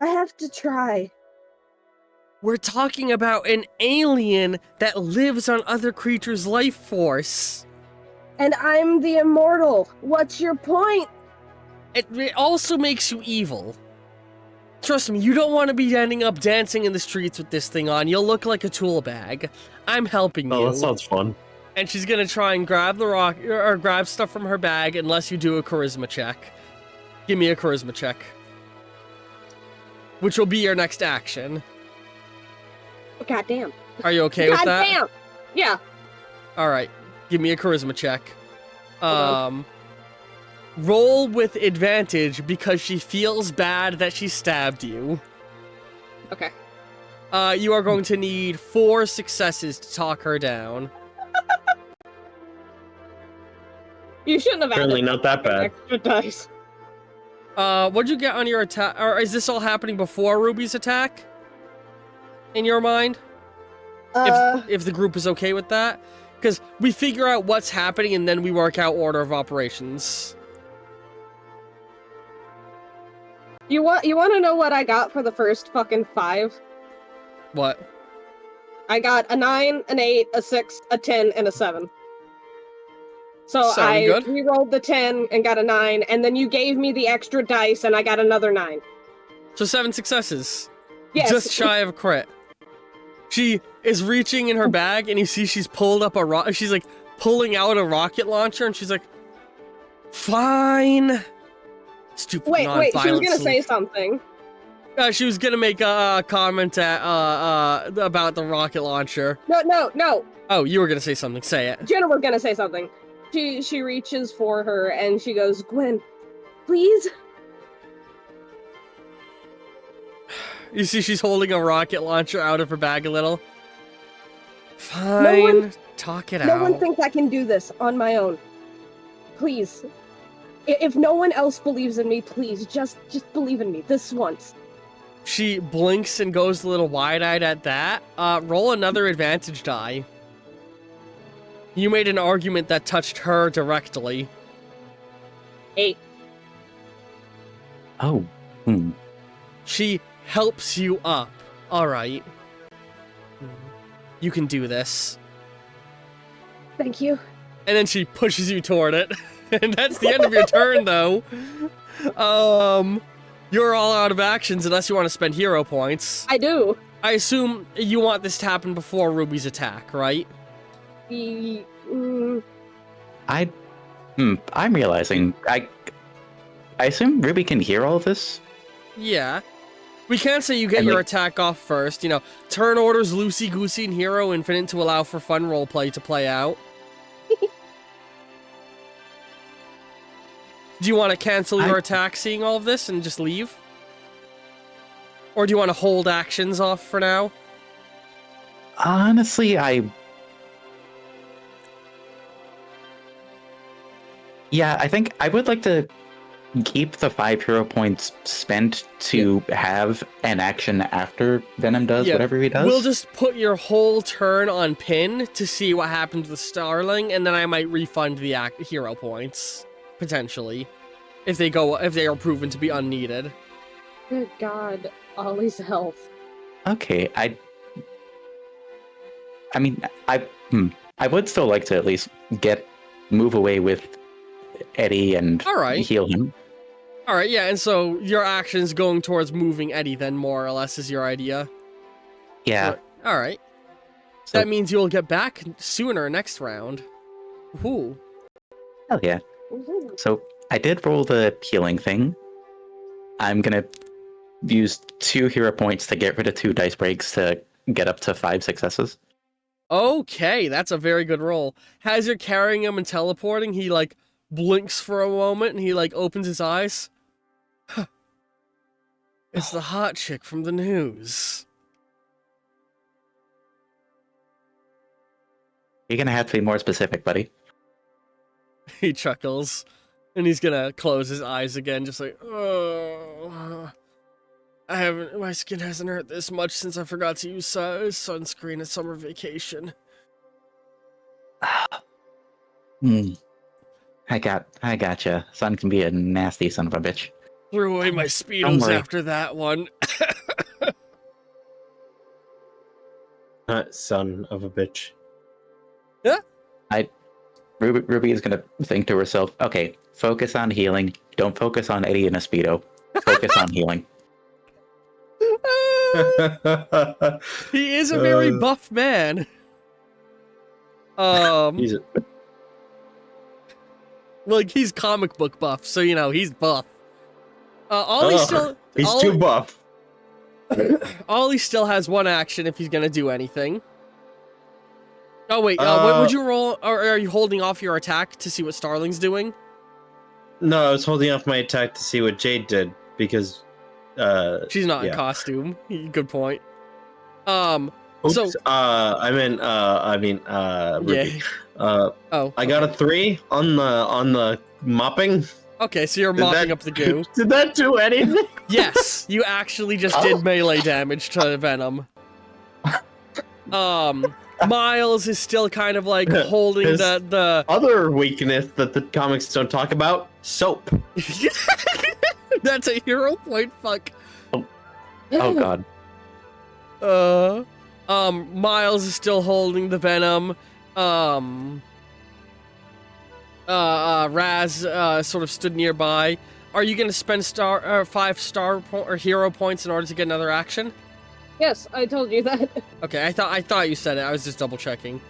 I have to try. We're talking about an alien that lives on other creatures' life force. And I'm the immortal. What's your point? It also makes you evil. Trust me, you don't want to be ending up dancing in the streets with this thing on. You'll look like a tool bag. I'm helping you. Oh, that sounds fun. And she's gonna try and grab the rock or grab stuff from her bag unless you do a charisma check. Give me a charisma check. Which will be your next action. Goddamn. Are you okay with that? Goddamn. Yeah. Alright. Give me a charisma check. Roll with advantage because she feels bad that she stabbed you. Okay. You are going to need 4 successes to talk her down. You shouldn't have Apparently not that bad. Extra dice. What'd you get on your attack? Or is this all happening before Ruby's attack? In your mind? If the group is okay with that? Because we figure out what's happening and then we work out order of operations. You want to know what I got for the first fucking 5? What? I got a 9, an 8, a 6, a 10, and a 7. So I re-rolled the 10 and got a 9, and then you gave me the extra dice and I got another 9. So 7 successes. Yes. Just shy of a crit. She is reaching in her bag and you see she's pulled up a she's like pulling out a rocket launcher and she's like, fine. Stupid wait, she was gonna say something. She was gonna make a comment about the rocket launcher. No. Oh, you were gonna say something. Say it. Jenna was gonna say something. She reaches for her and she goes, Gwen, please? You see she's holding a rocket launcher out of her bag a little. Fine, talk it out. No one thinks I can do this on my own. Please. If no one else believes in me, please, just believe in me this once. She blinks and goes a little wide-eyed at that. Roll another advantage die. You made an argument that touched her directly. 8. Oh. She helps you up. Alright. You can do this. Thank you. And then she pushes you toward it. And that's the end of your turn, though. You're all out of actions unless you want to spend hero points. I do. I assume you want this to happen before Ruby's attack, right? I'm realizing I assume Ruby can hear all of this. Yeah. We can't say you get your attack off first. You know, turn orders loosey-goosey and Hero Infinite to allow for fun roleplay to play out. Do you want to cancel your attack seeing all of this and just leave? Or do you want to hold actions off for now? Honestly, yeah, I think I would like to keep the 5 hero points spent to have an action after Venom does whatever he does. We'll just put your whole turn on pin to see what happens with Starling, and then I might refund the hero points. Potentially. If they are proven to be unneeded. Good God, Ollie's health. Okay, I mean, I would still like to at least move away with Eddie and heal him. Alright, yeah, and so your action's going towards moving Eddie then, more or less, is your idea? Yeah. Alright. So, that means you'll get back sooner next round. Ooh. Hell yeah. So, I did roll the healing thing. I'm gonna use 2 hero points to get rid of 2 dice breaks to get up to 5 successes. Okay, that's a very good roll. As you're carrying him and teleporting, he, like, blinks for a moment and he, like, opens his eyes. It's the hot chick from the news. You're gonna have to be more specific, buddy. He chuckles, and he's gonna close his eyes again, just like, oh, my skin hasn't hurt this much since I forgot to use sunscreen at summer vacation. I gotcha. Sun can be a nasty son of a bitch. Threw away my Speedos after that one. Son of a bitch. Yeah. Ruby is gonna think to herself, okay, focus on healing. Don't focus on Eddie and a Speedo. Focus on healing. He is a very buff man. Like, he's comic book buff, so, you know, he's buff. He's too buff. Ollie still has 1 action if he's gonna do anything. Oh, wait, what would you roll? Or are you holding off your attack to see what Starling's doing? No, I was holding off my attack to see what Jade did, because... she's not in costume. Good point. Oops, so... I mean, Ruby. Yeah. I got a 3 on the mopping. Okay, so you're mopping up the goo. Did that do anything? Yes, you actually just did melee damage to Venom. Miles is still kind of like holding the other weakness that the comics don't talk about: soap. That's a hero point. Fuck. Oh God. Miles is still holding the Venom. Raz sort of stood nearby. Are you going to spend 5 hero points in order to get another action? Yes, I told you that. Okay, I thought you said it. I was just double checking.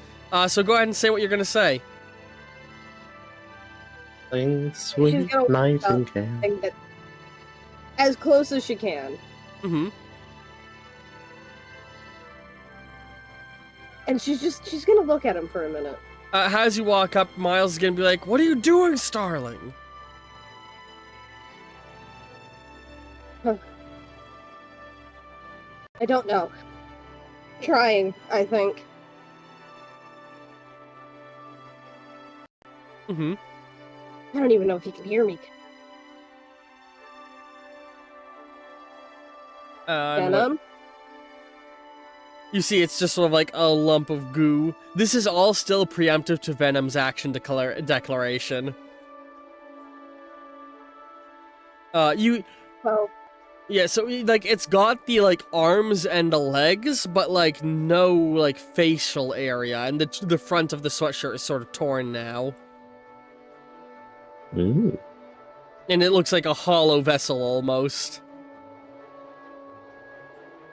So go ahead and say what you're going to say. Sweet nightingale. As close as she can. Mm-hmm. And she's gonna look at him for a minute. As you walk up, Miles is gonna be like, "What are you doing, Starling?" I don't know. Trying, I think. Mm-hmm. I don't even know if he can hear me. Venom? You see, it's just sort of like a lump of goo. This is all still preemptive to Venom's action declaration. Yeah, so, like, it's got the, like, arms and the legs, but, like, no, like, facial area, and the front of the sweatshirt is sort of torn now. Ooh. And it looks like a hollow vessel, almost.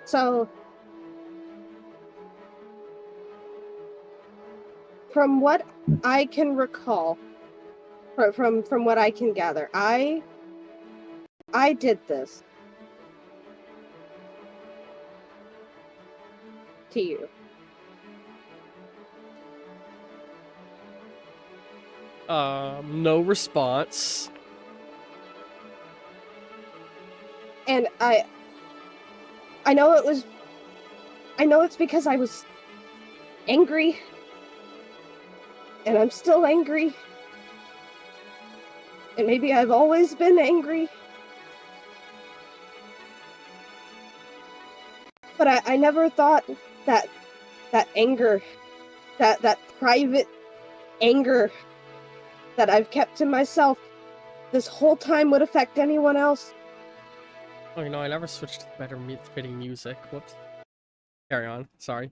So, from what I can recall, from what I can gather, I did this to you. No response. And I know it's because I was angry. And I'm still angry. And maybe I've always been angry. But I never thought that anger, that private anger that I've kept to myself this whole time would affect anyone else. Oh, you know, I never switched to better fitting music. Whoops. Carry on. Sorry.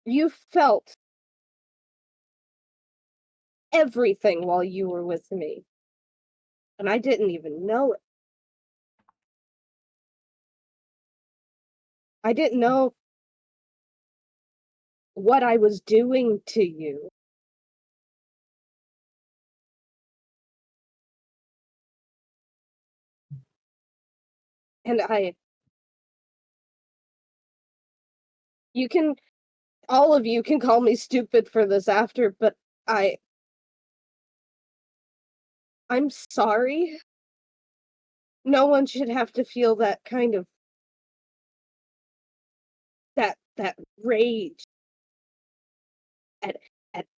You felt everything while you were with me. And I didn't even know it. I didn't know what I was doing to you. And all of you can call me stupid for this after, but I'm sorry. No one should have to feel that kind of that rage at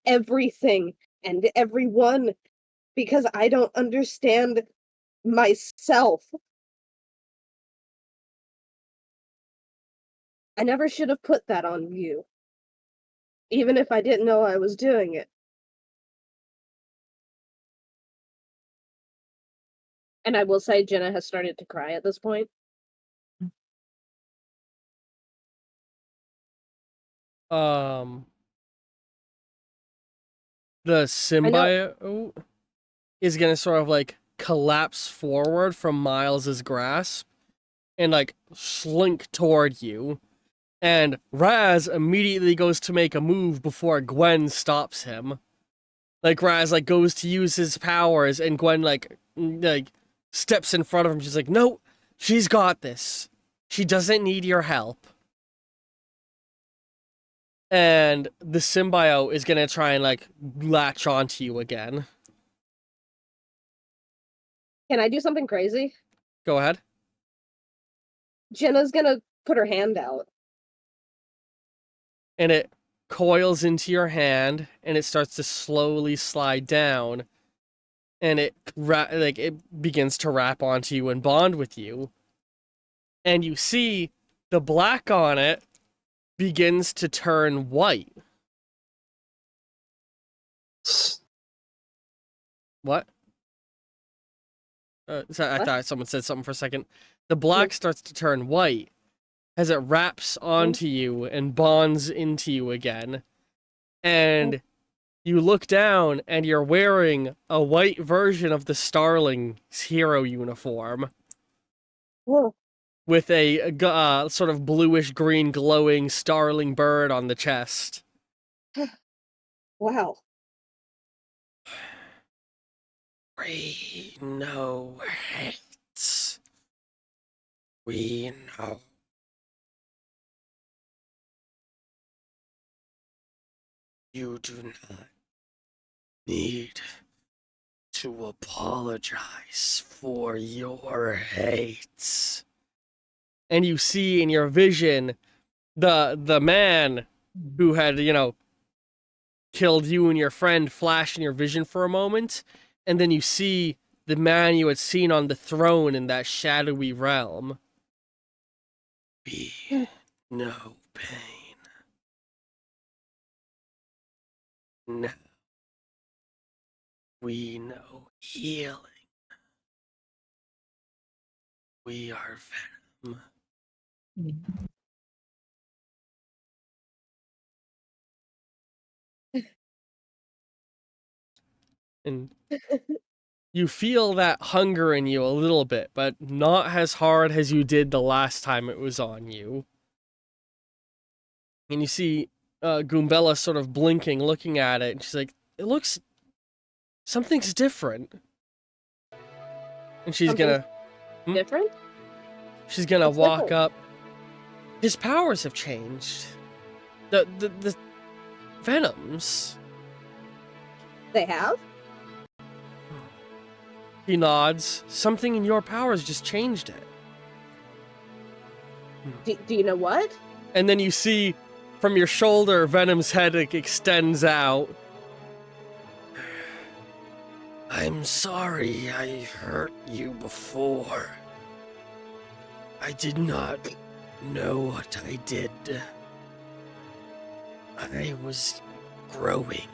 everything and everyone because I don't understand myself. I never should have put that on you, even if I didn't know I was doing it. And I will say Jenna has started to cry at this point. The symbiote is gonna sort of like collapse forward from Miles's grasp and like slink toward you. And Raz immediately goes to make a move before Gwen stops him. Like Raz like goes to use his powers and Gwen like steps in front of him. She's like, "No, she's got this. She doesn't need your help." And the symbiote is gonna try and like latch onto you again. Can I do something crazy? Go ahead. Jenna's gonna put her hand out. And it coils into your hand and it starts to slowly slide down. And it begins to wrap onto you and bond with you. And you see the black on it begins to turn white. What? I thought someone said something for a second. The black starts to turn white as it wraps onto you and bonds into you again. And you look down and you're wearing a white version of the Starling's hero uniform. Whoa. With a sort of bluish-green glowing starling bird on the chest. Wow. We know hate. We know. You do not need to apologize for your hate. And you see in your vision the man who had, killed you and your friend flash in your vision for a moment, and then you see the man you had seen on the throne in that shadowy realm. We know pain. Now we know healing. We are Venom. And you feel that hunger in you a little bit, but not as hard as you did the last time it was on you. And you see Goombella sort of blinking, looking at it, and she's like, something's different. And she's Something's different? She's gonna What's walk different? up. His powers have changed. The Venoms. They have? He nods. Something in your powers just changed it. Do you know what? And then you see from your shoulder, Venom's head extends out. I'm sorry I hurt you before. I did not know what I did. I was growing.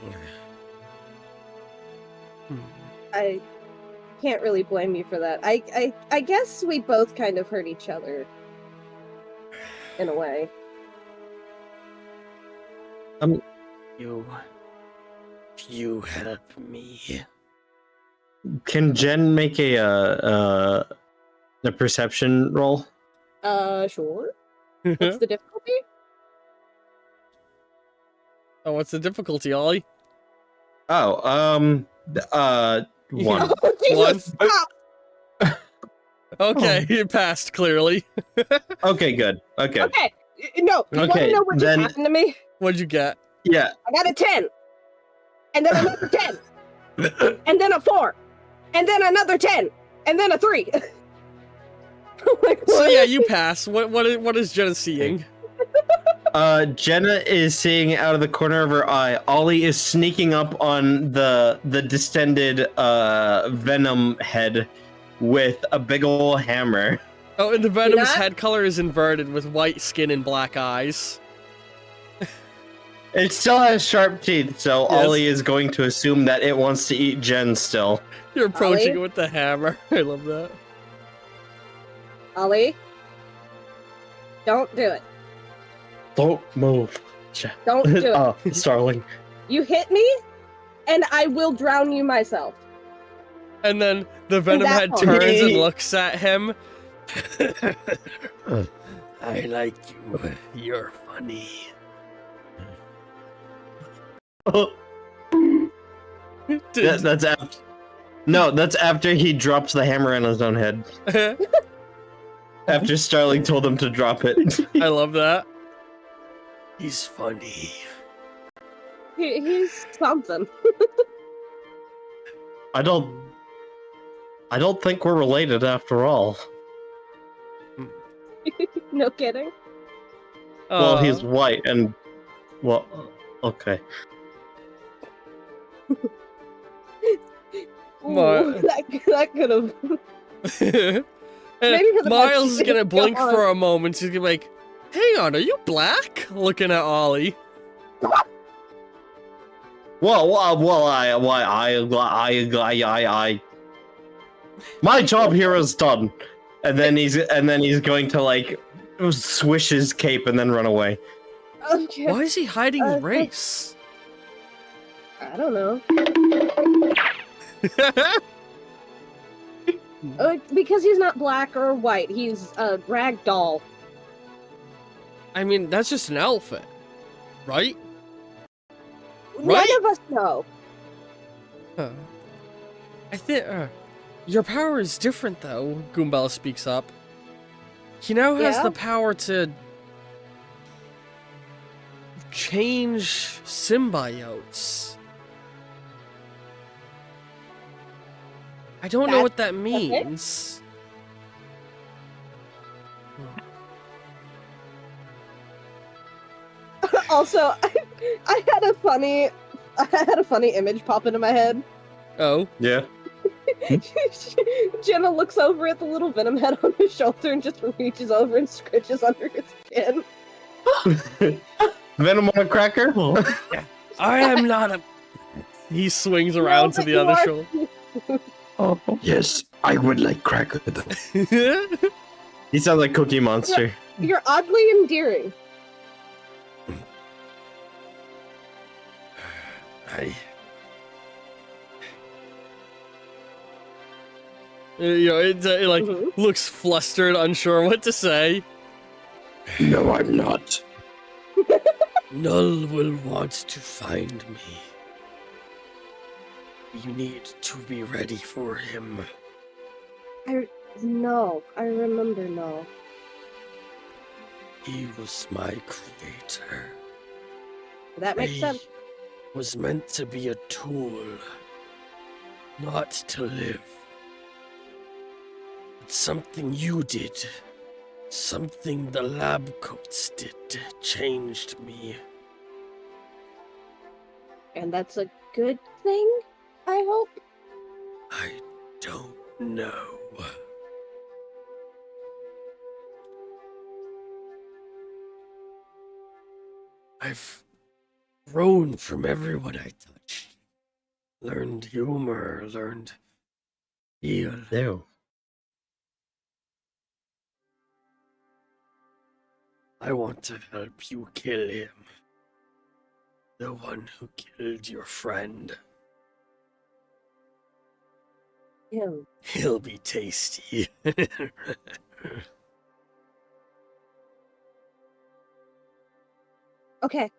I can't really blame you for that. I guess we both kind of hurt each other. In a way. You help me. Can Jen make a perception roll? Sure. What's the difficulty? Oh, what's the difficulty, Ollie? Oh, 1. Oh, Jesus, stop! Okay, you passed clearly. Okay, good. Okay. Okay, no, you want Okay, to know what then- just happened to me? What'd you get? Yeah. I got a 10, and then another 10, and then a 4, and then another 10, and then a 3. Like, So what? yeah, you pass. What is Jenna seeing? Jenna is seeing out of the corner of her eye. Ollie is sneaking up on the distended Venom head with a big ol' hammer. Oh, and the Venom's that? head color is inverted with white skin and black eyes. It still has sharp teeth, so Yes. Ollie is going to assume that it wants to eat Jen still. You're approaching Ollie? it with the hammer. I love that. Ollie, don't do it. Don't move. Don't do it. Starling. You hit me, and I will drown you myself. And then the Venom that head part. turns and looks at him. I like you. You're funny. That's after. No, that's after he drops the hammer on his own head. After Starling told him to drop it. I love that. He's funny. He's something. I don't think we're related after all. No kidding. Well, he's white and well, okay. Mar- Ooh, that could have. And Maybe for the Miles best. is gonna blink Go on. for a moment. He's gonna be like, "Hang on, are you black?" Looking at Ollie. My job here is done. And then he's going to like swish his cape and then run away. Okay. Why is he hiding his Uh, race? I don't know. Because he's not black or white. He's a rag doll. I mean, that's just an outfit, right? None of us know. Huh. I think your power is different, though. Goombella speaks up. He now has Yeah? the power to change symbiotes. I don't know what that means. Also, I had a funny image pop into my head. Oh. Yeah. Jenna looks over at the little Venom head on his shoulder and just reaches over and scratches under his skin. Venom on a cracker? I am not a... He swings around to the other shoulder. Oh, yes, I would like cracker though. He sounds like Cookie Monster. You're oddly endearing. It like looks flustered, unsure what to say. No, I'm not. Null will want to find me. You need to be ready for him. No, I remember no. He was my creator. That makes sense. Was meant to be a tool, not to live. But something you did, something the lab coats did, changed me. And that's a good thing, I hope? I don't know. I've grown from everyone I touched. Learned humor, learned heal. Ew. I want to help you kill him. The one who killed your friend. Him. He'll be tasty. Okay.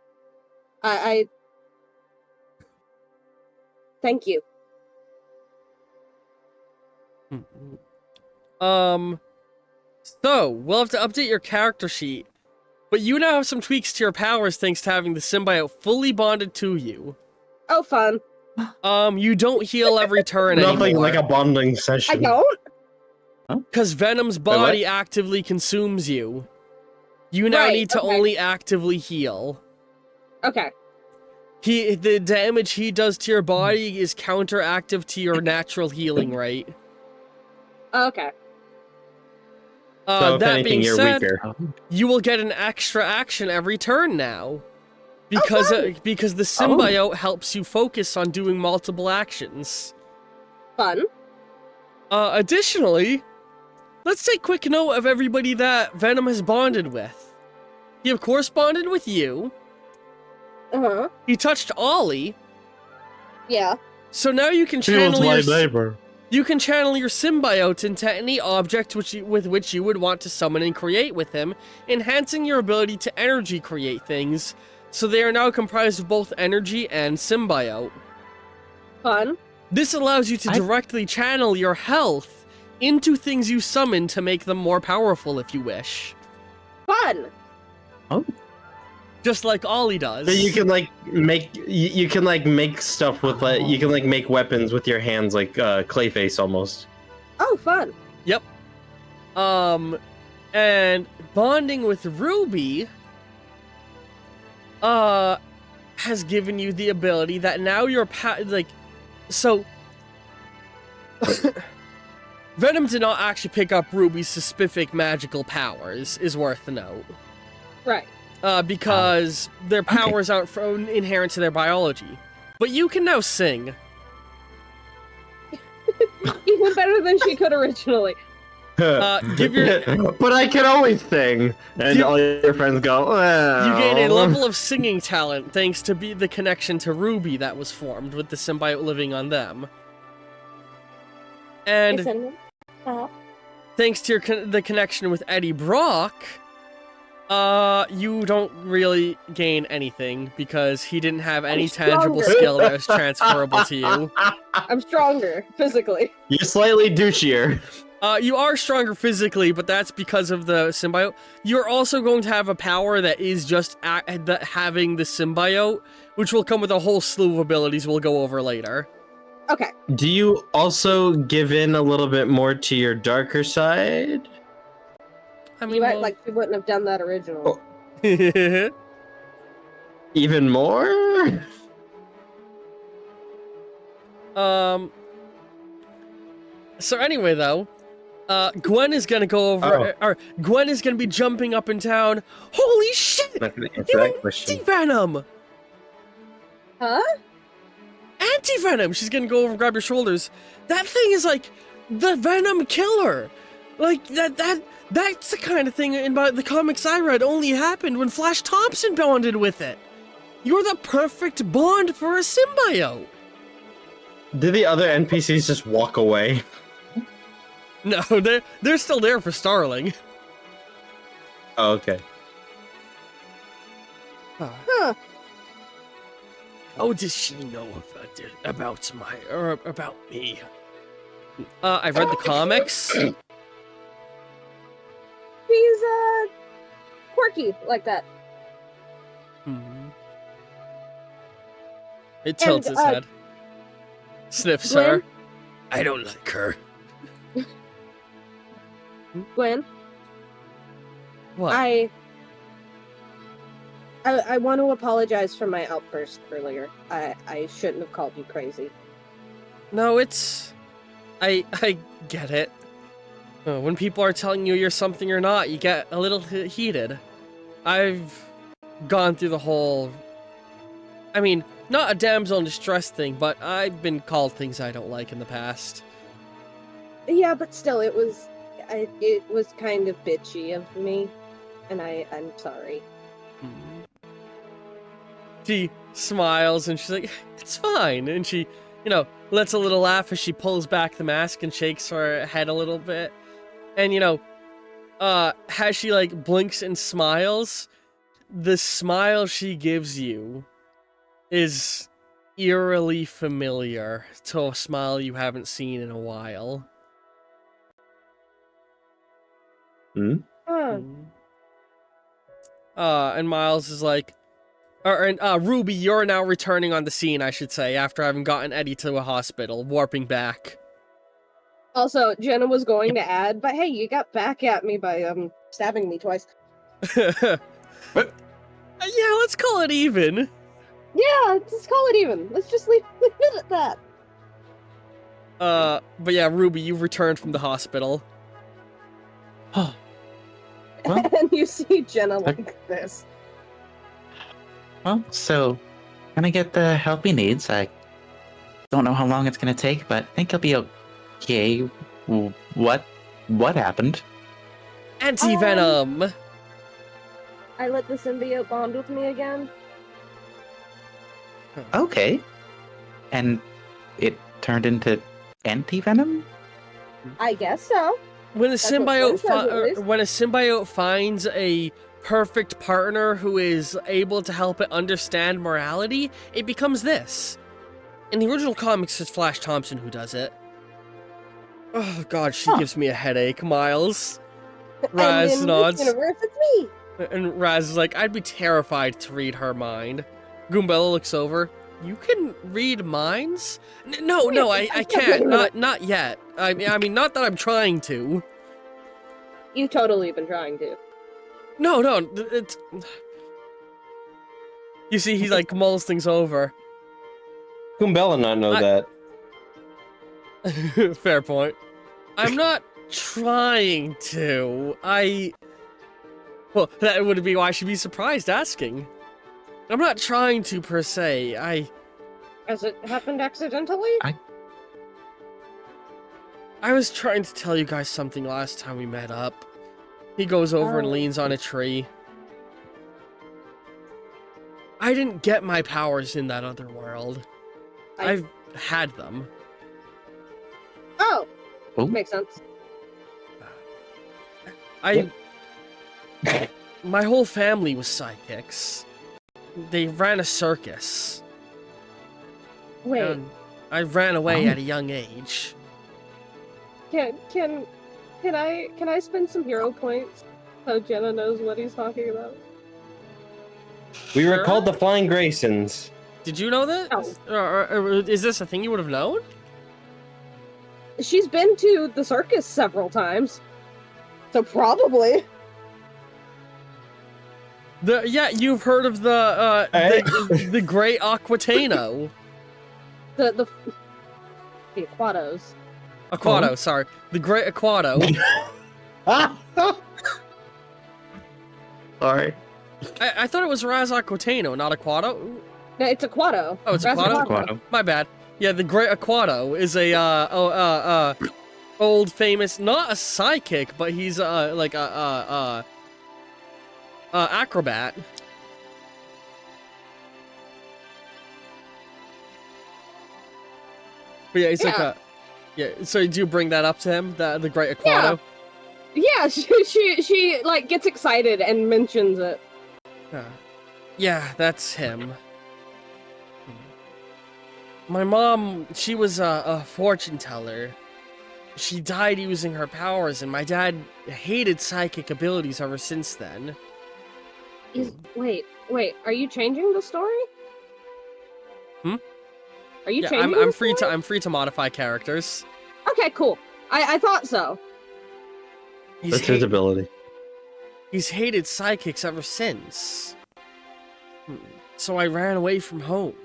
I thank you. So we'll have to update your character sheet, but you now have some tweaks to your powers thanks to having the symbiote fully bonded to you. Oh, fun. You don't heal every turn Nothing anymore. like a bonding I session. don't? Because Venom's body actively consumes you. You now need to only actively heal. Okay. The damage he does to your body is counteractive to your natural healing rate. Okay. So if that anything, being you're said, weaker. you will get an extra action every turn now. Because the symbiote helps you focus on doing multiple actions. Fun. Additionally, let's take quick note of everybody that Venom has bonded with. He of course bonded with you. Uh-huh. He touched Ollie. Yeah. So now you can He was channel my your neighbor. you can channel your symbiote into any object with which you would want to summon and create with him, enhancing your ability to energy create things. So they are now comprised of both energy and symbiote. Fun. This allows you to directly channel your health into things you summon to make them more powerful if you wish. Fun. Oh. Just like Ollie does. So you can like make make stuff with you can like make weapons with your hands like Clayface almost. Oh, fun. Yep. And bonding with Ruby has given you the ability that now you're so Venom did not actually pick up Ruby's specific magical powers, is worth the note. Right. Because their powers aren't inherent to their biology. But you can now sing. Even better than she could originally. Give your... But I can always sing, and all your friends go. Well. You gain a level of singing talent thanks to the connection to Ruby that was formed with the symbiote living on them. And thanks to the connection with Eddie Brock, you don't really gain anything because he didn't have any tangible skill that was transferable to you. I'm stronger physically. You're slightly douchier. You are stronger physically, but that's because of the symbiote. You're also going to have a power that is just having the symbiote, which will come with a whole slew of abilities we'll go over later. Okay. Do you also give in a little bit more to your darker side? I mean, you act like you wouldn't have done that originally. Oh. Even more? So anyway, though, Gwen is gonna go over, or Gwen is gonna be jumping up and down. Holy shit! I'm not gonna answer that question. Anti-Venom! Huh? Anti-Venom! She's gonna go over and grab your shoulders. That thing is like the Venom killer. Like, that's the kind of thing in the comics I read only happened when Flash Thompson bonded with it. You're the perfect bond for a symbiote. Did the other NPCs just walk away? No, they're still there for Starling. Oh, okay. Huh. How does she know about me? I've read the comics. He's quirky like that. It tilts his head. Sniffs Gwen? her. I don't like her. Gwen, What? I want to apologize for my outburst earlier. I shouldn't have called you crazy. No, it's... I get it. When people are telling you you're something you're not, you get a little heated. I've gone through the whole... I mean, not a damsel in distress thing, but I've been called things I don't like in the past. Yeah, but still, it was kind of bitchy of me, and I'm sorry. She smiles and she's like, it's fine. And she, lets a little laugh as she pulls back the mask and shakes her head a little bit. And, as she, blinks and smiles, the smile she gives you is eerily familiar to a smile you haven't seen in a while. Huh. And Miles is like, Ruby, you're now returning on the scene, I should say, after having gotten Eddie to a hospital, warping back. Also, Jenna was going to add, but hey, you got back at me by stabbing me twice. What? Yeah, let's call it even. Yeah, let's call it even. Let's just leave it at that. But yeah, Ruby, you've returned from the hospital. Well, and you see Jenna like this. Well, so gonna get the help he needs. I don't know how long it's gonna take, but I think he'll be okay. What happened? Anti-Venom! I let the symbiote bond with me again. Okay. And it turned into anti-venom? I guess so. When a symbiote finds a perfect partner who is able to help it understand morality, it becomes this. In the original comics, it's Flash Thompson who does it. Oh god, she gives me a headache, Miles. Raz nods. In this universe, it's me. And Raz is like, I'd be terrified to read her mind. Goombella looks over. You can read minds? No, I can't. Not yet. I mean, not that I'm trying to. You've totally been trying to. No, it's... You see, he, mulls things over. Goombella not know that. Fair point. I'm not trying to. Well, that would be why I should be surprised asking. I'm not trying to, per se. Has it happened accidentally? I was trying to tell you guys something last time we met up. He goes over and leans on a tree. I didn't get my powers in that other world. I've had them. Oh! Oh. Makes sense. My whole family was psychics. They ran a circus. Wait. And I ran away at a young age. Can I spend some hero points so Jenna knows what he's talking about? We were called the Flying Graysons. Did you know that? No. Or is this a thing you would have known? She's been to the circus several times. So probably. Yeah, you've heard of the Great Aquatano. The Aquatos. Aquato, sorry. The Great Aquato. Sorry. I thought it was Raz Aquatano, not Aquato. No, it's Aquato. Oh, it's Aquato? My bad. Yeah, the Great Aquato is a old famous, not a psychic, but he's like a acrobat. But yeah, he's like a so do you bring that up to him, the Great Aquato? Yeah, she like gets excited and mentions it. Yeah, that's him. My mom, she was a fortune teller. She died using her powers, and my dad hated psychic abilities ever since then. Wait, are you changing the story? Are you changing I'm free to modify characters. Okay, cool. I thought so. That's his ability. He's hated psychics ever since. So I ran away from home.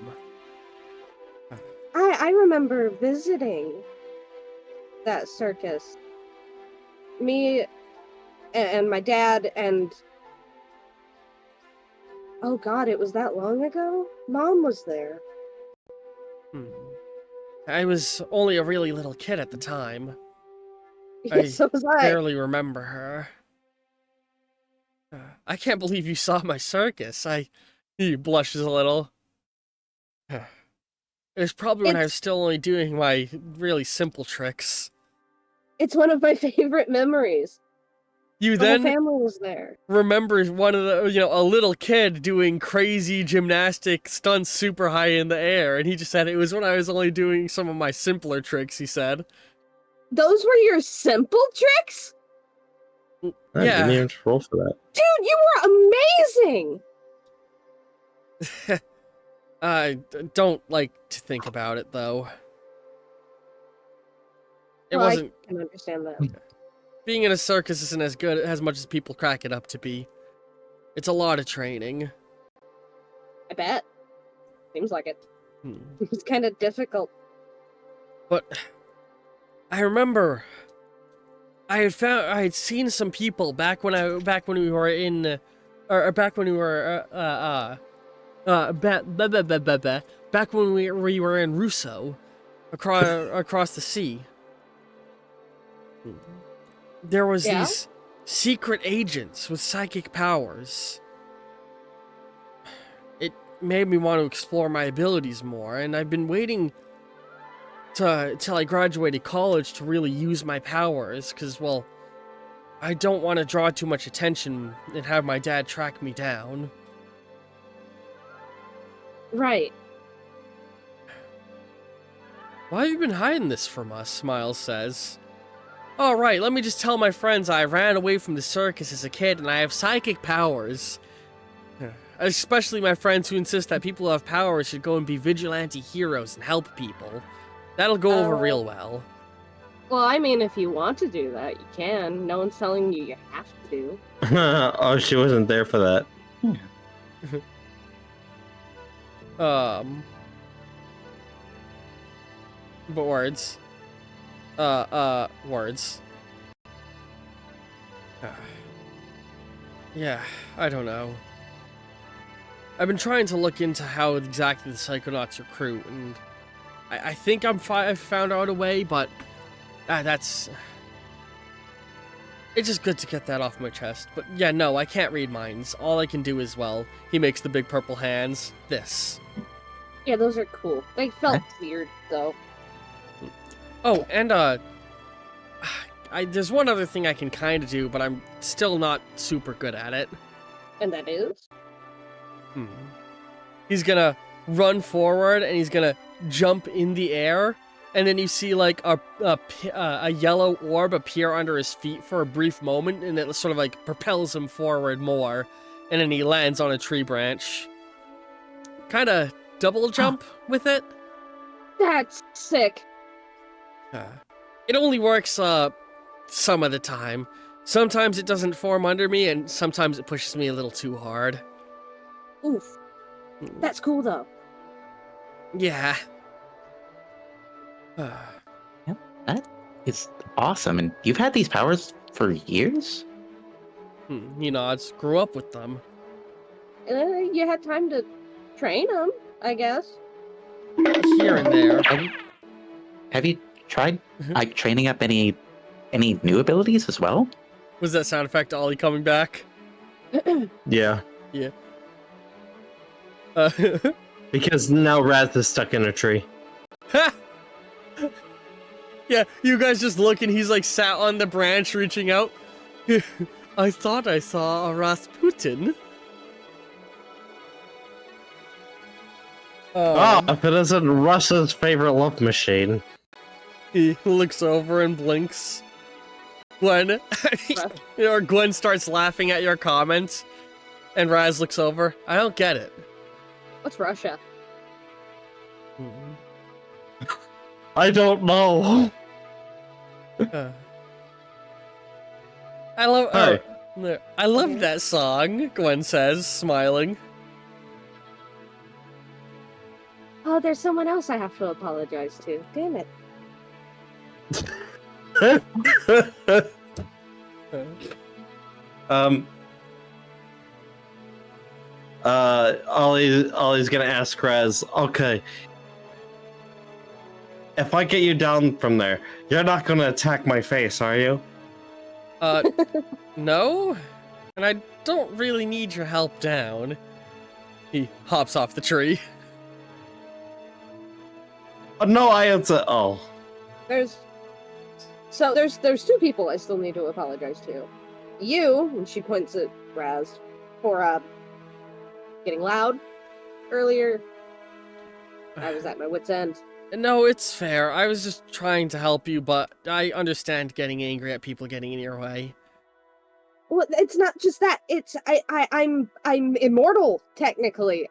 I remember visiting that circus. Me and my dad and... Oh god, it was that long ago? Mom was there. I was only a really little kid at the time. So was I. Barely remember her. I can't believe you saw my circus. He blushes a little. It was probably when I was still only doing my really simple tricks. It's one of my favorite memories. You The then whole family was there. remember one of the, a little kid doing crazy gymnastic stunts super high in the air, and he just said it was when I was only doing some of my simpler tricks, he said. Those were your simple tricks? I didn't even roll for that. Dude, you were amazing! I don't like to think about it, though. It wasn't... I can understand that. Being in a circus isn't as much as people crack it up to be. It's a lot of training. I bet. Seems like it. It's kind of difficult. But I remember I had seen some people back when we were in back when we were in Russo across the sea. There was these secret agents with psychic powers. It made me want to explore my abilities more, and I've been waiting till I graduated college to really use my powers, because, well, I don't want to draw too much attention and have my dad track me down. Right. Why have you been hiding this from us? Miles says. All right, let me just tell my friends I ran away from the circus as a kid and I have psychic powers. Especially my friends who insist that people who have powers should go and be vigilante heroes and help people. That'll go over real well. Well, I mean, if you want to do that, you can. No one's telling you have to. Oh, she wasn't there for that. But words. Words. Yeah, I don't know. I've been trying to look into how exactly the Psychonauts recruit, and I think I've found out a way, but that's... It's just good to get that off my chest. But yeah, no, I can't read minds. All I can do is, well, he makes the big purple hands. This. Yeah, those are cool. They felt weird, though. Oh, and, there's one other thing I can kind of do, but I'm still not super good at it. And that is? He's gonna run forward, and he's gonna jump in the air, and then you see, like, a yellow orb appear under his feet for a brief moment, and it sort of, like, propels him forward more, and then he lands on a tree branch. Kinda double jump with it. That's sick. It only works, some of the time. Sometimes it doesn't form under me, and sometimes it pushes me a little too hard. Oof. That's cool, though. Yeah. Yep, that is awesome. And you've had these powers for years? He nods. Grew up with them. You had time to train them, I guess. Here and there. Have you tried like training up any new abilities as well? Was that sound effect Ollie coming back? Yeah. Yeah. Because now Raz is stuck in a tree. Yeah, you guys just look and he's like sat on the branch reaching out. I thought I saw a Rasputin. If it isn't Russ's favorite love machine. He looks over and blinks. Gwen, or Gwen starts laughing at your comments, and Raz looks over. I don't get it. What's Russia? I don't know. I love that song, Gwen says, smiling. Oh, there's someone else I have to apologize to. Damn it. Ollie's gonna ask Raz, okay, if I get you down from there, you're not gonna attack my face, are you? No? And I don't really need your help down. He hops off the tree. No, I answer. Oh. There's two people I still need to apologize to. You, and she points at Raz, for getting loud earlier. I was at my wit's end. No, it's fair. I was just trying to help you, but I understand getting angry at people getting in your way. Well, it's not just that. It's I'm immortal technically.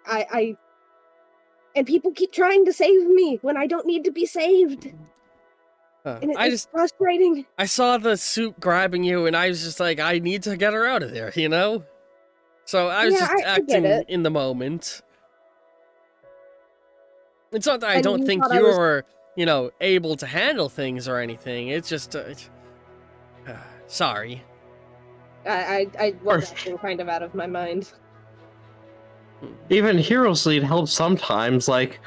And people keep trying to save me when I don't need to be saved. And it's frustrating. I saw the suit grabbing you, and I was just like, I need to get her out of there, you know? So I was just acting in the moment. It's not that I don't think you're, able to handle things or anything. It's just, sorry. I was acting kind of out of my mind. Even Heroes Lead helps sometimes, like,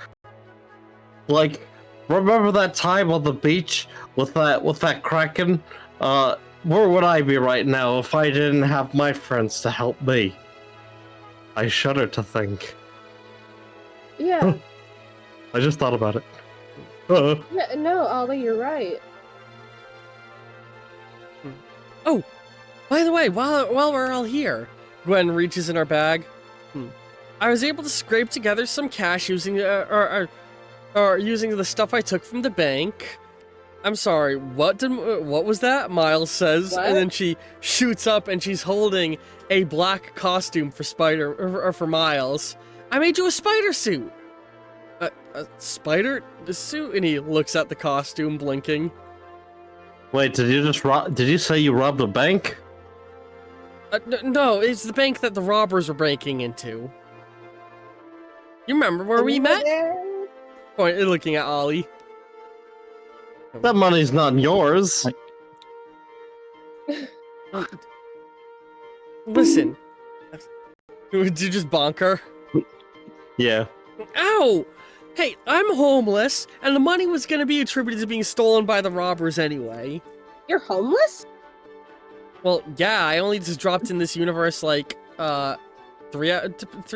remember that time on the beach with that Kraken? Where would I be right now if I didn't have my friends to help me? I shudder to think. Yeah. I just thought about it. Yeah, no, Ollie, you're right. Oh, by the way, while we're all here, Gwen reaches in her bag. I was able to scrape together some cash using using the stuff I took from the bank. I'm sorry, what was that? Miles says, what? And then she shoots up and she's holding a black costume for for Miles. I made you a spider suit. A spider suit? And he looks at the costume, blinking. Wait, did you say you robbed a bank? No, it's the bank that the robbers were breaking into. You remember where we met? Looking at Ollie. That money's not yours. Listen. Did you just bonk her? Yeah. Ow! Hey, I'm homeless, and the money was gonna be attributed to being stolen by the robbers anyway. You're homeless? Well, yeah, I only just dropped in this universe like, 3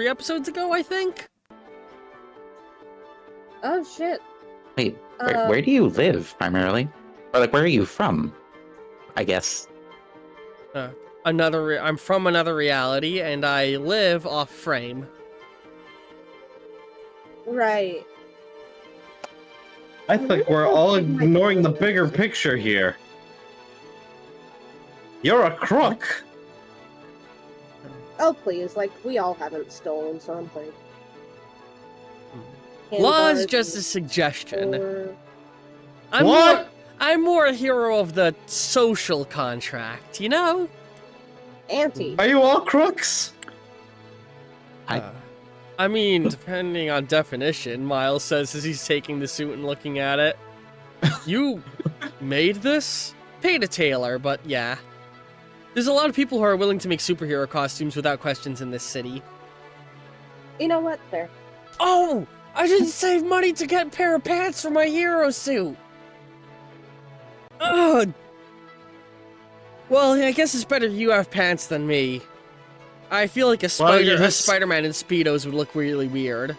episodes ago, I think? Oh, shit. Wait, where do you live, primarily? Or, like, where are you from? I guess. I'm from another reality, and I live off frame. Right. I think we're all ignoring the bigger picture here. You're a crook! Oh, please, like, we all haven't stolen something. Law is just a suggestion. What? I'm more a hero of the social contract, you know? Auntie. Are you all crooks? I mean, depending on definition, Miles says as he's taking the suit and looking at it. You made this? Paid a tailor, but yeah. There's a lot of people who are willing to make superhero costumes without questions in this city. You know what, there? Oh! I didn't save money to get a pair of pants for my hero suit! Ugh! Well, I guess it's better you have pants than me. I feel like a Spider-Man in Speedos would look really weird.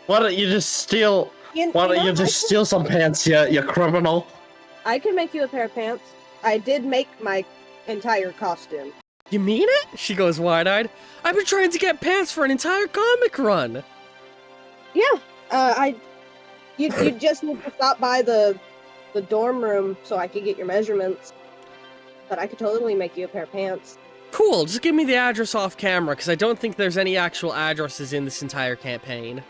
Why don't you just steal... Why don't you just steal some pants, you criminal? I can make you a pair of pants. I did make my entire costume. You mean it? She goes wide-eyed. I've been trying to get pants for an entire comic run. Yeah, you just need to stop by the dorm room so I could get your measurements. But I could totally make you a pair of pants. Cool, just give me the address off camera, because I don't think there's any actual addresses in this entire campaign.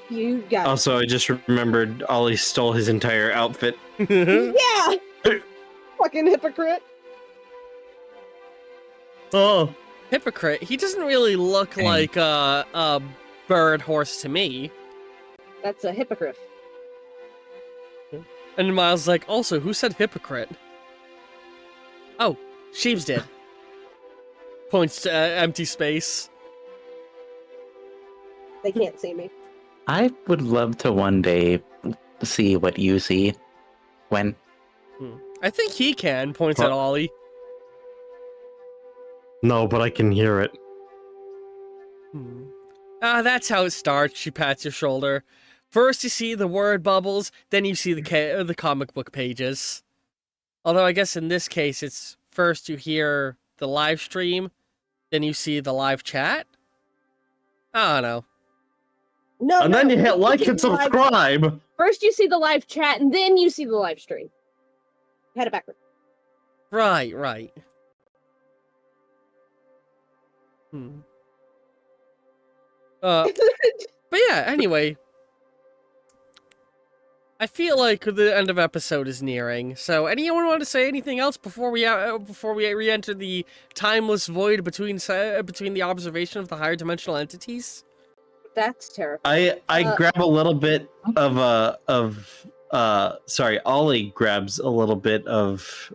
You got it. Also, I just remembered Ollie stole his entire outfit. Yeah! Fucking hypocrite. Oh. Hypocrite? He doesn't really look like a bird horse to me. That's a hypocrite. And Miles is like, also, who said hypocrite? Oh, Sheeves did. Points to empty space. They can't see me. I would love to one day see what you see. When? I think he can, points at Ollie. No, but I can hear it. That's how it starts. She pats your shoulder. First you see the word bubbles, then you see the comic book pages. Although I guess in this case, it's first you hear the live stream, then you see the live chat? I don't know. No, and then you hit like and subscribe. First you see the live chat, and then you see the live stream. Head it backward. Right. But yeah, anyway. I feel like the end of episode is nearing. So, anyone want to say anything else before we re-enter the timeless void between the observation of the higher dimensional entities? That's terrifying. I grab a little bit sorry, Ollie grabs a little bit of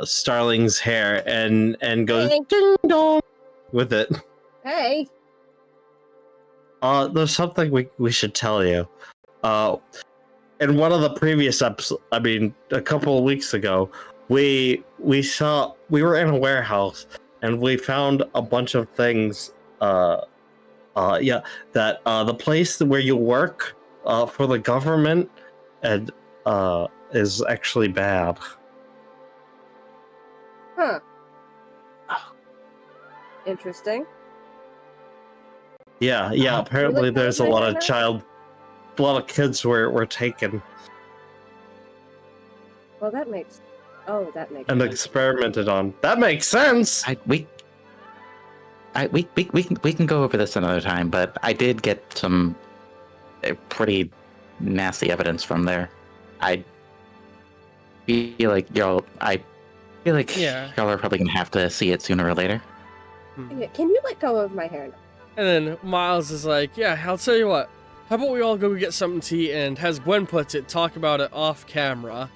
Starling's hair and goes ding dong with it. Hey. There's something we should tell you. In one of the previous episodes, I mean, a couple of weeks ago, we were in a warehouse and we found a bunch of things. That the place where you work for the government and is actually bad. Huh. Interesting. Yeah. Apparently, there's a lot of kids were taken. Well, that makes and sense. Experimented on. That makes sense. We can go over this another time, but I did get some pretty nasty evidence from there. I feel like y'all are probably gonna have to see it sooner or later. Can you let go of my hair now? And then Miles is like, yeah, I'll tell you what. How about we all go get something to eat and, as Gwen puts it, talk about it off camera.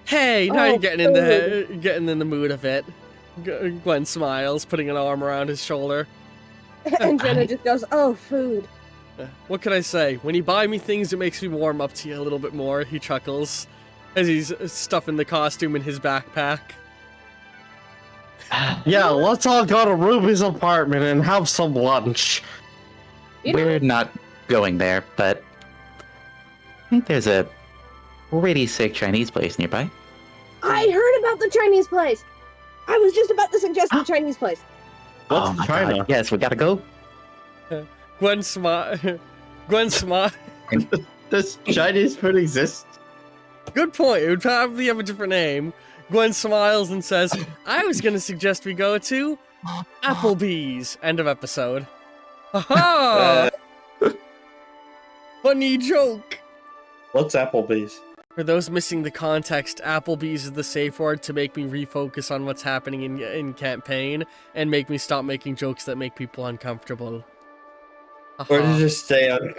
Hey, now you're getting in the mood of it. Gwen smiles, putting an arm around his shoulder. And Jenna just goes, oh, food. What can I say? When you buy me things, it makes me warm up to you a little bit more, he chuckles, as he's stuffing the costume in his backpack. Yeah, let's all go to Ruby's apartment and have some lunch. We're not going there, but I think there's a pretty sick Chinese place nearby. I heard about the Chinese place. I was just about to suggest the Chinese place. What's China? God. Yes, we gotta go. Gwen smile. Does Chinese food exist? Good point. It would probably have a different name. Gwen smiles and says, I was going to suggest we go to Applebee's. End of episode. Ha-ha! Funny joke. What's Applebee's? For those missing the context, Applebee's is the safe word to make me refocus on what's happening in campaign and make me stop making jokes that make people uncomfortable. Or to just stay on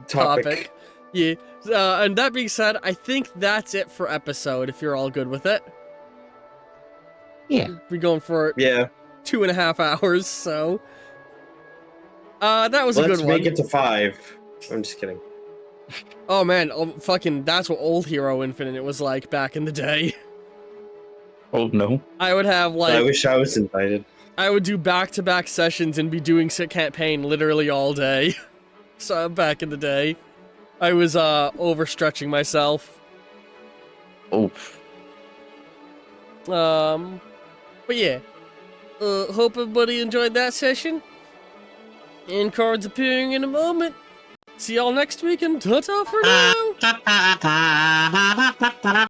topic. Yeah. And that being said, I think that's it for episode. If you're all good with it. Yeah. We're going for 2.5 hours. So. That was a good one. Let's make it to 5. I'm just kidding. Oh man, that's what old Hero Infinite was like back in the day. Oh no. I would have like... I wish I was invited. I would do back-to-back sessions and be doing campaign literally all day. So back in the day. I was overstretching myself. Oof. But yeah. Hope everybody enjoyed that session. End cards appearing in a moment. See y'all next week and ta-ta for now!